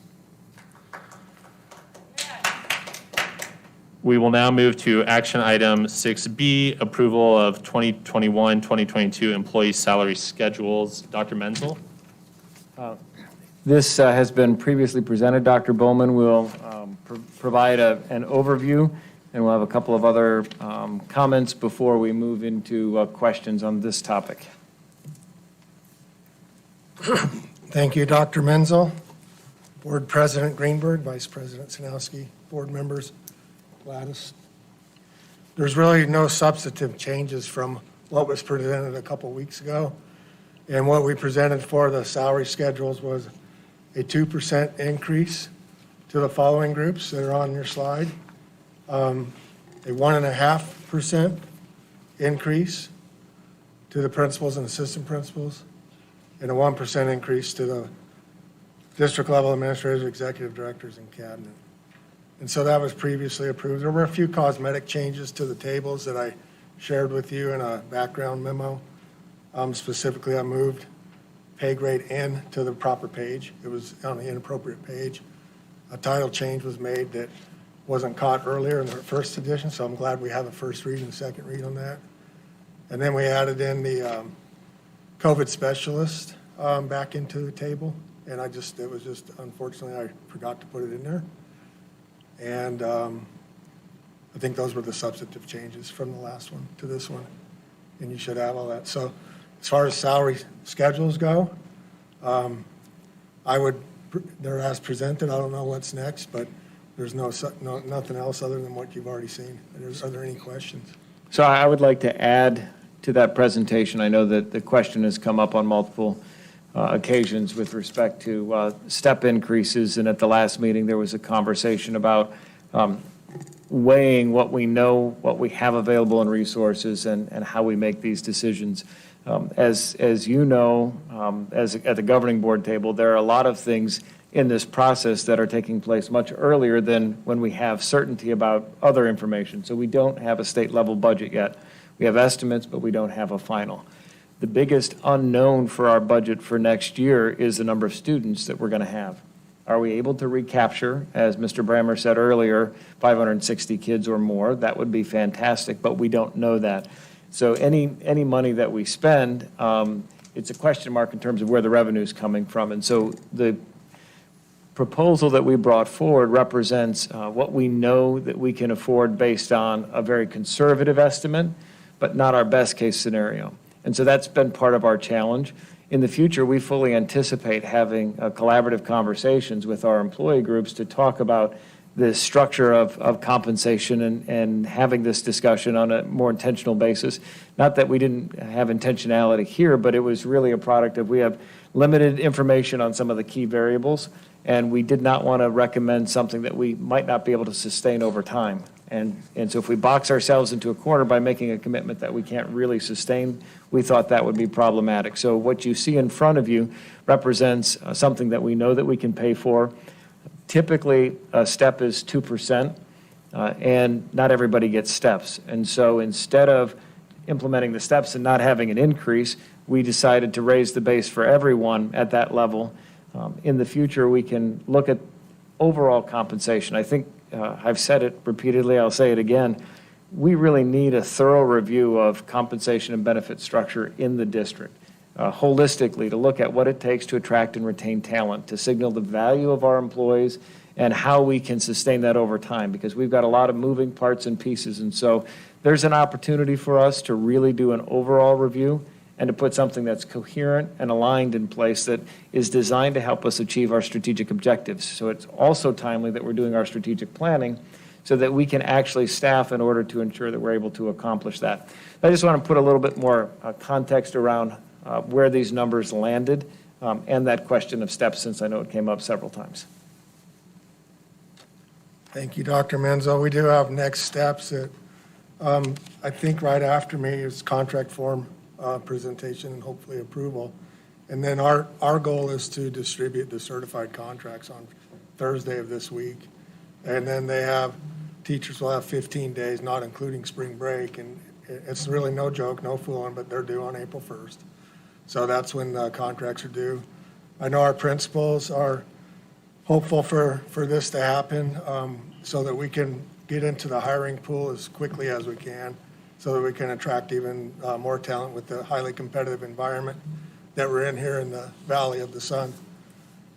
We will now move to action item 6B, approval of 2021-2022 employee salary schedules. Dr. Menzel? This has been previously presented. Dr. Bowman will provide an overview, and we'll have a couple of other comments before we move into questions on this topic. Thank you, Dr. Menzel, Board President Greenberg, Vice President Sanowski, board members, Gladys. There's really no substantive changes from what was presented a couple weeks ago. And what we presented for the salary schedules was a 2% increase to the following groups that are on your slide. A 1.5% increase to the principals and assistant principals, and a 1% increase to the district level administrators, executive directors, and cabinet. And so that was previously approved. There were a few cosmetic changes to the tables that I shared with you in a background memo. Specifically, I moved pay grade into the proper page. It was on the inappropriate page. A title change was made that wasn't caught earlier in the first edition, so I'm glad we have a first read and a second read on that. And then we added in the COVID specialist back into the table, and it was just, unfortunately, I forgot to put it in there. And I think those were the substantive changes from the last one to this one, and you should have all that. So as far as salary schedules go, they're as presented. I don't know what's next, but there's nothing else other than what you've already seen. Are there any questions? So I would like to add to that presentation. I know that the question has come up on multiple occasions with respect to step increases, and at the last meeting, there was a conversation about weighing what we know, what we have available in resources, and how we make these decisions. As you know, at the governing board table, there are a lot of things in this process that are taking place much earlier than when we have certainty about other information. So we don't have a state-level budget yet. We have estimates, but we don't have a final. The biggest unknown for our budget for next year is the number of students that we're going to have. Are we able to recapture, as Mr. Brammer said earlier, 560 kids or more? That would be fantastic, but we don't know that. So any money that we spend, it's a question mark in terms of where the revenue is coming from. And so the proposal that we brought forward represents what we know that we can afford based on a very conservative estimate, but not our best case scenario. And so that's been part of our challenge. In the future, we fully anticipate having collaborative conversations with our employee groups to talk about the structure of compensation and having this discussion on a more intentional basis. Not that we didn't have intentionality here, but it was really a product of we have limited information on some of the key variables, and we did not want to recommend something that we might not be able to sustain over time. And so if we box ourselves into a corner by making a commitment that we can't really sustain, we thought that would be problematic. So what you see in front of you represents something that we know that we can pay for. Typically, a step is 2%, and not everybody gets steps. And so instead of implementing the steps and not having an increase, we decided to raise the base for everyone at that level. In the future, we can look at overall compensation. I think I've said it repeatedly, I'll say it again. We really need a thorough review of compensation and benefit structure in the district, holistically, to look at what it takes to attract and retain talent, to signal the value of our employees and how we can sustain that over time, because we've got a lot of moving parts and pieces. And so there's an opportunity for us to really do an overall review and to put something that's coherent and aligned in place that is designed to help us achieve our strategic objectives. So it's also timely that we're doing our strategic planning so that we can actually staff in order to ensure that we're able to accomplish that. I just want to put a little bit more context around where these numbers landed and that question of steps, since I know it came up several times. Thank you, Dr. Menzel. We do have next steps that I think right after me is contract form presentation and hopefully approval. And then our goal is to distribute the certified contracts on Thursday of this week. And then teachers will have 15 days, not including spring break. And it's really no joke, no fooling, but they're due on April 1st. So that's when the contracts are due. I know our principals are hopeful for this to happen so that we can get into the hiring pool as quickly as we can, so that we can attract even more talent with the highly competitive environment that we're in here in the Valley of the Sun.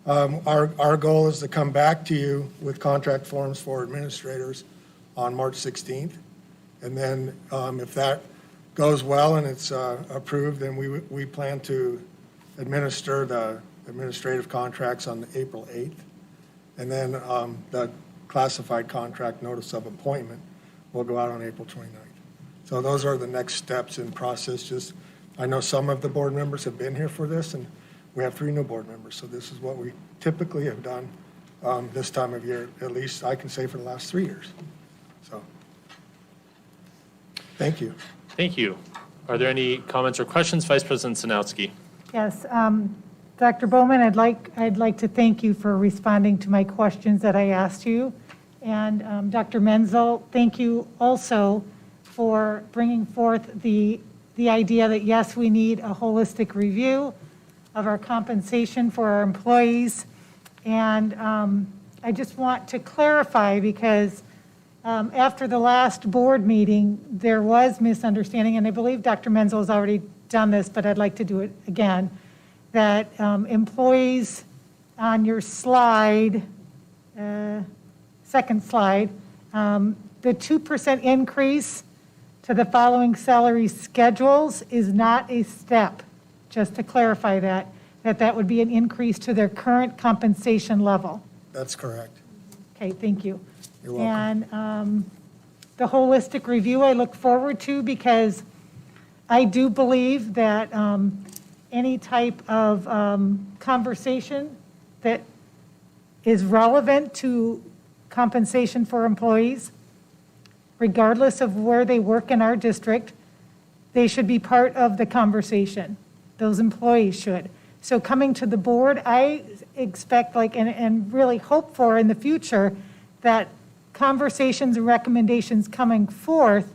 Our goal is to come back to you with contract forms for administrators on March 16th. And then if that goes well and it's approved, then we plan to administer the administrative contracts on April 8th. And then the classified contract notice of appointment will go out on April 29th. So those are the next steps in process. I know some of the board members have been here for this, and we have 3 new board members. So this is what we typically have done this time of year, at least I can say for the last 3 years. So thank you. Thank you. Are there any comments or questions? Vice President Sanowski. Yes, Dr. Bowman, I'd like to thank you for responding to my questions that I asked you. And Dr. Menzel, thank you also for bringing forth the idea that, yes, we need a holistic review of our compensation for our employees. And I just want to clarify, because after the last board meeting, there was misunderstanding, and I believe Dr. Menzel has already done this, but I'd like to do it again, that employees on your slide, second slide, the 2% increase to the following salary schedules is not a step, just to clarify that would be an increase to their current compensation level. That's correct. Okay, thank you. You're welcome. And the holistic review I look forward to, because I do believe that any type of conversation that is relevant to compensation for employees, regardless of where they work in our district, they should be part of the conversation. Those employees should. So coming to the board, I expect and really hope for in the future that conversations and recommendations coming forth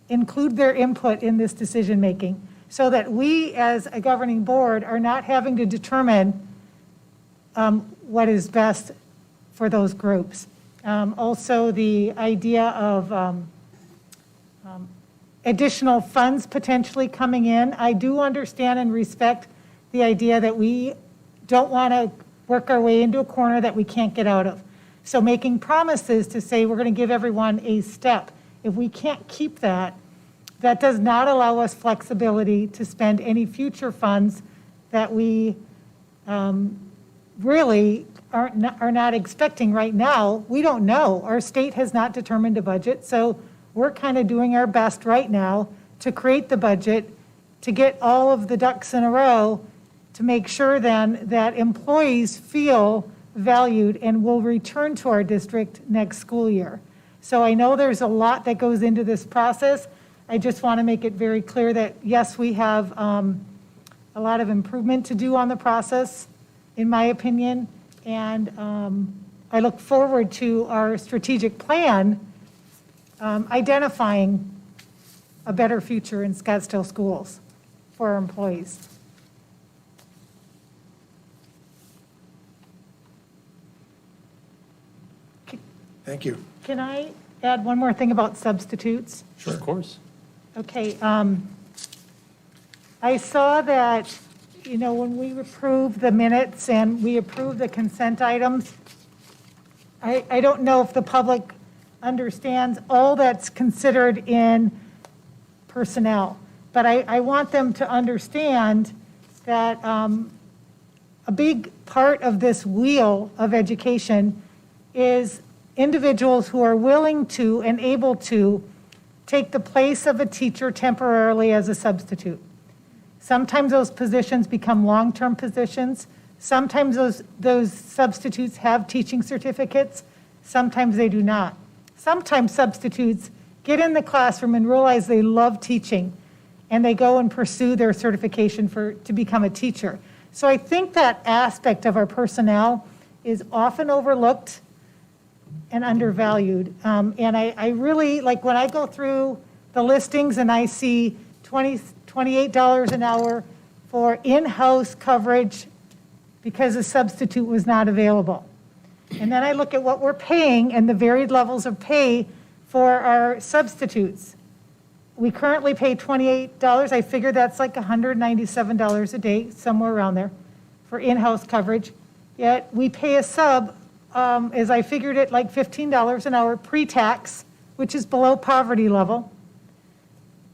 include their input in this decision-making, so that we as a governing board are not having to determine what is best for those groups. Also, the idea of additional funds potentially coming in. I do understand and respect the idea that we don't want to work our way into a corner that we can't get out of. So making promises to say we're going to give everyone a step, if we can't keep that, that does not allow us flexibility to spend any future funds that we really are not expecting right now. We don't know. Our state has not determined a budget, so we're kind of doing our best right now to create the budget, to get all of the ducks in a row, to make sure then that employees feel valued and will return to our district next school year. So I know there's a lot that goes into this process. I just want to make it very clear that, yes, we have a lot of improvement to do on the process, in my opinion, and I look forward to our strategic plan identifying a better future in Scottsdale schools for our employees. Thank you. Can I add one more thing about substitutes? Sure. Of course. Okay, I saw that, when we approved the minutes and we approved the consent items, I don't know if the public understands all that's considered in personnel, but I want them to understand that a big part of this wheel of education is individuals who are willing to and able to take the place of a teacher temporarily as a substitute. Sometimes those positions become long-term positions. Sometimes those substitutes have teaching certificates. Sometimes they do not. Sometimes substitutes get in the classroom and realize they love teaching, and they go and pursue their certification to become a teacher. So I think that aspect of our personnel is often overlooked and undervalued. And I really, when I go through the listings and I see $28 an hour for in-house coverage because a substitute was not available. And then I look at what we're paying and the varied levels of pay for our substitutes. We currently pay $28. I figure that's like $197 a day, somewhere around there, for in-house coverage. Yet we pay a sub, as I figured it, like $15 an hour pre-tax, which is below poverty level.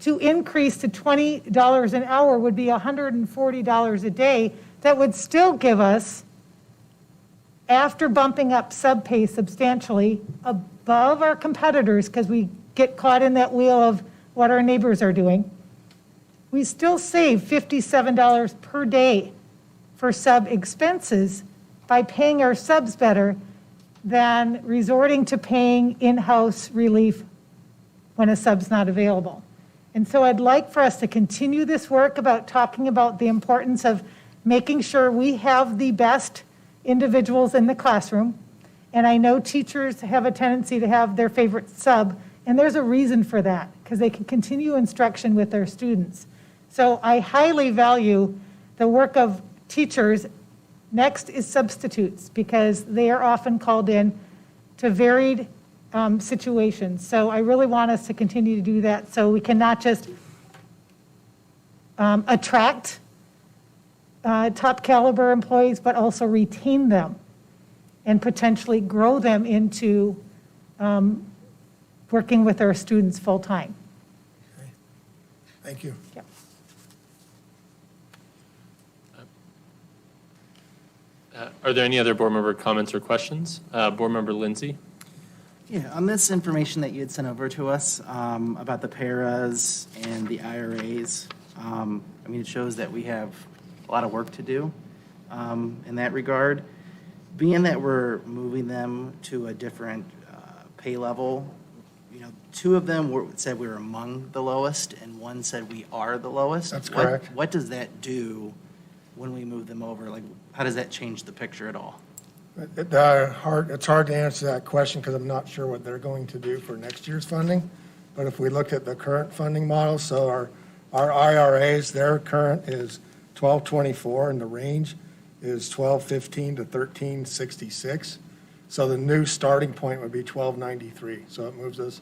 To increase to $20 an hour would be $140 a day. That would still give us, after bumping up sub pay substantially, above our competitors, because we get caught in that wheel of what our neighbors are doing, we still save $57 per day for sub expenses by paying our subs better than resorting to paying in-house relief when a sub's not available. And so I'd like for us to continue this work about talking about the importance of making sure we have the best individuals in the classroom. And I know teachers have a tendency to have their favorite sub, and there's a reason for that, because they can continue instruction with their students. So I highly value the work of teachers. Next is substitutes, because they are often called in to varied situations. So I really want us to continue to do that, so we can not just attract top caliber employees, but also retain them and potentially grow them into working with our students full-time. Thank you. Yep. Are there any other board member comments or questions? Board Member Lindsay? Yeah, on this information that you had sent over to us about the paras and the IRAs, I mean, it shows that we have a lot of work to do in that regard. Being that we're moving them to a different pay level, you know, two of them said we were among the lowest, and one said we are the lowest. That's correct. What does that do when we move them over? Like, how does that change the picture at all? It's hard to answer that question because I'm not sure what they're going to do for next year's funding. But if we look at the current funding model, so our IRAs, their current is 1224 and the range is 1215 to 1366. So the new starting point would be 1293. So it moves us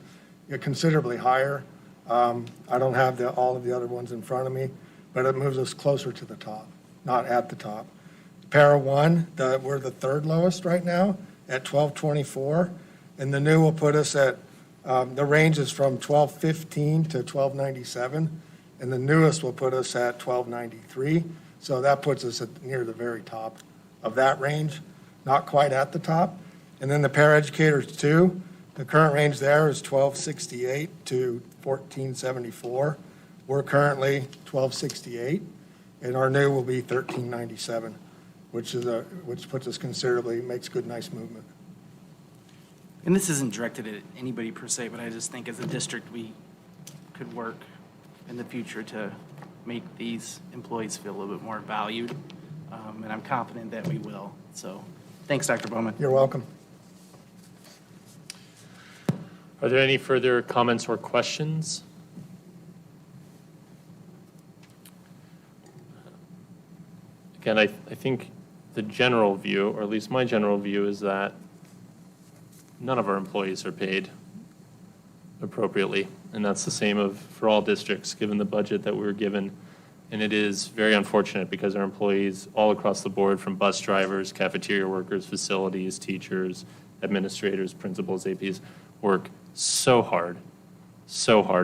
considerably higher. I don't have all of the other ones in front of me, but it moves us closer to the top, not at the top. Para 1, we're the third lowest right now at 1224, and the new will put us at, the range is from 1215 to 1297, and the newest will put us at 1293. So that puts us near the very top of that range, not quite at the top. And then the paraeducators 2, the current range there is 1268 to 1474. We're currently 1268, and our new will be 1397. Which puts us considerably, makes good, nice movement. And this isn't directed at anybody per se, but I just think as a district, we could work in the future to make these employees feel a little bit more valued. And I'm confident that we will. So thanks, Dr. Bowman. You're welcome. Are there any further comments or questions? Again, I think the general view, or at least my general view, is that none of our employees are paid appropriately. And that's the same for all districts, given the budget that we were given. And it is very unfortunate because our employees all across the board, from bus drivers, cafeteria workers, facilities, teachers, administrators, principals, APs, work so hard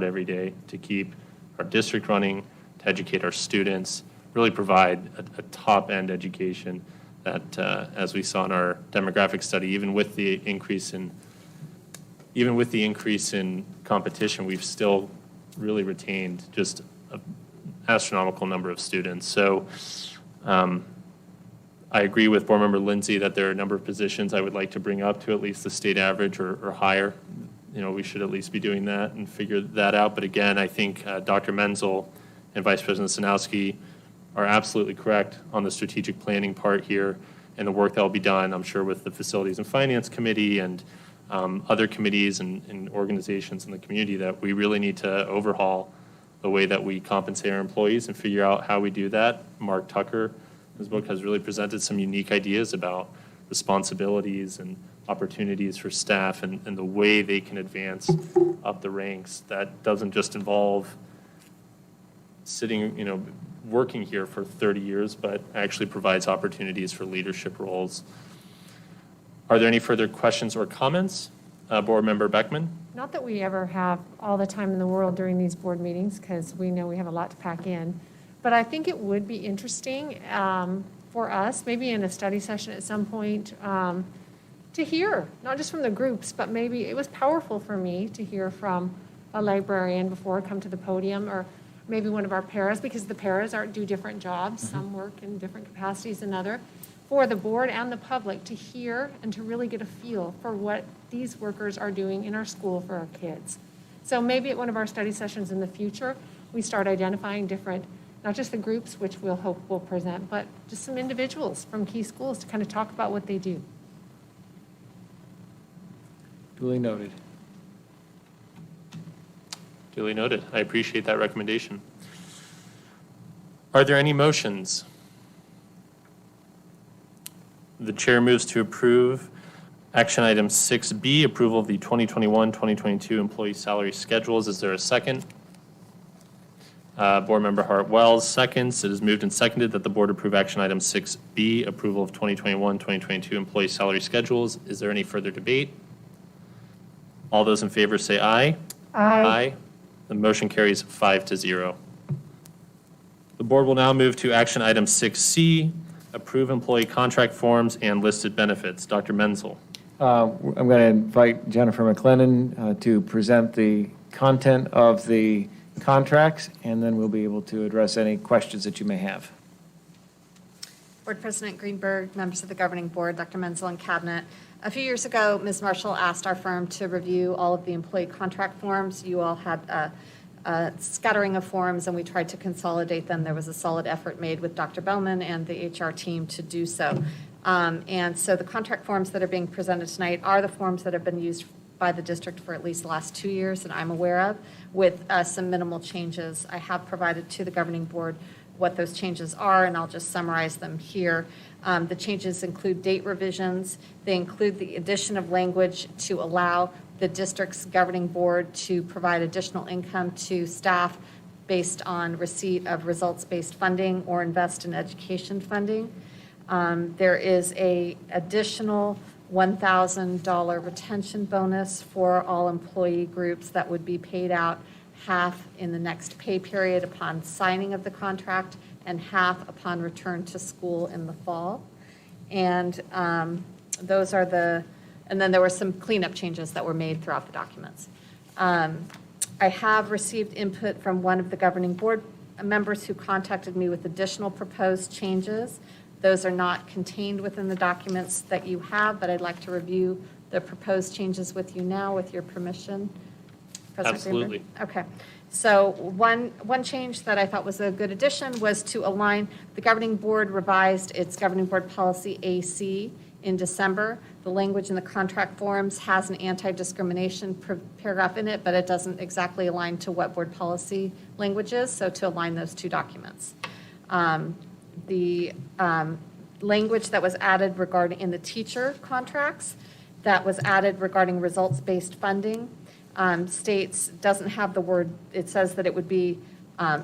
every day to keep our district running, to educate our students, really provide a top-end education that, as we saw in our demographic study, even with the increase in competition, we've still really retained just an astronomical number of students. So I agree with Board Member Lindsay that there are a number of positions I would like to bring up to at least the state average or higher. You know, we should at least be doing that and figure that out. But again, I think Dr. Menzel and Vice President Sanowski are absolutely correct on the strategic planning part here and the work that will be done, I'm sure, with the Facilities and Finance Committee and other committees and organizations in the community, that we really need to overhaul the way that we compensate our employees and figure out how we do that. Mark Tucker, his book, has really presented some unique ideas about responsibilities and opportunities for staff and the way they can advance up the ranks. That doesn't just involve sitting, working here for 30 years, but actually provides opportunities for leadership roles. Are there any further questions or comments? Board Member Beckman? Not that we ever have all the time in the world during these board meetings, because we know we have a lot to pack in. But I think it would be interesting for us, maybe in a study session at some point, to hear, not just from the groups, but maybe it was powerful for me to hear from a librarian before come to the podium, or maybe one of our paras, because the paras do different jobs. Mm-hmm. Some work in different capacities than others. For the board and the public to hear and to really get a feel for what these workers are doing in our school for our kids. So maybe at one of our study sessions in the future, we start identifying different, not just the groups, which we'll hope will present, but just some individuals from key schools to kind of talk about what they do. Duly noted. Duly noted. I appreciate that recommendation. Are there any motions? The chair moves to approve action item 6B, approval of the 2021-2022 employee salary schedules. Is there a second? Board Member Hart-Wells seconds. It is moved and seconded that the board approve action item 6B, approval of 2021-2022 employee salary schedules. Is there any further debate? All those in favor say aye. Aye. The motion carries 5-0. The board will now move to action item 6C, approve employee contract forms and listed benefits. Dr. Menzel. I'm going to invite Jennifer McLennan to present the content of the contracts, and then we'll be able to address any questions that you may have. Board President Greenberg, members of the governing board, Dr. Menzel and cabinet. A few years ago, Ms. Marshall asked our firm to review all of the employee contract forms. You all had a scattering of forms, and we tried to consolidate them. There was a solid effort made with Dr. Bowman and the HR team to do so. And so the contract forms that are being presented tonight are the forms that have been used by the district for at least the last 2 years that I'm aware of, with some minimal changes. I have provided to the governing board what those changes are, and I'll just summarize them here. The changes include date revisions. They include the addition of language to allow the district's governing board to provide additional income to staff based on receipt of results-based funding or invest in education funding. There is a additional $1,000 retention bonus for all employee groups that would be paid out half in the next pay period upon signing of the contract and half upon return to school in the fall. And those are and then there were some cleanup changes that were made throughout the documents. I have received input from one of the governing board members who contacted me with additional proposed changes. Those are not contained within the documents that you have, but I'd like to review the proposed changes with you now, with your permission. President Absolutely. Greenberg? Okay. So one change that I thought was a good addition was to align, the governing board revised its governing board policy AC in December. The language in the contract forms has an anti-discrimination paragraph in it, but it doesn't exactly align to what board policy language is, so to align those two documents. The language that was added regarding in the teacher contracts that was added regarding results-based funding states, doesn't have the word, it says that it would be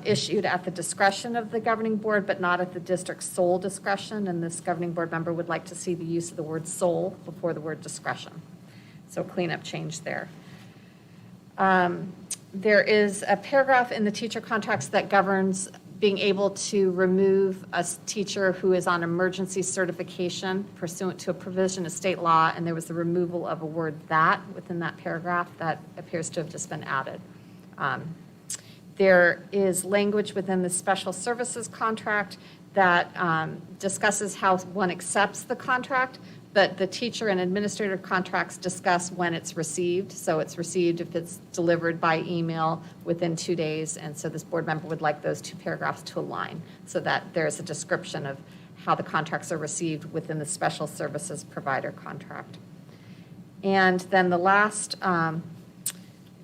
issued at the discretion of the governing board, but not at the district's sole discretion, and this governing board member would like to see the use of the word sole before the word discretion. So cleanup change there. There is a paragraph in the teacher contracts that governs being able to remove a teacher who is on emergency certification pursuant to a provision of state law, and there was the removal of a word "that" within that paragraph that appears to have just been added. There is language within the special services contract that discusses how one accepts the contract, but the teacher and administrator contracts discuss when it's received. So it's received if it's delivered by email within 2 days. And so this board member would like those two paragraphs to align so that there's a description of how the contracts are received within the special services provider contract. And then the last,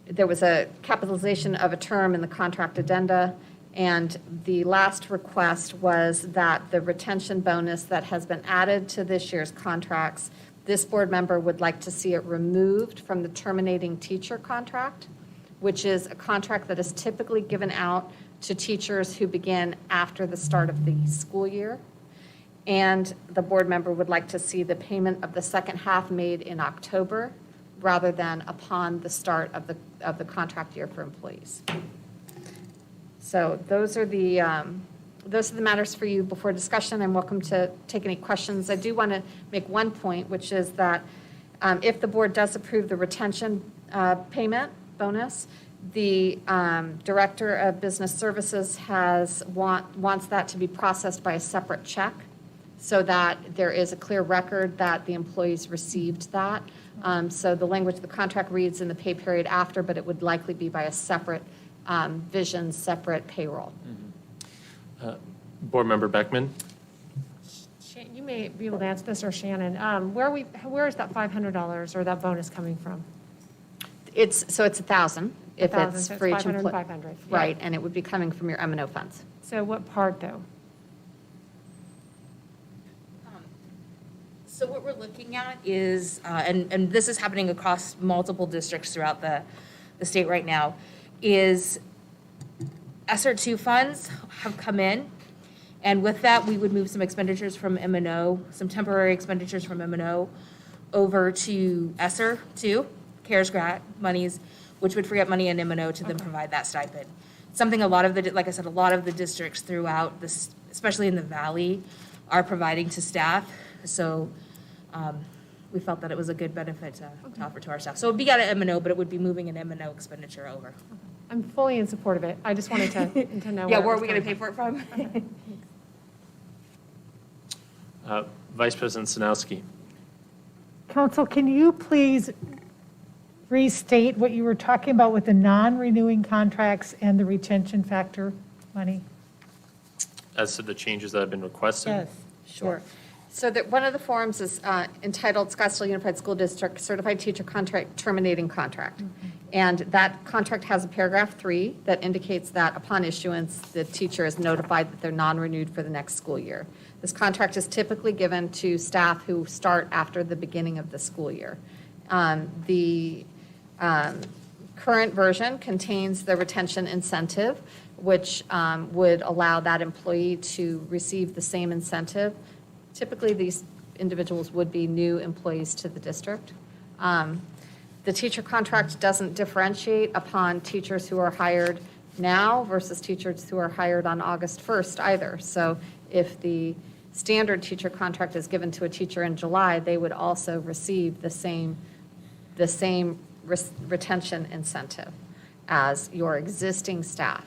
there was a capitalization of a term in the contract addenda. And the last request was that the retention bonus that has been added to this year's contracts, this board member would like to see it removed from the terminating teacher contract, which is a contract that is typically given out to teachers who begin after the start of the school year. And the board member would like to see the payment of the second half made in October rather than upon the start of the contract year for employees. So those are the matters for you before discussion. I'm welcome to take any questions. I do want to make one point, which is that if the board does approve the retention payment bonus, the Director of Business Services wants that to be processed by a separate check so that there is a clear record that the employees received that. So the language of the contract reads in the pay period after, but it would likely be by a separate separate payroll. Board Member Beckman. You may be able to answer this, or Shannon. Where is that $500 or that bonus coming from? It's $1,000 if it's so for each 500 and employee. 500. Right, and it would be coming from your M&O funds. So what part, though? So what we're looking at is, and this is happening across multiple districts throughout the state right now, is ESSER 2 funds have come in. And with that, we would move some expenditures from M&O, some temporary expenditures from M&O over to ESSER 2, CARES grant monies, which would free up money in M&O to then provide that stipend. Something a lot of the, like I said, a lot of the districts throughout this, especially in the valley, are providing to staff. So we felt that it was a good benefit to offer to our staff. So it would be out of M&O, but it would be moving an M&O expenditure over. I'm fully in support of it. I just wanted to know. Yeah, where it are was we going to coming pay for it from? Vice President Sinowski. Council, can you please restate what you were talking about with the non-renewing contracts and the retention factor money? As to the changes that have been requested? Yes. Sure. So that one of the forms is entitled Scottsdale Unified School District Certified Teacher Contract Terminating Contract. And that contract has a paragraph 3 that indicates that upon issuance, the teacher is notified that they're non-renewed for the next school year. This contract is typically given to staff who start after the beginning of the school year. The current version contains the retention incentive, which would allow that employee to receive the same incentive. Typically, these individuals would be new employees to the district. The teacher contract doesn't differentiate upon teachers who are hired now versus teachers who are hired on August 1st either. So if the standard teacher contract is given to a teacher in July, they would also receive the same retention incentive as your existing staff.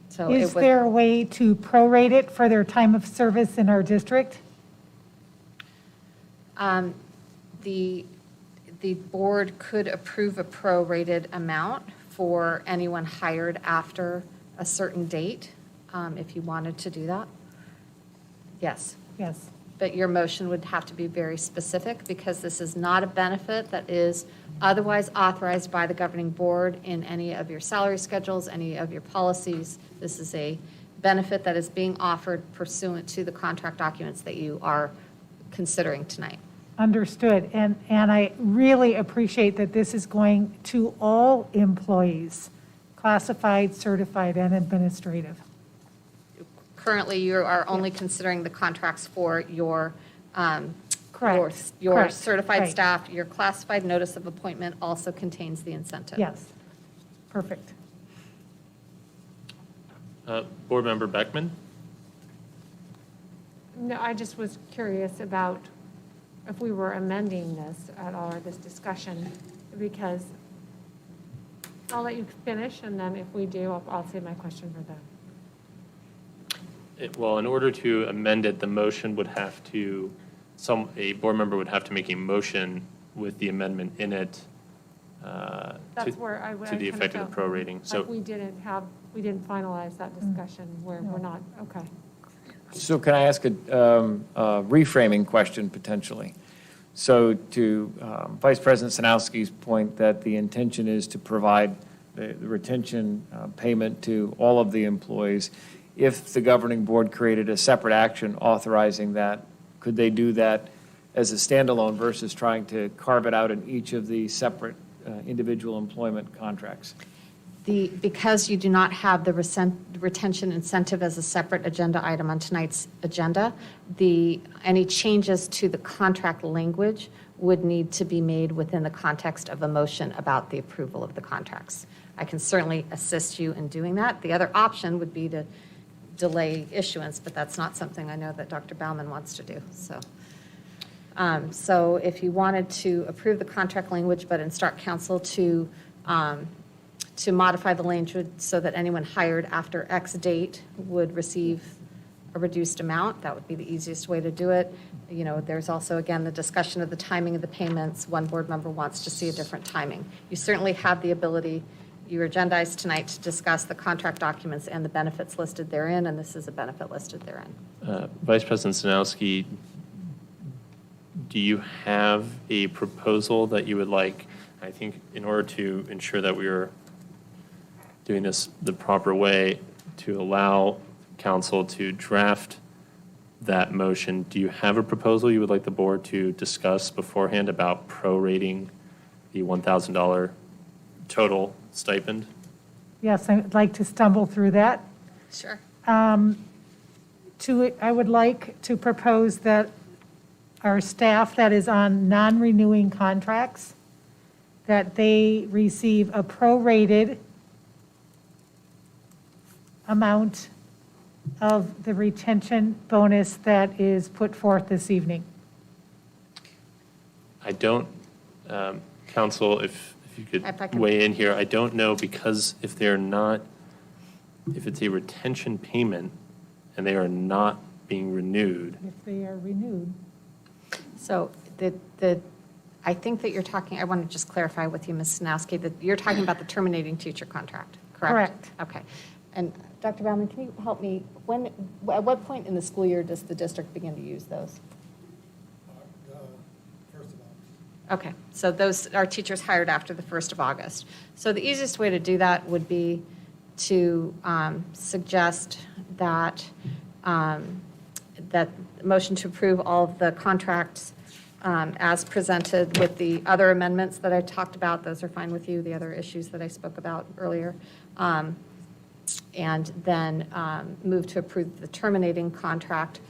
So Is there a way to prorate it for their time of service in our district? The board could approve a prorated amount for anyone hired after a certain date, if you wanted to do that. Yes. Yes. But your motion would have to be very specific because this is not a benefit that is otherwise authorized by the governing board in any of your salary schedules, any of your policies. This is a benefit that is being offered pursuant to the contract documents that you are considering tonight. Understood. And I really appreciate that this is going to all employees, classified, certified, and administrative. Currently, you are only considering the contracts for your Correct. your Correct. certified Right. staff. Your classified notice of appointment also contains the incentive. Yes. Perfect. Board Member Beckman? No, I just was curious about if we were amending this at all, or this discussion, because I'll let you finish, and then if we do, I'll save my question for them. Well, in order to amend it, the motion would have to, a board member would have to make a motion with the amendment in it That's where I to the kind effect of the prorating. So Like we didn't finalize that discussion where we're not, okay. So can I ask a reframing question potentially? So to Vice President Sanowski's point that the intention is to provide the retention payment to all of the employees, if the governing board created a separate action authorizing that, could they do that as a standalone versus trying to carve it out in each of the separate individual employment contracts? Because you do not have the retention incentive as a separate agenda item on tonight's agenda, any changes to the contract language would need to be made within the context of a motion about the approval of the contracts. I can certainly assist you in doing that. The other option would be to delay issuance, but that's not something I know that Dr. Baumann wants to do. So if you wanted to approve the contract language, but instruct council to modify the language so that anyone hired after X date would receive a reduced amount, that would be the easiest way to do it. You know, there's also, again, the discussion of the timing of the payments. One board member wants to see a different timing. You certainly have the ability, you agendized tonight to discuss the contract documents and the benefits listed therein, and this is a benefit listed therein. Vice President Sinowski, do you have a proposal that you would like? I think in order to ensure that we are doing this the proper way, to allow council to draft that motion, do you have a proposal you would like the board to discuss beforehand about prorating the $1,000 total stipend? Yes, I'd like to stumble through that. Sure. I would like to propose that our staff that is on non-renewing contracts, that they receive a prorated amount of the retention bonus that is put forth this evening. I don't, counsel, if you If I could can- weigh in here, I don't know, because if it's a retention payment and they are not being renewed, If they are renewed. So I think that you're talking, I want to just clarify with you, Ms. Sinowski, that you're talking about the terminating teacher contract, correct? Correct. Okay. And Dr. Baumann, can you help me? At what point in the school year does the district begin to use those? First of all. Okay, so those are teachers hired after the 1st of August. So the easiest way to do that would be to suggest that, that motion to approve all of the contracts as presented with the other amendments that I talked about. Those are fine with you, the other issues that I spoke about earlier. And then move to approve the terminating contract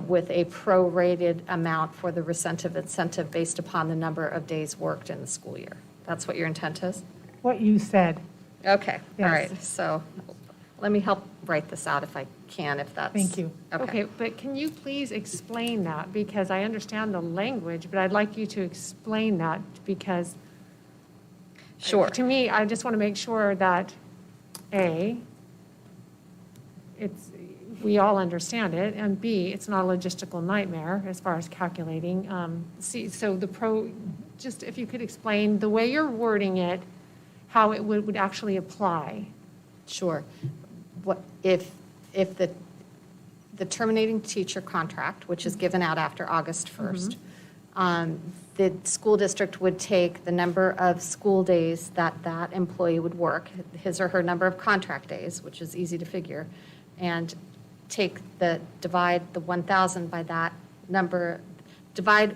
with a prorated amount for the incentive based upon the number of days worked in the school year. That's what your intent is? What you said. Okay, all Yes. right. So let me help write this out if I can, if that's. Thank you. Okay, but can you please explain that? Because I understand the language, but I'd like you to explain that because. Sure. To me, I just want to make sure that, A, we all understand it, and B, it's not a logistical nightmare as far as calculating. C, so just if you could explain the way you're wording it, how it would actually apply. Sure. What, if the terminating teacher contract, which is given out after August 1st, the school district would take the number of school days that that employee would work, his or her number of contract days, which is easy to figure, and divide the 1,000 by that number, divide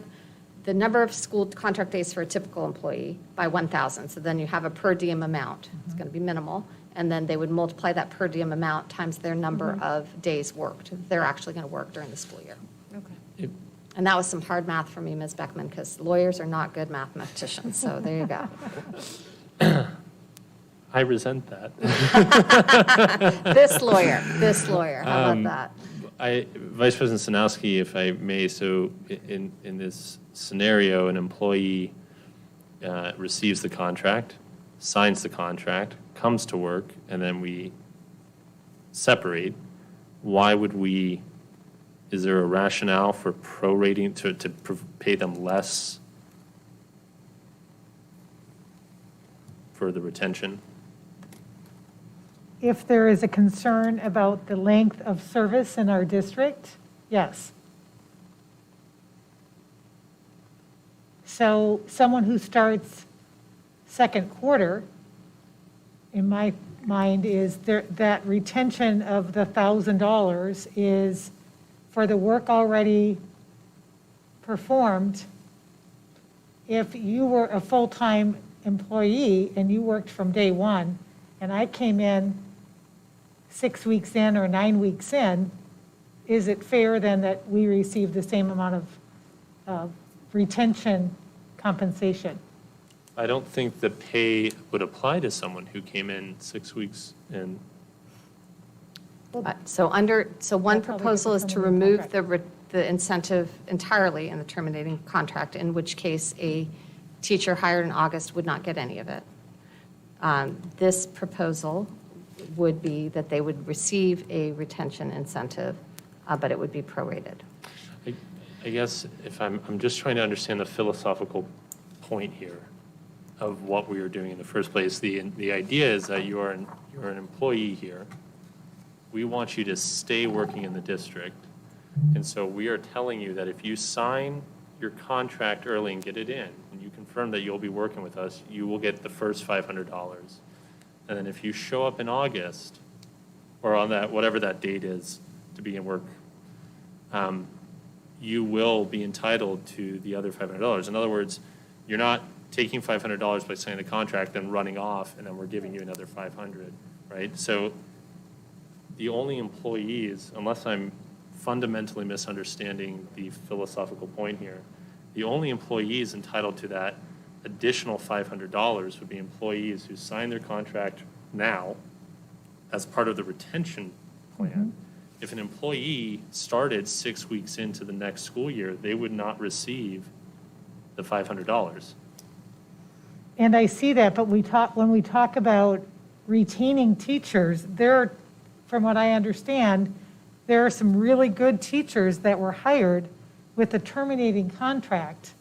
the number of school contract days for a typical employee by 1,000. So then you have a per diem amount. It's going to be minimal. And then they would multiply that per diem amount times their number of days worked. They're actually going to work during the school year. Okay. And that was some hard math for me, Ms. Beckman, because lawyers are not good mathematicians. So there you go. I resent that. This lawyer, how about that? Vice President Sinowski, if I may, so in this scenario, an employee receives the contract, signs the contract, comes to work, and then we separate. Why would we, is there a rationale for prorating to pay them less for the retention? If there is a concern about the length of service in our district, yes. So someone who starts second quarter, in my mind, is that retention of the $1,000 is for the work already performed. If you were a full-time employee and you worked from day one, and I came in 6 weeks in or 9 weeks in, is it fair then that we receive the same amount of retention compensation? I don't think the pay would apply to someone who came in 6 weeks in. So one That's how we proposal get is the to terminating remove the incentive entirely in the terminating contract, in which case a teacher hired in August would not get any of it. This proposal would be that they would receive a retention incentive, but it would be prorated. I guess if I'm just trying to understand the philosophical point here of what we are doing in the first place. The idea is that you're an employee here. We want you to stay working in the district. And so we are telling you that if you sign your contract early and get it in, and you confirm that you'll be working with us, you will get the first $500. And then if you show up in August, or on that, whatever that date is to begin work, you will be entitled to the other $500. In other words, you're not taking $500 by signing the contract, then running off, and then we're giving you another $500, right? So the only employees, unless I'm fundamentally misunderstanding the philosophical point here, the only employees entitled to that additional $500 would be employees who sign their contract now as part of the retention plan. If an employee started 6 weeks into the next school year, they would not receive the $500. And I see that, but when we talk about retaining teachers, from what I understand, there are some really good teachers that were hired with a terminating contract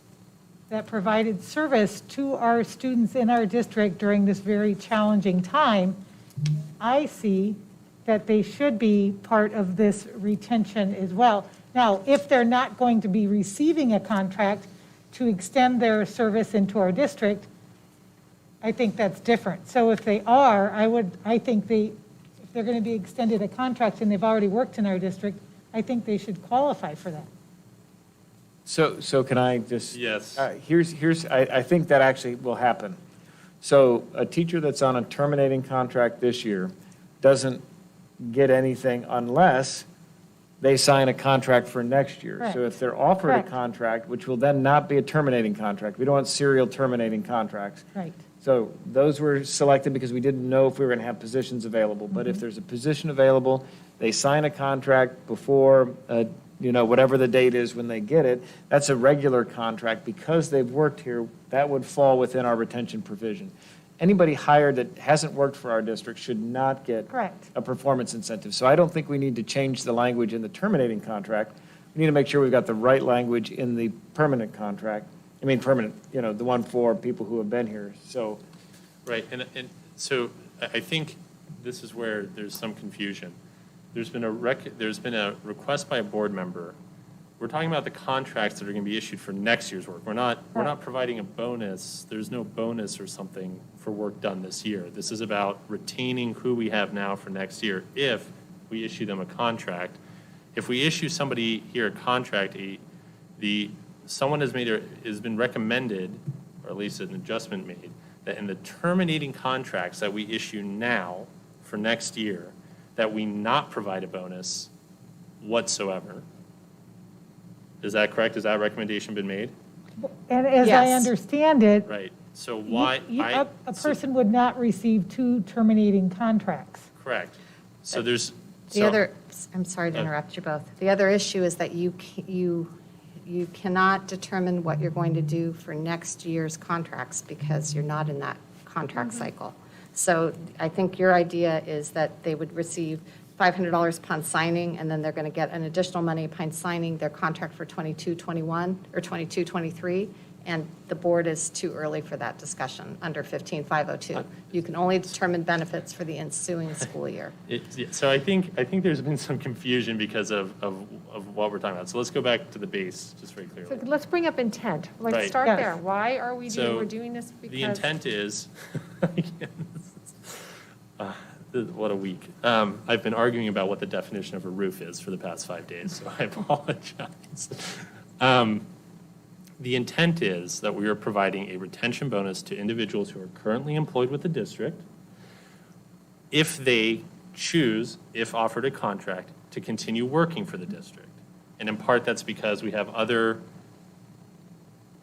that provided service to our students in our district during this very challenging time. I see that they should be part of this retention as well. Now, if they're not going to be receiving a contract to extend their service into our district, I think that's different. So if they are, I think if they're going to be extended a contract and they've already worked in our district, I think they should qualify for that. So can I just? Yes. I think that actually will happen. So a teacher that's on a terminating contract this year doesn't get anything unless they sign a contract for next year. Correct. So if they're offered Correct. a contract, which will then not be a terminating contract, we don't want serial terminating contracts. Right. So those were selected because we didn't know if we were going to have positions available. But if there's a position available, they sign a contract before, whatever the date is when they get it, that's a regular contract. Because they've worked here, that would fall within our retention provision. Anybody hired that hasn't worked for our district should not get Correct. a performance incentive. So I don't think we need to change the language in the terminating contract. We need to make sure we've got the right language in the permanent contract. Permanent, the one for people who have been here, so. Right, and so I think this is where there's some confusion. There's been a request by a board member. We're talking about the contracts that are going to be issued for next year's work. We're not providing a bonus. There's no bonus or something for work done this year. This is about retaining who we have now for next year if we issue them a contract. If we issue somebody here a contract, someone has been recommended, or at least an adjustment made, that in the terminating contracts that we issue now for next year, that we not provide a bonus whatsoever. Is that correct? Has that recommendation been made? And as I Yes. understand it, Right. So why? a person would not receive 2 terminating contracts. Correct. So there's. I'm sorry to interrupt you both. The other issue is that you cannot determine what you're going to do for next year's contracts because you're not in that contract cycle. So I think your idea is that they would receive $500 upon signing, and then they're going to get an additional money upon signing their contract for 22-21 or 22-23, and the board is too early for that discussion under 15502. You can only determine benefits for the ensuing school year. So I think there's been some confusion because of what we're talking about. So let's go back to the base, just very So clearly. let's bring up intent. Let's Right. start Yes. there. Why are we So we're doing this? Because the intent is, what a week. I've been arguing about what the definition of a roof is for the past 5 days, so I apologize. The intent is that we are providing a retention bonus to individuals who are currently employed with the district if they choose, if offered a contract, to continue working for the district. And in part, that's because we have other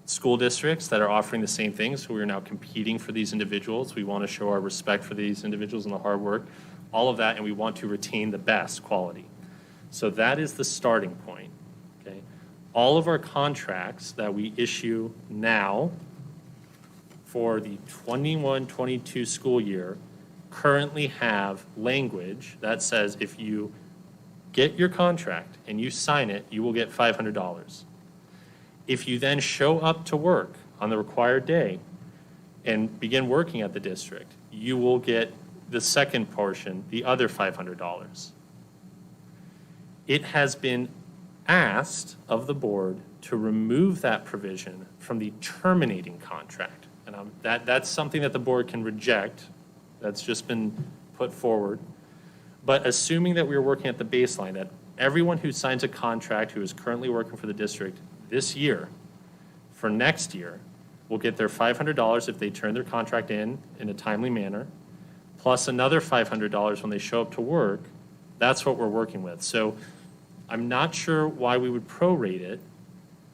school districts that are offering the same thing, so we're now competing for these individuals. We want to show our respect for these individuals and the hard work, all of that, and we want to retain the best quality. So that is the starting point, okay? All of our contracts that we issue now for the 21-22 school year currently have language that says if you get your contract and you sign it, you will get $500. If you then show up to work on the required day and begin working at the district, you will get the second portion, the other $500. It has been asked of the board to remove that provision from the terminating contract. And that's something that the board can reject. That's just been put forward. But assuming that we were working at the baseline, that everyone who signs a contract who is currently working for the district this year, for next year, will get their $500 if they turn their contract in a timely manner, plus another $500 when they show up to work. That's what we're working with. So I'm not sure why we would prorate it,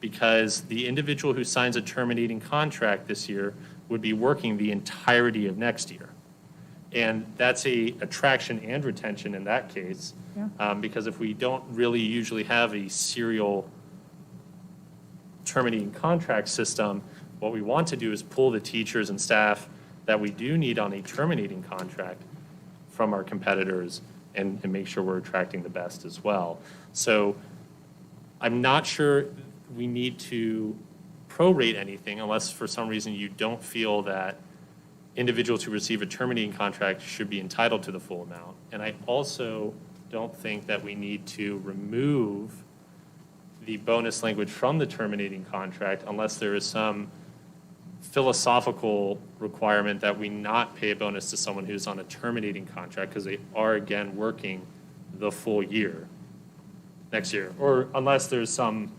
because the individual who signs a terminating contract this year would be working the entirety of next year. And that's a attraction and retention in that case, because if we don't really usually have a serial terminating contract system, what we want to do is pull the teachers and staff that we do need on a terminating contract from our competitors and make sure we're attracting the best as well. So I'm not sure we need to prorate anything unless for some reason you don't feel that individuals who receive a terminating contract should be entitled to the full amount. And I also don't think that we need to remove the bonus language from the terminating contract unless there is some philosophical requirement that we not pay a bonus to someone who's on a terminating contract because they are, again, working the full year next year. Or unless there's some,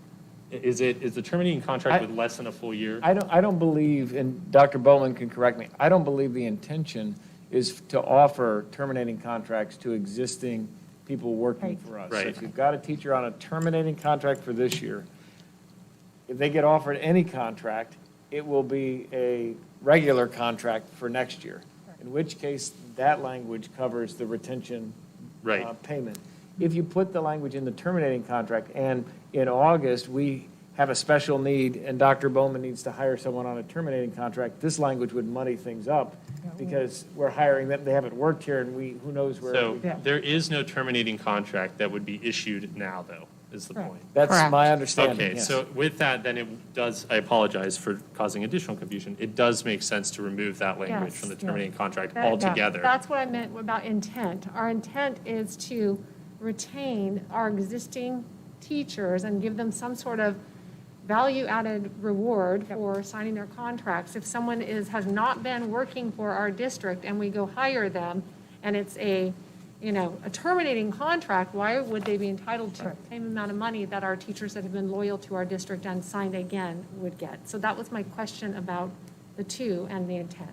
is the terminating contract with less than a full year? I don't believe, and Dr. Bowman can correct me, I don't believe the intention is to offer terminating contracts to existing people working for us. Right. So if you've got a teacher on a terminating contract for this year, if they get offered any contract, it will be a regular contract for next year, in which case that language covers the retention payment. If you put the language in the terminating contract, and in August, we have a special need, and Dr. Bowman needs to hire someone on a terminating contract, this language would muddy things up, because we're hiring them, they haven't worked here, and who knows where. So there is no terminating contract that would be issued now, though, is the point. That's my understanding, Okay, yes. so with that, then it does, I apologize for causing additional confusion. It does make sense to remove that language from the terminating contract altogether. That's what I meant about intent. Our intent is to retain our existing teachers and give them some sort of value-added reward for signing their contracts. If someone has not been working for our district and we go hire them, and it's a terminating contract, why would they be entitled to the same amount of money that our teachers that have been loyal to our district and signed again would get? So that was my question about the two and the intent.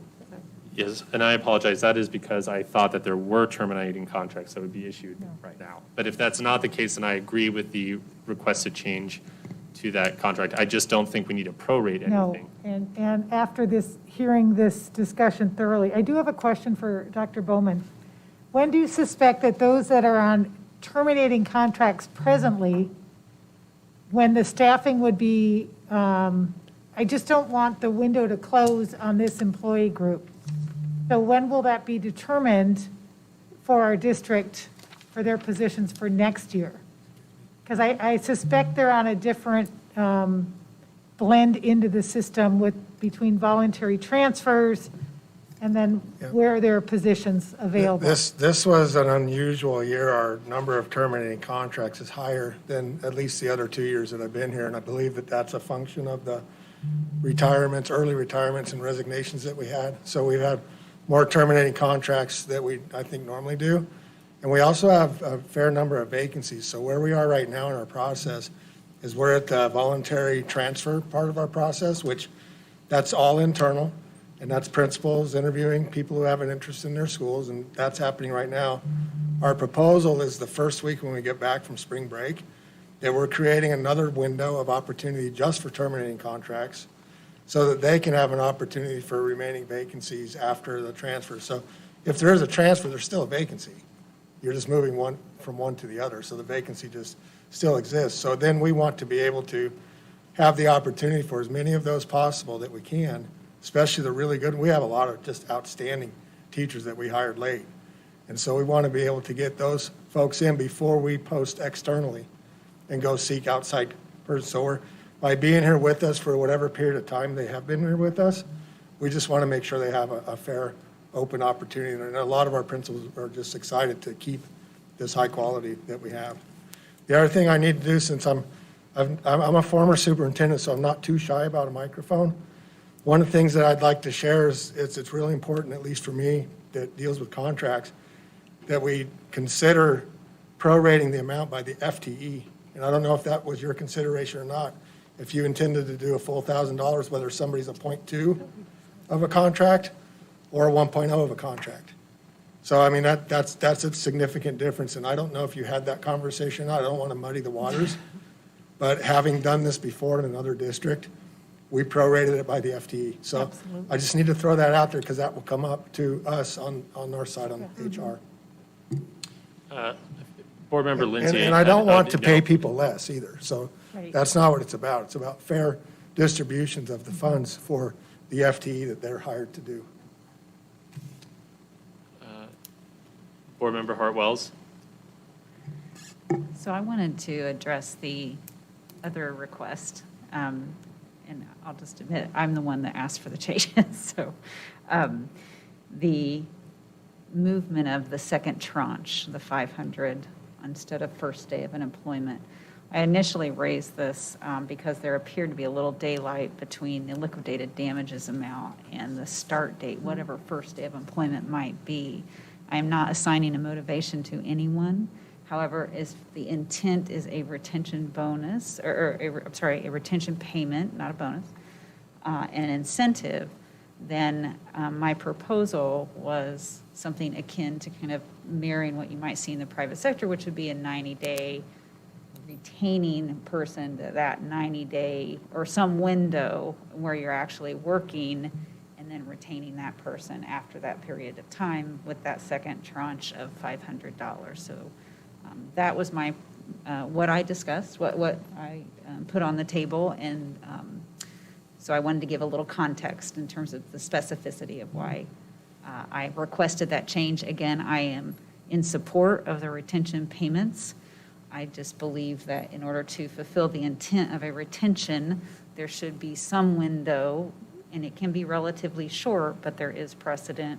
Yes, and I apologize. That is because I thought that there were terminating contracts that would be issued right now. But if that's not the case, then I agree with the requested change to that contract. I just don't think we need to prorate anything. No, and after hearing this discussion thoroughly, I do have a question for Dr. Bowman. When do you suspect that those that are on terminating contracts presently, when the staffing would be, I just don't want the window to close on this employee group. So when will that be determined for our district for their positions for next year? Because I suspect they're on a different blend into the system between voluntary transfers and then where there are positions available. This was an unusual year. Our number of terminating contracts is higher than at least the other 2 years that I've been here, and I believe that that's a function of the retirements, early retirements and resignations that we had. So we've had more terminating contracts that I think normally do. And we also have a fair number of vacancies. So where we are right now in our process is we're at the voluntary transfer part of our process, which that's all internal. And that's principals interviewing people who have an interest in their schools, and that's happening right now. Our proposal is the first week when we get back from spring break, that we're creating another window of opportunity just for terminating contracts so that they can have an opportunity for remaining vacancies after the transfer. So if there is a transfer, there's still a vacancy. You're just moving one from one to the other, so the vacancy just still exists. So then we want to be able to have the opportunity for as many of those possible that we can, especially the really good. We have a lot of just outstanding teachers that we hired late. And so we want to be able to get those folks in before we post externally and go seek outside persons. So by being here with us for whatever period of time they have been here with us, we just want to make sure they have a fair, open opportunity. And a lot of our principals are just excited to keep this high quality that we have. The other thing I need to do, since I'm a former superintendent, so I'm not too shy about a microphone. One of the things that I'd like to share is it's really important, at least for me, that deals with contracts, that we consider prorating the amount by the FTE. And I don't know if that was your consideration or not. If you intended to do a full $1,000, whether somebody's a 0.2 of a contract or a 1.0 of a contract. So, I mean, that's a significant difference, and I don't know if you had that conversation or not. I don't want to muddy the waters, but having done this before in another district, we prorated it by the FTE. So I just need to throw that out there because that will come up to us on our side on HR. Board Member Lindsay. And I don't want to no. pay people less either, so Right. that's not what it's about. It's about fair distributions of the funds for the FTE that they're hired to do. Board Member Hartwells. So I wanted to address the other request, and I'll just admit, I'm the one that asked for the changes. So the movement of the second tranche, the 500, instead of first day of an employment. I initially raised this because there appeared to be a little daylight between the liquidated damages amount and the start date, whatever first day of employment might be. I am not assigning a motivation to anyone. However, if the intent is a retention bonus, a retention payment, not a bonus, and an incentive, then my proposal was something akin to kind of mirroring what you might see in the private sector, which would be a 90-day retaining person to that 90-day or some window where you're actually working, and then retaining that person after that period of time with that second tranche of $500. So that was my, what I discussed, what I put on the table, and so I wanted to give a little context in terms of the specificity of why I requested that change. Again, I am in support of the retention payments. I just believe that in order to fulfill the intent of a retention, there should be some window, and it can be relatively short, but there is precedent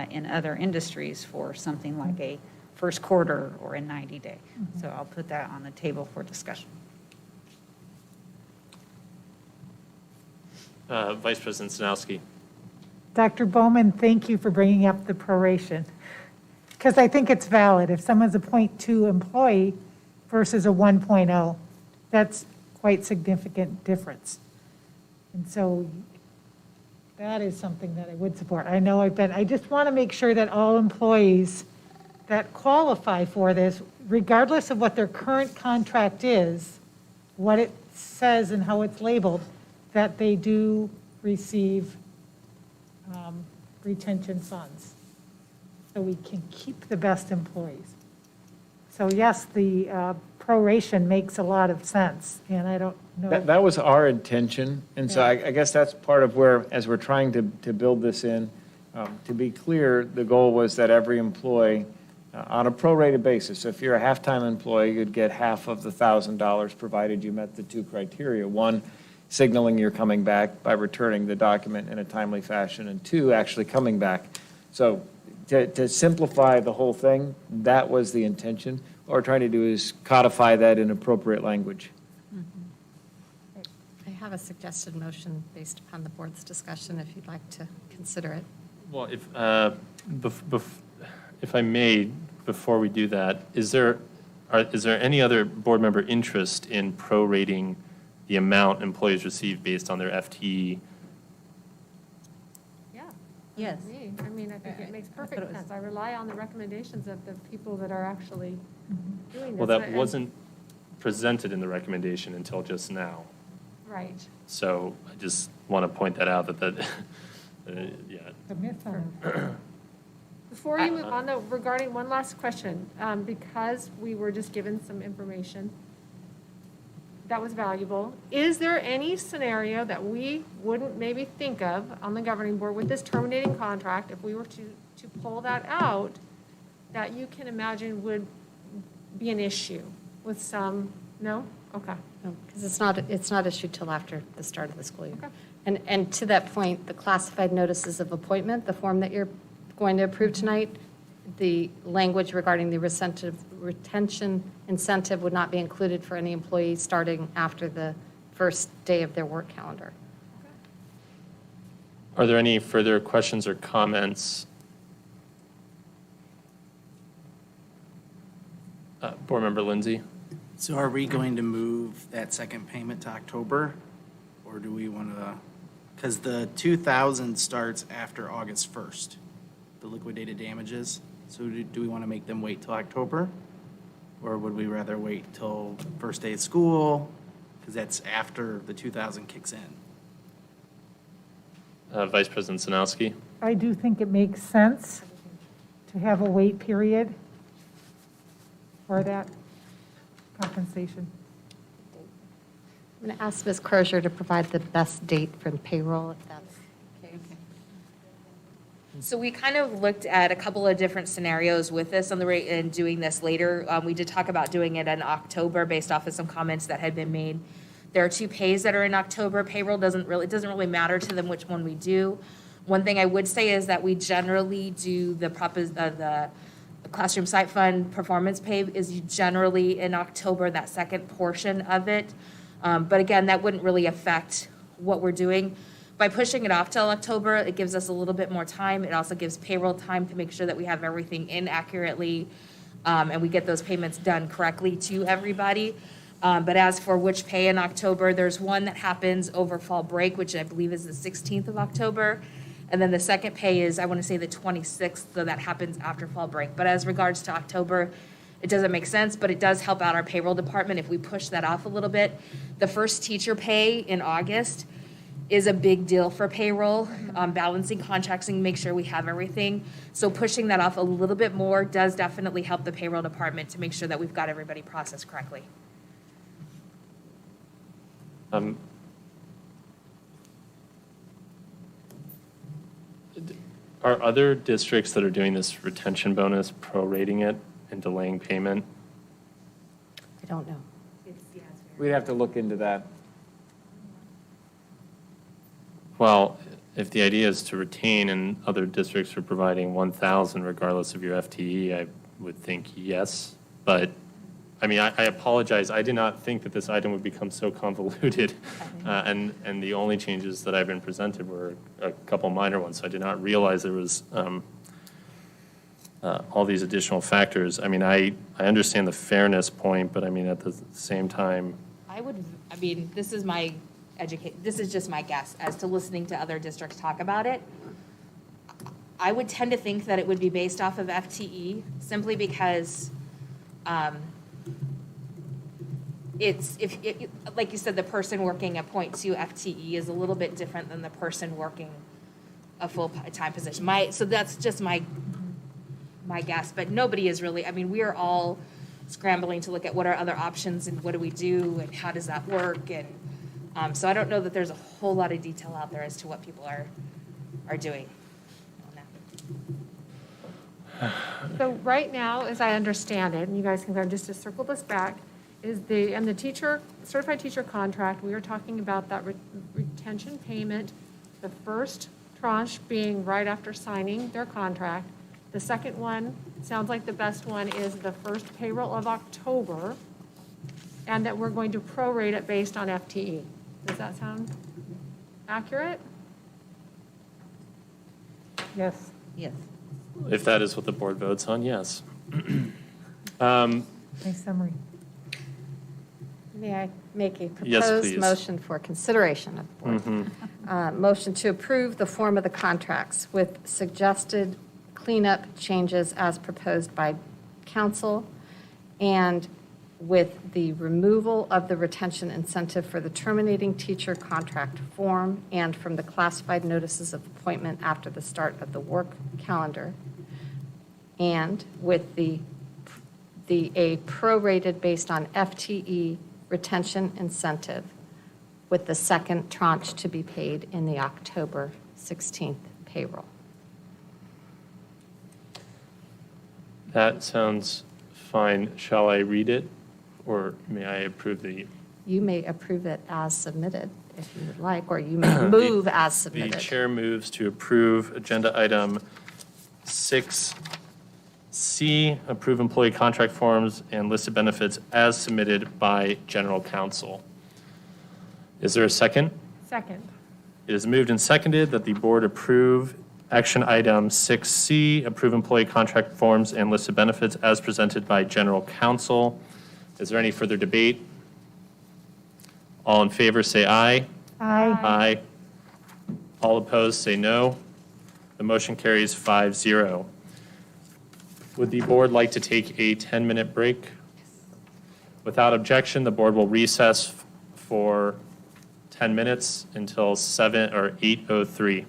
in other industries for something like a first quarter or a 90-day. So I'll put that on the table for discussion. Vice President Sanowski. Dr. Bowman, thank you for bringing up the proration, because I think it's valid. If someone's a 0.2 employee versus a 1.0, that's quite significant difference. And so that is something that I would support. I know I just want to make sure that all employees that qualify for this, regardless of what their current contract is, what it says and how it's labeled, that they do receive retention funds, so we can keep the best employees. So yes, the proration makes a lot of sense, and I don't know. That was our intention, and so I guess that's part of where, as we're trying to build this in, to be clear, the goal was that every employee, on a prorated basis, so if you're a half-time employee, you'd get half of the $1,000 provided you met the two criteria. One, signaling you're coming back by returning the document in a timely fashion, and two, actually coming back. So to simplify the whole thing, that was the intention. What we're trying to do is codify that in appropriate language. I have a suggested motion based upon the board's discussion, if you'd like to consider it. Well, if I may, before we do that, is there any other board member interest in prorating the amount employees receive based on their FTE? Yeah. Yes. Me. I mean, I think it makes perfect sense. I rely on the recommendations of the people that are actually doing this. Well, that And- wasn't presented in the recommendation until just now. Right. So I just want to point that out, that yeah. The myth on Before you move on, though, regarding one last question, because we were just given some information that was valuable, is there any scenario that we wouldn't maybe think of on the governing board with this terminating contract, if we were to pull that out, that you can imagine would be an issue with some, no? Okay. Because it's not issued till after the start of the school year. Okay. And to that point, the classified notices of appointment, the form that you're going to approve tonight, the language regarding the retention incentive would not be included for any employee starting after the first day of their work calendar. Are there any further questions or comments? Board Member Lindsay? So are we going to move that second payment to October? Or do we want to, because the 2,000 starts after August 1st, the liquidated damages. So do we want to make them wait till October? Or would we rather wait till first day of school? Because that's after the 2,000 kicks in. Vice President Sinowski? I do think it makes sense to have a wait period for that compensation. I'm going to ask Ms. Crozier to provide the best date for the payroll, if that's okay. So we kind of looked at a couple of different scenarios with this on the rate and doing this later. We did talk about doing it in October based off of some comments that had been made. There are 2 pays that are in October. Payroll doesn't really matter to them which one we do. One thing I would say is that we generally do the classroom site fund performance pay is generally in October, that second portion of it. But again, that wouldn't really affect what we're doing. By pushing it off till October, it gives us a little bit more time. It also gives payroll time to make sure that we have everything in accurately, and we get those payments done correctly to everybody. But as for which pay in October, there's one that happens over fall break, which I believe is the 16th of October. And then the second pay is, I want to say, the 26th, so that happens after fall break. But as regards to October, it doesn't make sense, but it does help out our payroll department if we push that off a little bit. The first teacher pay in August is a big deal for payroll, balancing contracts and make sure we have everything. So pushing that off a little bit more does definitely help the payroll department to make sure that we've got everybody processed correctly. Are other districts that are doing this retention bonus prorating it and delaying payment? I don't know. We'd have to look into that. Well, if the idea is to retain and other districts are providing 1,000 regardless of your FTE, I would think yes. But, I mean, I apologize. I did not think that this item would become so convoluted. And the only changes that I've been presented were a couple minor ones. So I did not realize there was all these additional factors. I mean, I understand the fairness point, but I mean, at the same time. This is just my guess as to listening to other districts talk about it. I would tend to think that it would be based off of FTE simply because like you said, the person working a 0.2 FTE is a little bit different than the person working a full-time position. So that's just my guess, but nobody is really, I mean, we are all scrambling to look at what are other options and what do we do and how does that work, and so I don't know that there's a whole lot of detail out there as to what people are doing on that. So right now, as I understand it, and you guys can kind of just to circle this back, is the teacher, certified teacher contract, we are talking about that retention payment, the first tranche being right after signing their contract. The second one, sounds like the best one, is the first payroll of October, and that we're going to prorate it based on FTE. Does that sound accurate? Yes. Yes. If that is what the board votes on, yes. Nice summary. May I make a Yes, proposed please. motion for consideration of the board? Motion to approve the form of the contracts with suggested cleanup changes as proposed by council, and with the removal of the retention incentive for the terminating teacher contract form and from the classified notices of appointment after the start of the work calendar, and with a prorated based on FTE retention incentive, with the second tranche to be paid in the October 16th payroll. That sounds fine. Shall I read it, or may I approve the? You may approve it as submitted if you would like, or you may move as submitted. The chair moves to approve agenda item 6C, approve employee contract forms and listed benefits as submitted by general counsel. Is there a second? Second. It is moved and seconded that the board approve Action item 6C, approve employee contract forms and listed benefits as presented by general counsel. Is there any further debate? All in favor, say aye. Aye. Aye. All opposed, say no. The motion carries 5-0. Would the board like to take a 10-minute break? Without objection, the board will recess for 10 minutes until 8:03.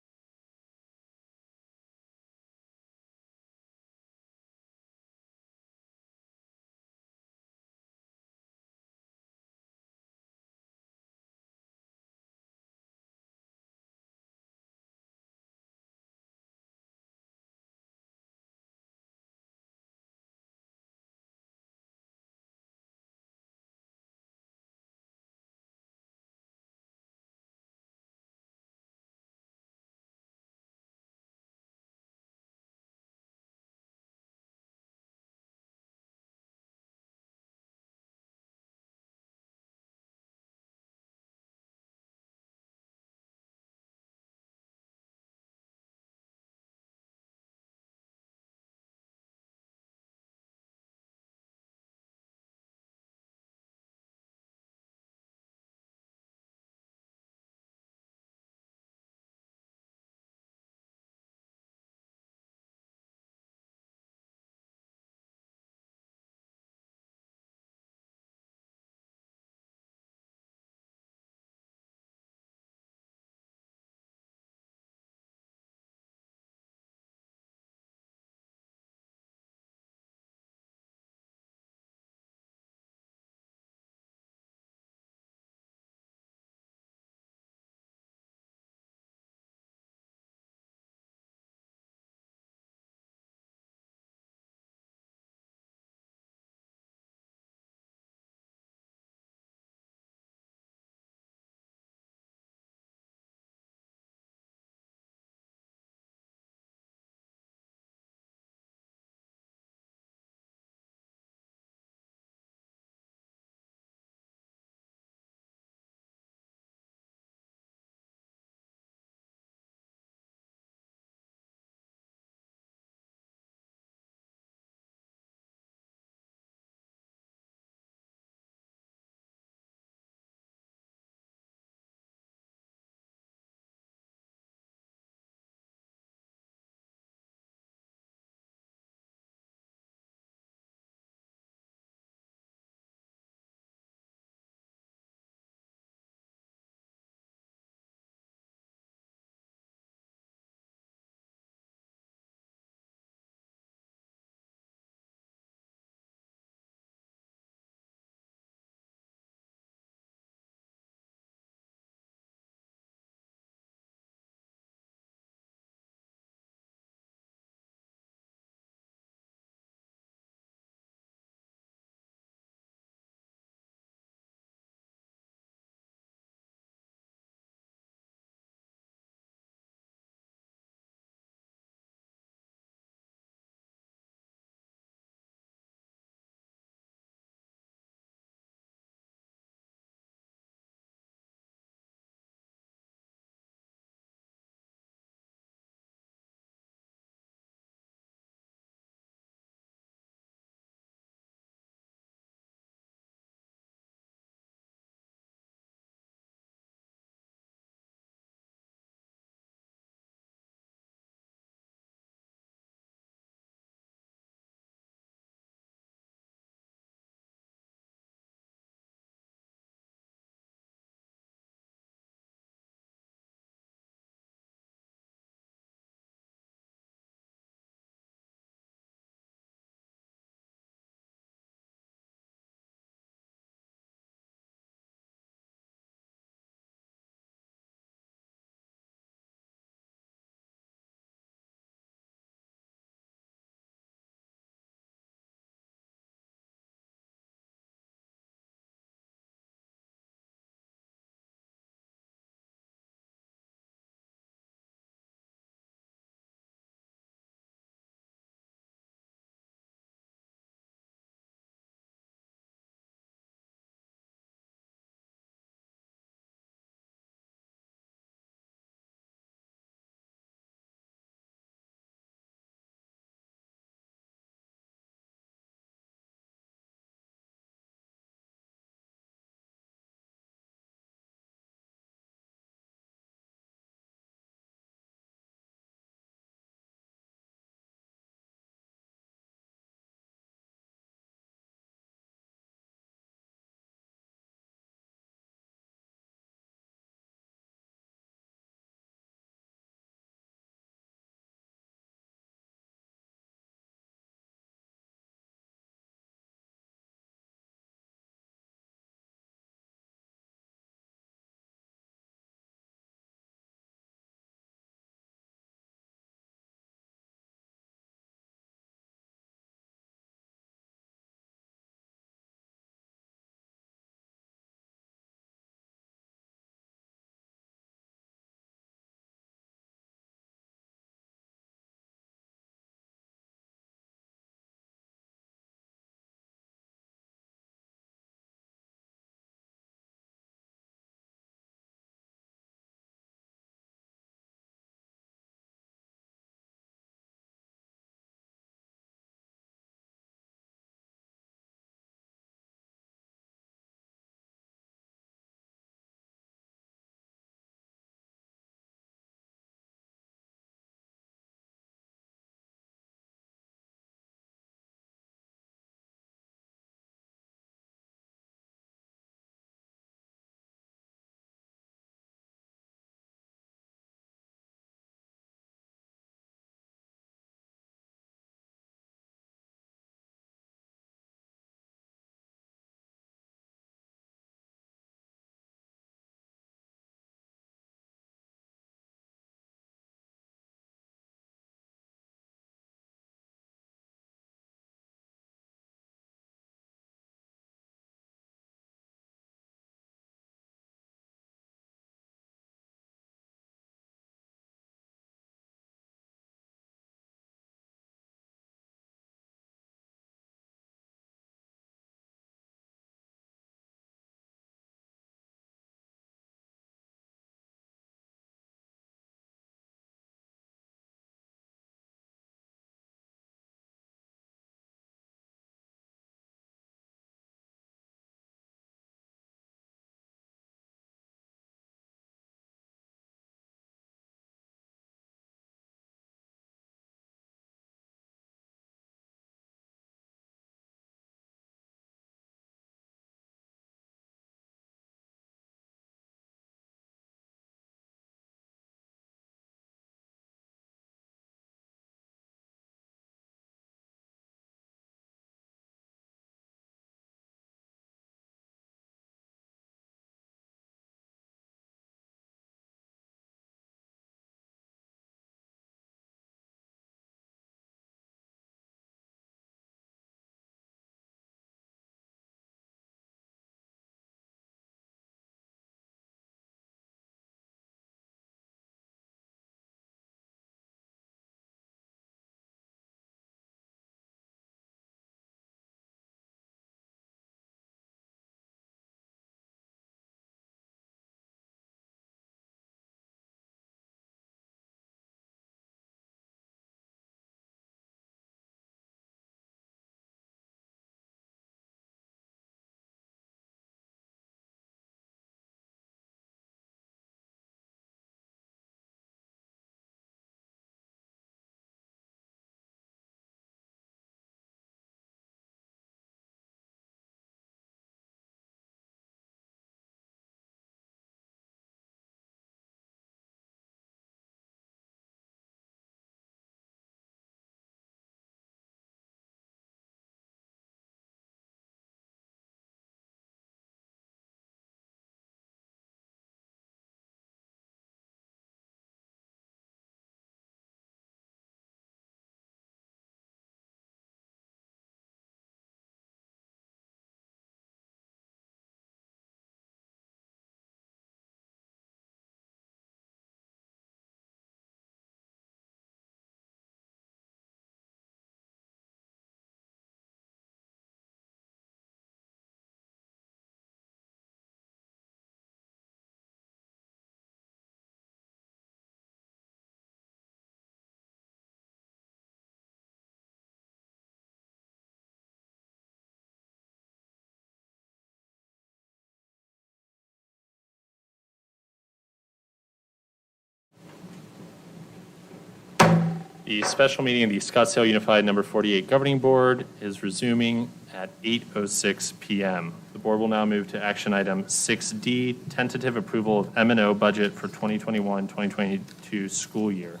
The special meeting of the Scottsdale Unified Number 48 Governing Board is resuming at 8:06 PM. The board will now move to action item 6D, tentative approval of M&O budget for 2021-2022 school year.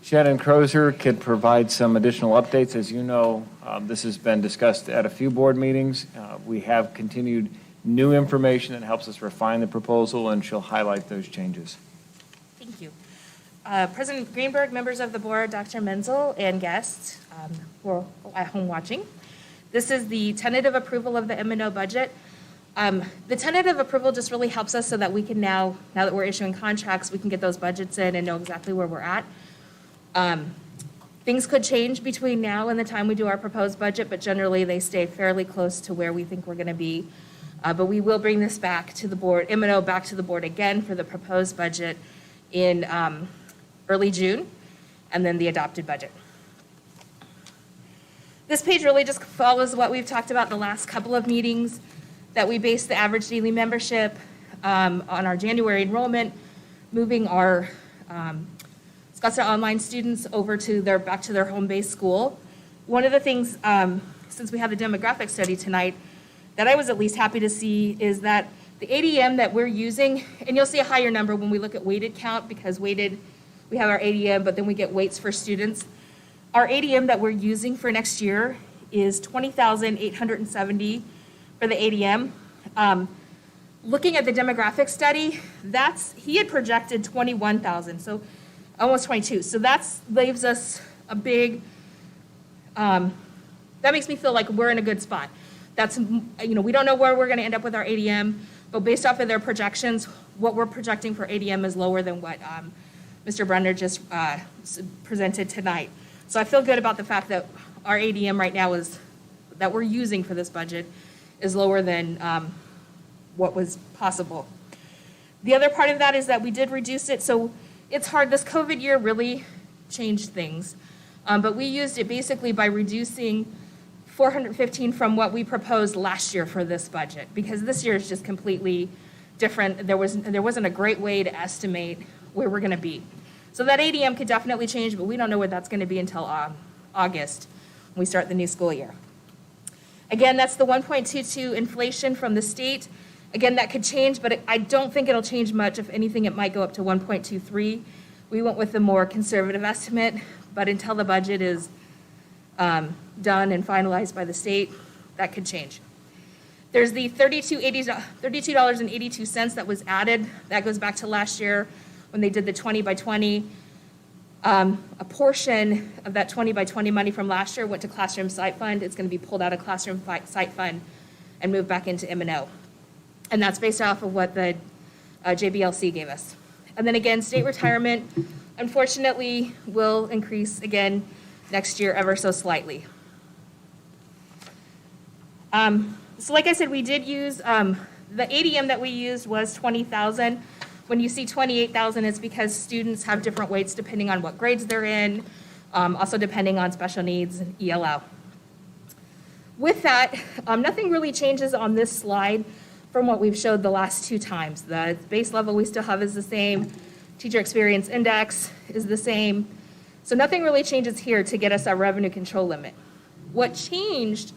Shannon Crozer could provide some additional updates. As you know, this has been discussed at a few board meetings. We have continued new information that helps us refine the proposal, and she'll highlight those changes. Thank you. President Greenberg, members of the board, Dr. Menzel, and guests who are at home watching. This is the tentative approval of the M&O budget. The tentative approval just really helps us so that we can now that we're issuing contracts, we can get those budgets in and know exactly where we're at. Things could change between now and the time we do our proposed budget, but generally they stay fairly close to where we think we're going to be. But we will bring this back to the board, M&O back to the board again for the proposed budget in early June, and then the adopted budget. This page really just follows what we've talked about the last couple of meetings, that we base the average daily membership on our January enrollment, moving our Scottsdale online students over to back to their home-based school. One of the things, since we have the demographic study tonight, that I was at least happy to see is that the ADM that we're using, and you'll see a higher number when we look at weighted count, because weighted, we have our ADM, but then we get weights for students. Our ADM that we're using for next year is 20,870 for the ADM. Looking at the demographic study, he had projected 21,000, so almost 22. So that leaves us a big, that makes me feel like we're in a good spot. That's, we don't know where we're going to end up with our ADM, but based off of their projections, what we're projecting for ADM is lower than what Mr. Brunner just presented tonight. So I feel good about the fact that our ADM right now that we're using for this budget is lower than what was possible. The other part of that is that we did reduce it, so it's hard. This COVID year really changed things, but we used it basically by reducing 415 from what we proposed last year for this budget, because this year is just completely different. There wasn't a great way to estimate where we're going to be. So that ADM could definitely change, but we don't know where that's going to be until August when we start the new school year. Again, that's the 1.22 inflation from the state. Again, that could change, but I don't think it'll change much. If anything, it might go up to 1.23. We went with a more conservative estimate, but until the budget is done and finalized by the state, that could change. There's the $32.82 that was added. That goes back to last year when they did the 20 by 20. A portion of that 20 by 20 money from last year went to Classroom Site Fund. It's going to be pulled out of Classroom Site Fund and moved back into M&O. And that's based off of what the JBLC gave us. And then again, state retirement, unfortunately, will increase again next year ever so slightly. So like I said, we did use, the ADM that we used was 20,000. When you see 28,000, it's because students have different weights depending on what grades they're in, also depending on special needs and ELL. With that, nothing really changes on this slide from what we've showed the last two times. The base level we still have is the same. Teacher experience index is the same. So nothing really changes here to get us our revenue control limit. What changed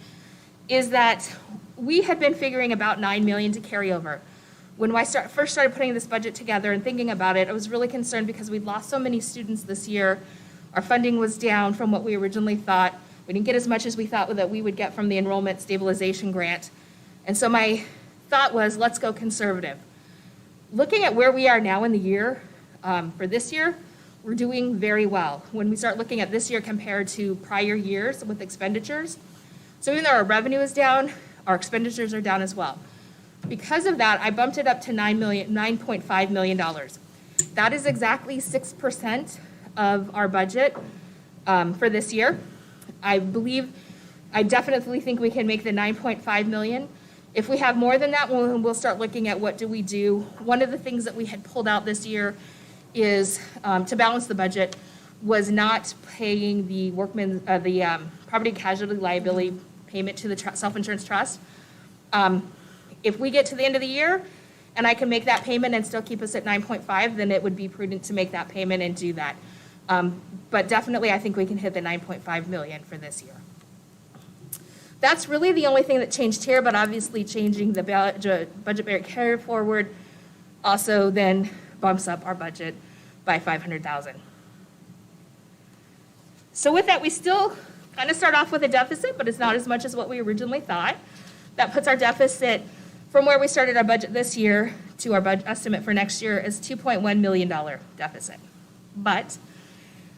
is that we had been figuring about $9 million to carry over. When I first started putting this budget together and thinking about it, I was really concerned because we'd lost so many students this year. Our funding was down from what we originally thought. We didn't get as much as we thought that we would get from the Enrollment Stabilization Grant. And so my thought was, let's go conservative. Looking at where we are now in the year, for this year, we're doing very well. When we start looking at this year compared to prior years with expenditures, so even though our revenue is down, our expenditures are down as well. Because of that, I bumped it up to $9.5 million. That is exactly 6% of our budget for this year. I definitely think we can make the 9.5 million. If we have more than that, we'll start looking at what do we do. One of the things that we had pulled out this year is, to balance the budget, was not paying the property casualty liability payment to the self-insurance trust. If we get to the end of the year and I can make that payment and still keep us at 9.5, then it would be prudent to make that payment and do that. But definitely, I think we can hit the 9.5 million for this year. That's really the only thing that changed here, but obviously changing the budget merit carry forward also then bumps up our budget by 500,000. So with that, we still kind of start off with a deficit, but it's not as much as what we originally thought. That puts our deficit from where we started our budget this year to our budget estimate for next year is $2.1 million deficit. But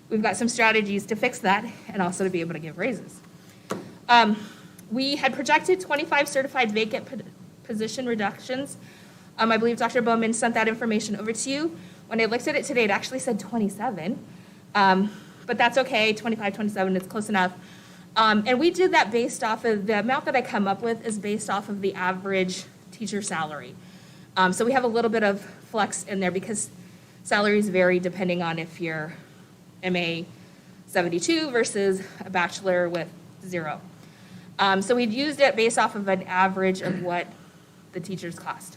we've got some strategies to fix that and also to be able to give raises. We had projected 25 certified vacant position reductions. I believe Dr. Bowman sent that information over to you. When I looked at it today, it actually said 27. But that's okay, 25, 27, it's close enough. And we did that based off of, the amount that I come up with is based off of the average teacher salary. So we have a little bit of flex in there because salaries vary depending on if you're MA 72 versus a bachelor with 0. So we'd used it based off of an average of what the teachers cost.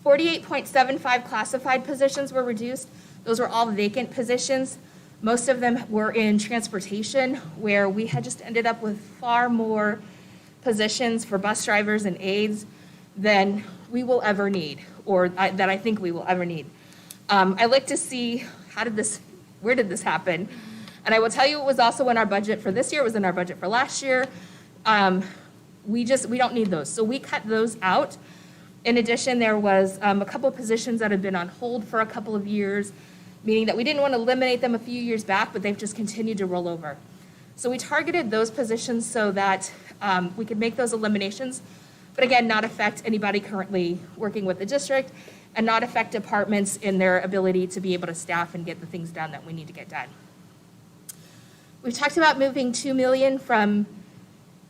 48.75 classified positions were reduced. Those were all vacant positions. Most of them were in transportation, where we had just ended up with far more positions for bus drivers and aides than we will ever need, or that I think we will ever need. I looked to see where did this happen? And I will tell you, it was also in our budget for this year, it was in our budget for last year. We don't need those, so we cut those out. In addition, there was a couple of positions that had been on hold for a couple of years, meaning that we didn't want to eliminate them a few years back, but they've just continued to roll over. So we targeted those positions so that we could make those eliminations, but again, not affect anybody currently working with the district and not affect departments in their ability to be able to staff and get the things done that we need to get done. We've talked about moving $2 million from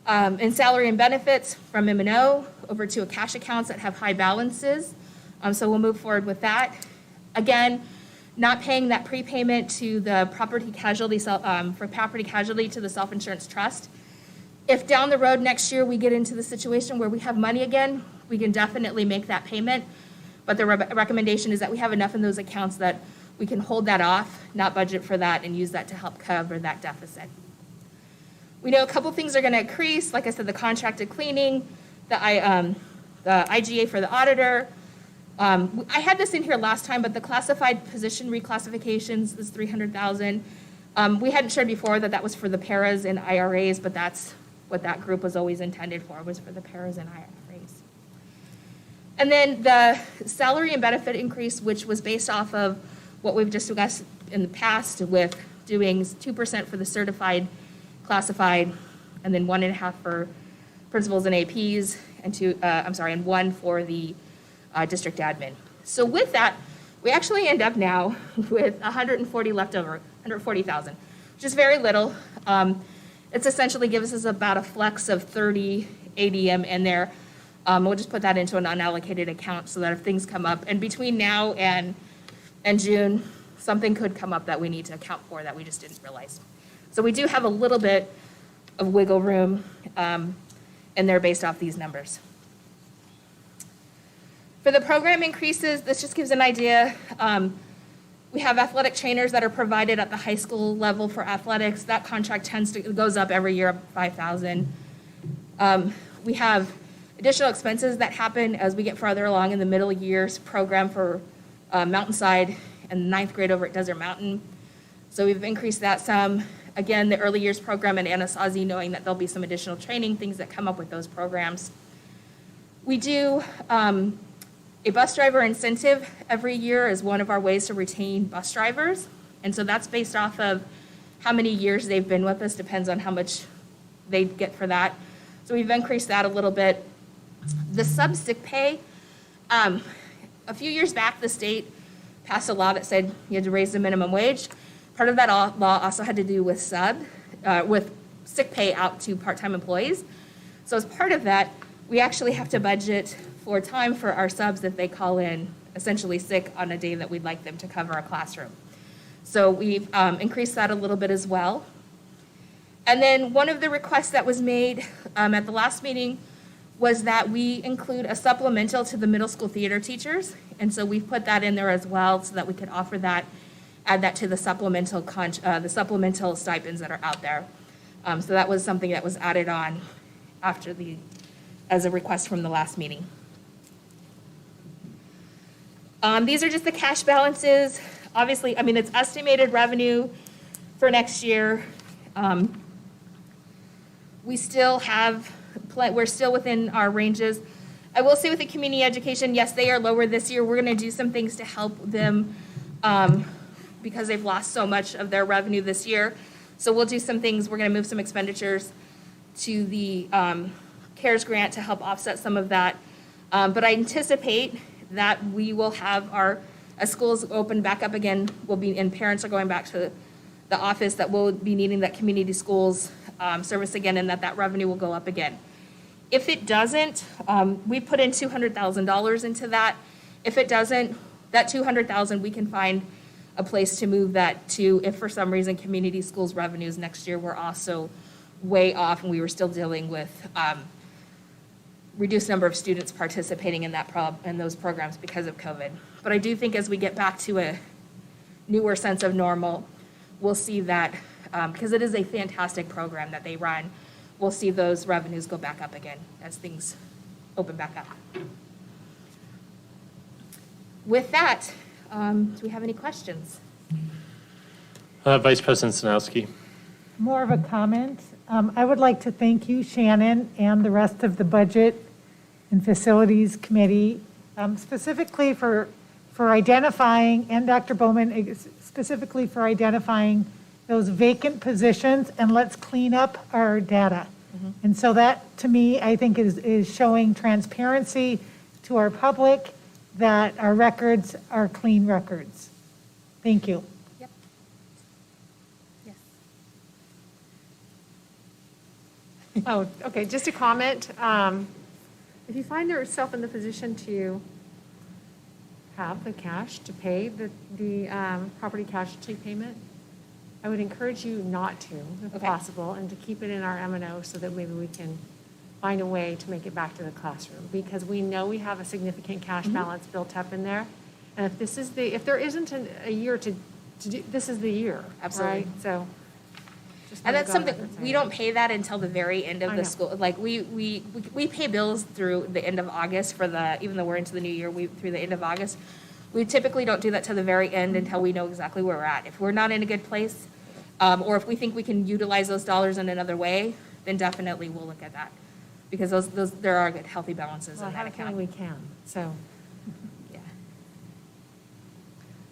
in salary and benefits from M&O over to cash accounts that have high balances. So we'll move forward with that. Again, not paying that prepayment to the property casualty to the self-insurance trust. If down the road next year we get into the situation where we have money again, we can definitely make that payment. But the recommendation is that we have enough in those accounts that we can hold that off, not budget for that, and use that to help cover that deficit. We know a couple things are going to increase. Like I said, the contracted cleaning, the IGA for the auditor. I had this in here last time, but the classified position reclassifications is $300,000. We hadn't shared before that was for the paras and IRAs, but that's what that group was always intended for, was for the paras and IRAs. And then the salary and benefit increase, which was based off of what we've discussed in the past with doing 2% for the certified classified, and then 1.5% for principals and APs, and 1 for the district admin. So with that, we actually end up now with 140 left over, 140,000, which is very little. It's essentially gives us about a flex of 30 ADM in there. We'll just put that into an unallocated account so that if things come up, and between now and June, something could come up that we need to account for that we just didn't realize. So we do have a little bit of wiggle room in there based off these numbers. For the program increases, this just gives an idea. We have athletic trainers that are provided at the high school level for athletics. That contract goes up every year, $5,000. We have additional expenses that happen as we get farther along in the middle years program for Mountainside and 9th grade over at Desert Mountain. So we've increased that some. Again, the early years program and Anasazi, knowing that there'll be some additional training, things that come up with those programs. We do a bus driver incentive every year as one of our ways to retain bus drivers. And so that's based off of how many years they've been with us, depends on how much they get for that. So we've increased that a little bit. The sub-sick pay, a few years back, the state passed a law that said you had to raise the minimum wage. Part of that law also had to do with sick pay out to part-time employees. So as part of that, we actually have to budget for time for our subs if they call in essentially sick on a day that we'd like them to cover a classroom. So we've increased that a little bit as well. And then one of the requests that was made at the last meeting was that we include a supplemental to the middle school theater teachers. And so we've put that in there as well so that we could offer that add that to the supplemental stipends that are out there. So that was something that was added on as a request from the last meeting. These are just the cash balances. Obviously, I mean, it's estimated revenue for next year. We're still within our ranges. I will say with the community education, yes, they are lower this year. We're going to do some things to help them because they've lost so much of their revenue this year. So we'll do some things. We're going to move some expenditures to the CARES grant to help offset some of that. But I anticipate that we will have as schools open back up again, and parents are going back to the office, that we'll be needing that community schools service again, and that revenue will go up again. If it doesn't, we put in $200,000 into that. If it doesn't, that $200,000, we can find a place to move that to, if for some reason community schools revenues next year were also way off and we were still dealing with reduced number of students participating in those programs because of COVID. But I do think as we get back to a newer sense of normal, we'll see that, because it is a fantastic program that they run, we'll see those revenues go back up again as things open back up. With that, do we have any questions? Vice President Sanowski. More of a comment. I would like to thank you, Shannon, and the rest of the Budget and Facilities Committee, specifically for identifying, and Dr. Bowman, specifically for identifying those vacant positions, and let's clean up our data. And so that, to me, I think is showing transparency to our public that our records are clean records. Thank you. Yep. Yes. Oh, okay, just a comment. If you find yourself in the position to have the cash to pay the property casualty payment, I would encourage you not to, if possible, and to keep it in our M&O so that maybe we can find a way to make it back to the classroom, because we know we have a significant cash balance built up in there. And if there isn't a year to do, this is the year. Absolutely. Right? So. And that's something, we don't pay that until the very end of the school. Like, we pay bills through the end of August even though we're into the new year, through the end of August. We typically don't do that till the very end until we know exactly where we're at. If we're not in a good place, or if we think we can utilize those dollars in another way, then definitely we'll look at that. Because there are good, healthy balances in that account. We can, so.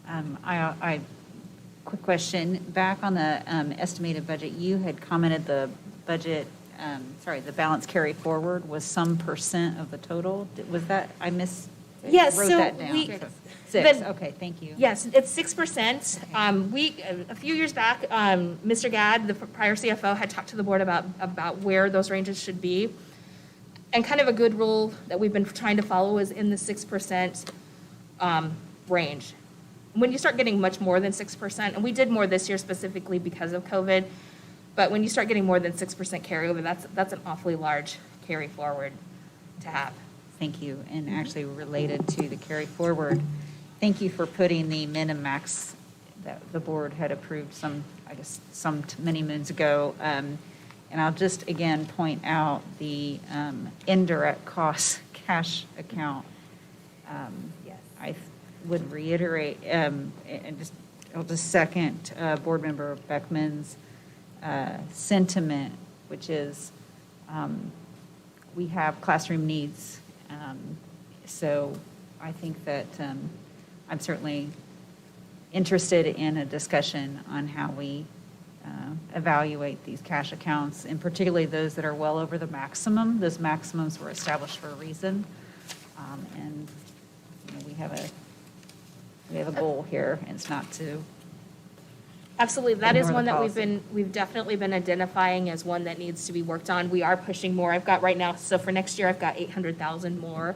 I quick question, back on the estimated budget, you had commented the budget, the balance carry forward was some percent of the total. Was that, I Yes, wrote so that down. Six, okay, thank you. Yes, it's 6%. A few years back, Mr. Gadd, the prior CFO, had talked to the board about where those ranges should be. And kind of a good rule that we've been trying to follow is in the 6% range. When you start getting much more than 6%, and we did more this year specifically because of COVID, but when you start getting more than 6% carryover, that's an awfully large carry forward to have. Thank you. And actually related to the carry forward, thank you for putting the min and max that the board had approved many moons ago. And I'll just again point out the indirect costs cash account. Yes. I would reiterate, I'll just second Board Member Beckman's sentiment, which is we have classroom needs. So I think that I'm certainly interested in a discussion on how we evaluate these cash accounts, and particularly those that are well over the maximum. Those maximums were established for a reason. And we have a goal here, and it's not to. Absolutely, that is ignore the one that policy. we've definitely been identifying as one that needs to be worked on. We are pushing more. I've got right now, so for next year, I've got 800,000 more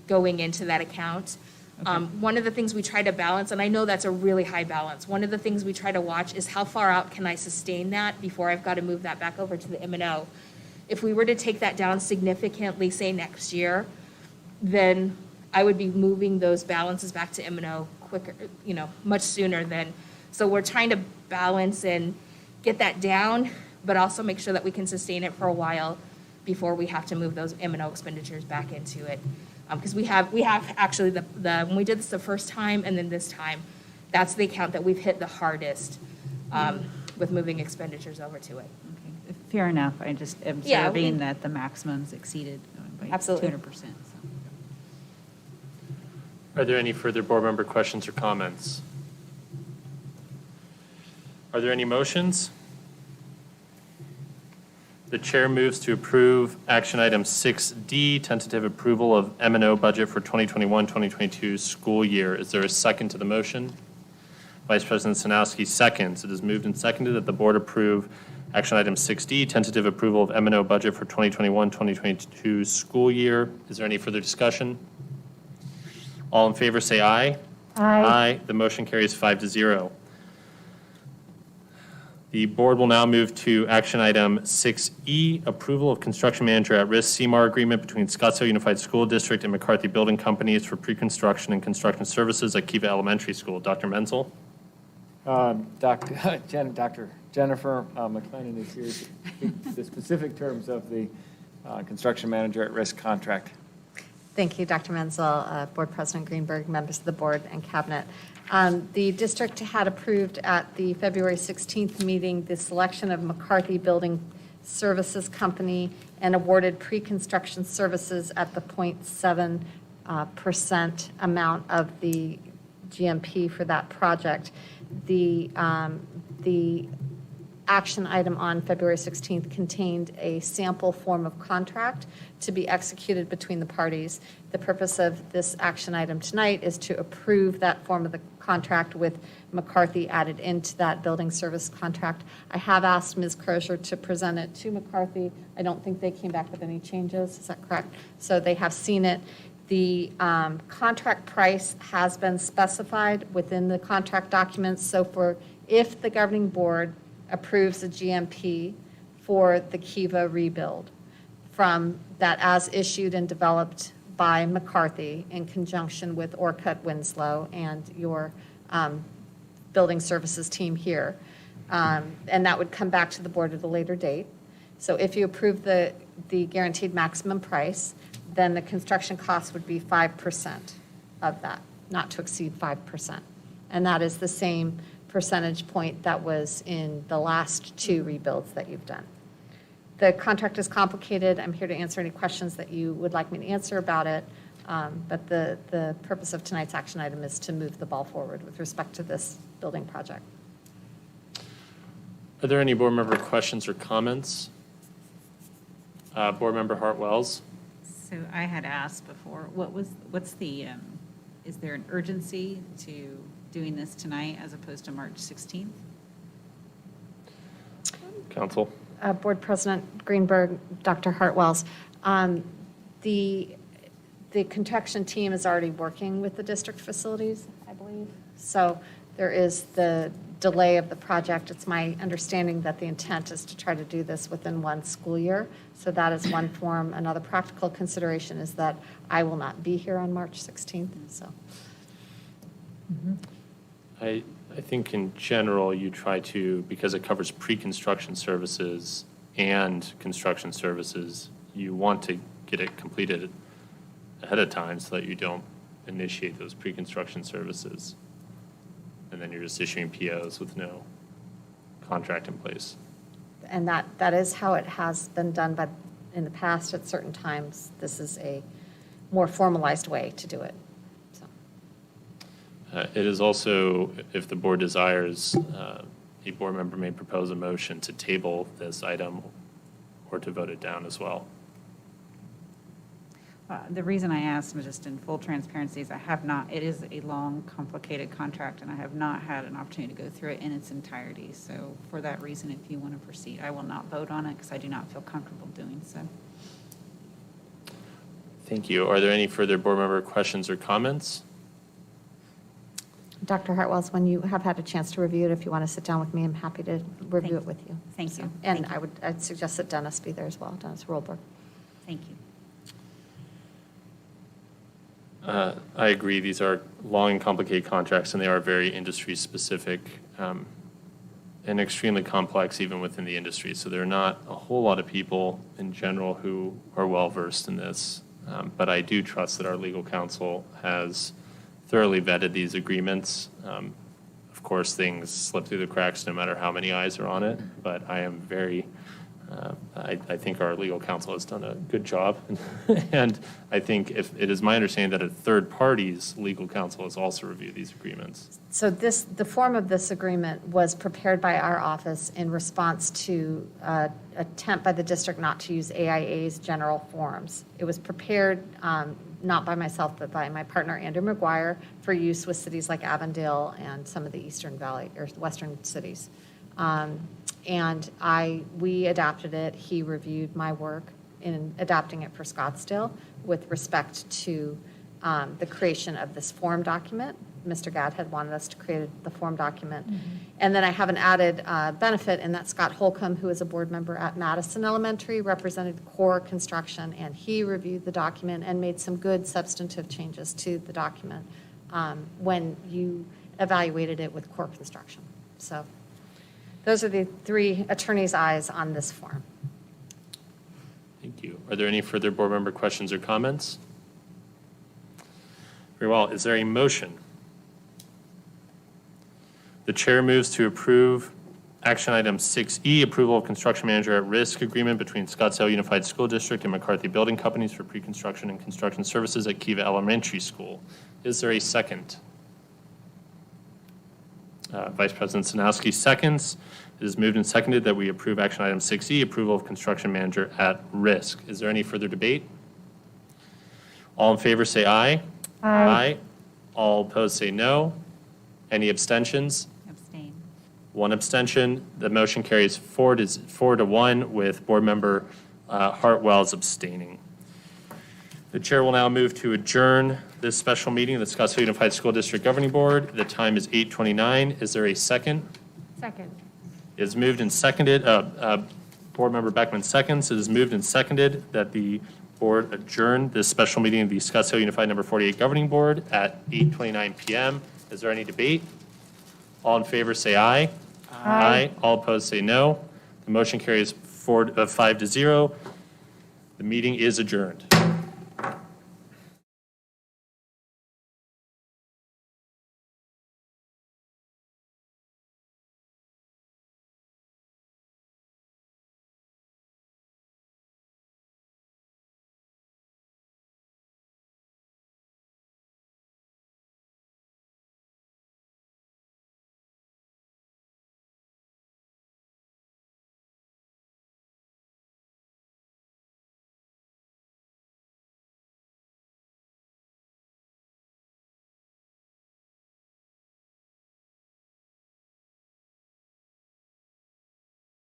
going into that account. Okay. One of the things we try to balance, and I know that's a really high balance, one of the things we try to watch is how far out can I sustain that before I've got to move that back over to the M&O. If we were to take that down significantly, say next year, then I would be moving those balances back to M&O quicker, much sooner than So we're trying to balance and get that down, but also make sure that we can sustain it for a while before we have to move those M&O expenditures back into it. Because we have actually when we did this the first time and then this time, that's the account that we've hit the hardest with moving expenditures over to it. Okay, fair enough. I just am Yeah, observing that the maximums exceeded by Absolutely. 200%. So. Are there any further board member questions or comments? Are there any motions? The chair moves to approve action item 6D, tentative approval of M&O budget for 2021-2022 school year. Is there a second to the motion? Vice President Sanowski seconds. It is moved and seconded that the board approve action item 6D, tentative approval of M&O budget for 2021-2022 school year. Is there any further discussion? All in favor say aye. Aye. The motion carries 5-0. The board will now move to action item 6E, approval of construction manager at risk CMAR agreement between Scottsdale Unified School District and McCarthy Building Companies for pre-construction and construction services at Kiva Elementary School. Dr. Menzel? Dr. Jennifer McLennan is here to speak the specific terms of the construction manager at risk contract. Thank you, Dr. Menzel, Board President Greenberg, members of the board and cabinet. The district had approved at the February 16th meeting the selection of McCarthy Building Services Company and awarded pre-construction services at the 0.7% amount of the GMP for that project. The action item on February 16th contained a sample form of contract to be executed between the parties. The purpose of this action item tonight is to approve that form of the contract with McCarthy added into that building service contract. I have asked Ms. Crozier to present it to McCarthy. I don't think they came back with any changes. Is that correct? So they have seen it. The contract price has been specified within the contract documents. So if the governing board approves the GMP for the Kiva rebuild from that as issued and developed by McCarthy in conjunction with Orcutt Winslow and your building services team here. And that would come back to the board at a later date. So if you approve the guaranteed maximum price, then the construction cost would be 5% of that, not to exceed 5%. And that is the same percentage point that was in the last two rebuilds that you've done. The contract is complicated. I'm here to answer any questions that you would like me to answer about it. But the purpose of tonight's action item is to move the ball forward with respect to this building project. Are there any board member questions or comments? Board member Hart-Wells? So I had asked before, what's the, is there an urgency to doing this tonight as opposed to March 16th? Council? Board President Greenberg, Dr. Hart-Wells, the construction team is already working with the district facilities, I believe. So there is the delay of the project. It's my understanding that the intent is to try to do this within one school year. So that is one form. Another practical consideration is that I will not be here on March 16th, so. I think in general, you try to, because it covers pre-construction services and construction services, you want to get it completed ahead of time so that you don't initiate those pre-construction services. And then you're just issuing POs with no contract in place. And that is how it has been done in the past at certain times. This is a more formalized way to do it. So. It is also, if the board desires, a board member may propose a motion to table this item or to vote it down as well. The reason I asked was just in full transparency is it is a long, complicated contract, and I have not had an opportunity to go through it in its entirety. So for that reason, if you want to proceed, I will not vote on it because I do not feel comfortable doing so. Thank you. Are there any further board member questions or comments? Dr. Hart-Wells, when you have had a chance to review it, if you want to sit down with me, I'm happy to review it with you. Thank you. And Thank you. I'd suggest that Dennis be there as well, Dennis Rohlberg. Thank you. I agree. These are long and complicated contracts, and they are very industry-specific. and extremely complex even within the industry. So there are not a whole lot of people in general who are well-versed in this. But I do trust that our legal counsel has thoroughly vetted these agreements. Of course, things slip through the cracks no matter how many eyes are on it, but I am very, I think our legal counsel has done a good job. And I think if it is my understanding that a third party's legal counsel has also reviewed these agreements. So the form of this agreement was prepared by our office in response to attempt by the district not to use AIA's general forms. It was prepared not by myself, but by my partner, Andrew McGuire, for use with cities like Avondale and some of the Eastern Valley, or Western cities. And we adapted it. He reviewed my work in adapting it for Scottsdale with respect to the creation of this form document. Mr. Gadd had wanted us to create the form document. And then I have an added benefit in that Scott Holcomb, who is a board member at Madison Elementary, represented core construction, and he reviewed the document and made some good substantive changes to the document when you evaluated it with core construction. So those are the three attorneys' eyes on this form. Thank you. Are there any further board member questions or comments? Very well. Is there a motion? The chair moves to approve action item 6E, approval of construction manager at risk agreement between Scottsdale Unified School District and McCarthy Building Companies for pre-construction and construction services at Kiva Elementary School. Is there a second? Vice President Sanowski seconds. It is moved and seconded that we approve action item 6E, approval of construction manager at risk. Is there any further debate? All in favor say aye. Aye. All opposed say no. Any abstentions? Abstain. One abstention. The motion carries 4-1 with board member Hartwell's abstaining. The chair will now move to adjourn this special meeting of the Scottsdale Unified School District Governing Board. The time is 8:29. Is there a second? Second. It is moved and seconded. Board member Beckman seconds. It is moved and seconded that the board adjourn this special meeting of the Scottsdale Unified Number 48 Governing Board at 8:29 p.m. Is there any debate? All in favor say aye. Aye. All opposed say no. The motion carries 5-0. The meeting is adjourned.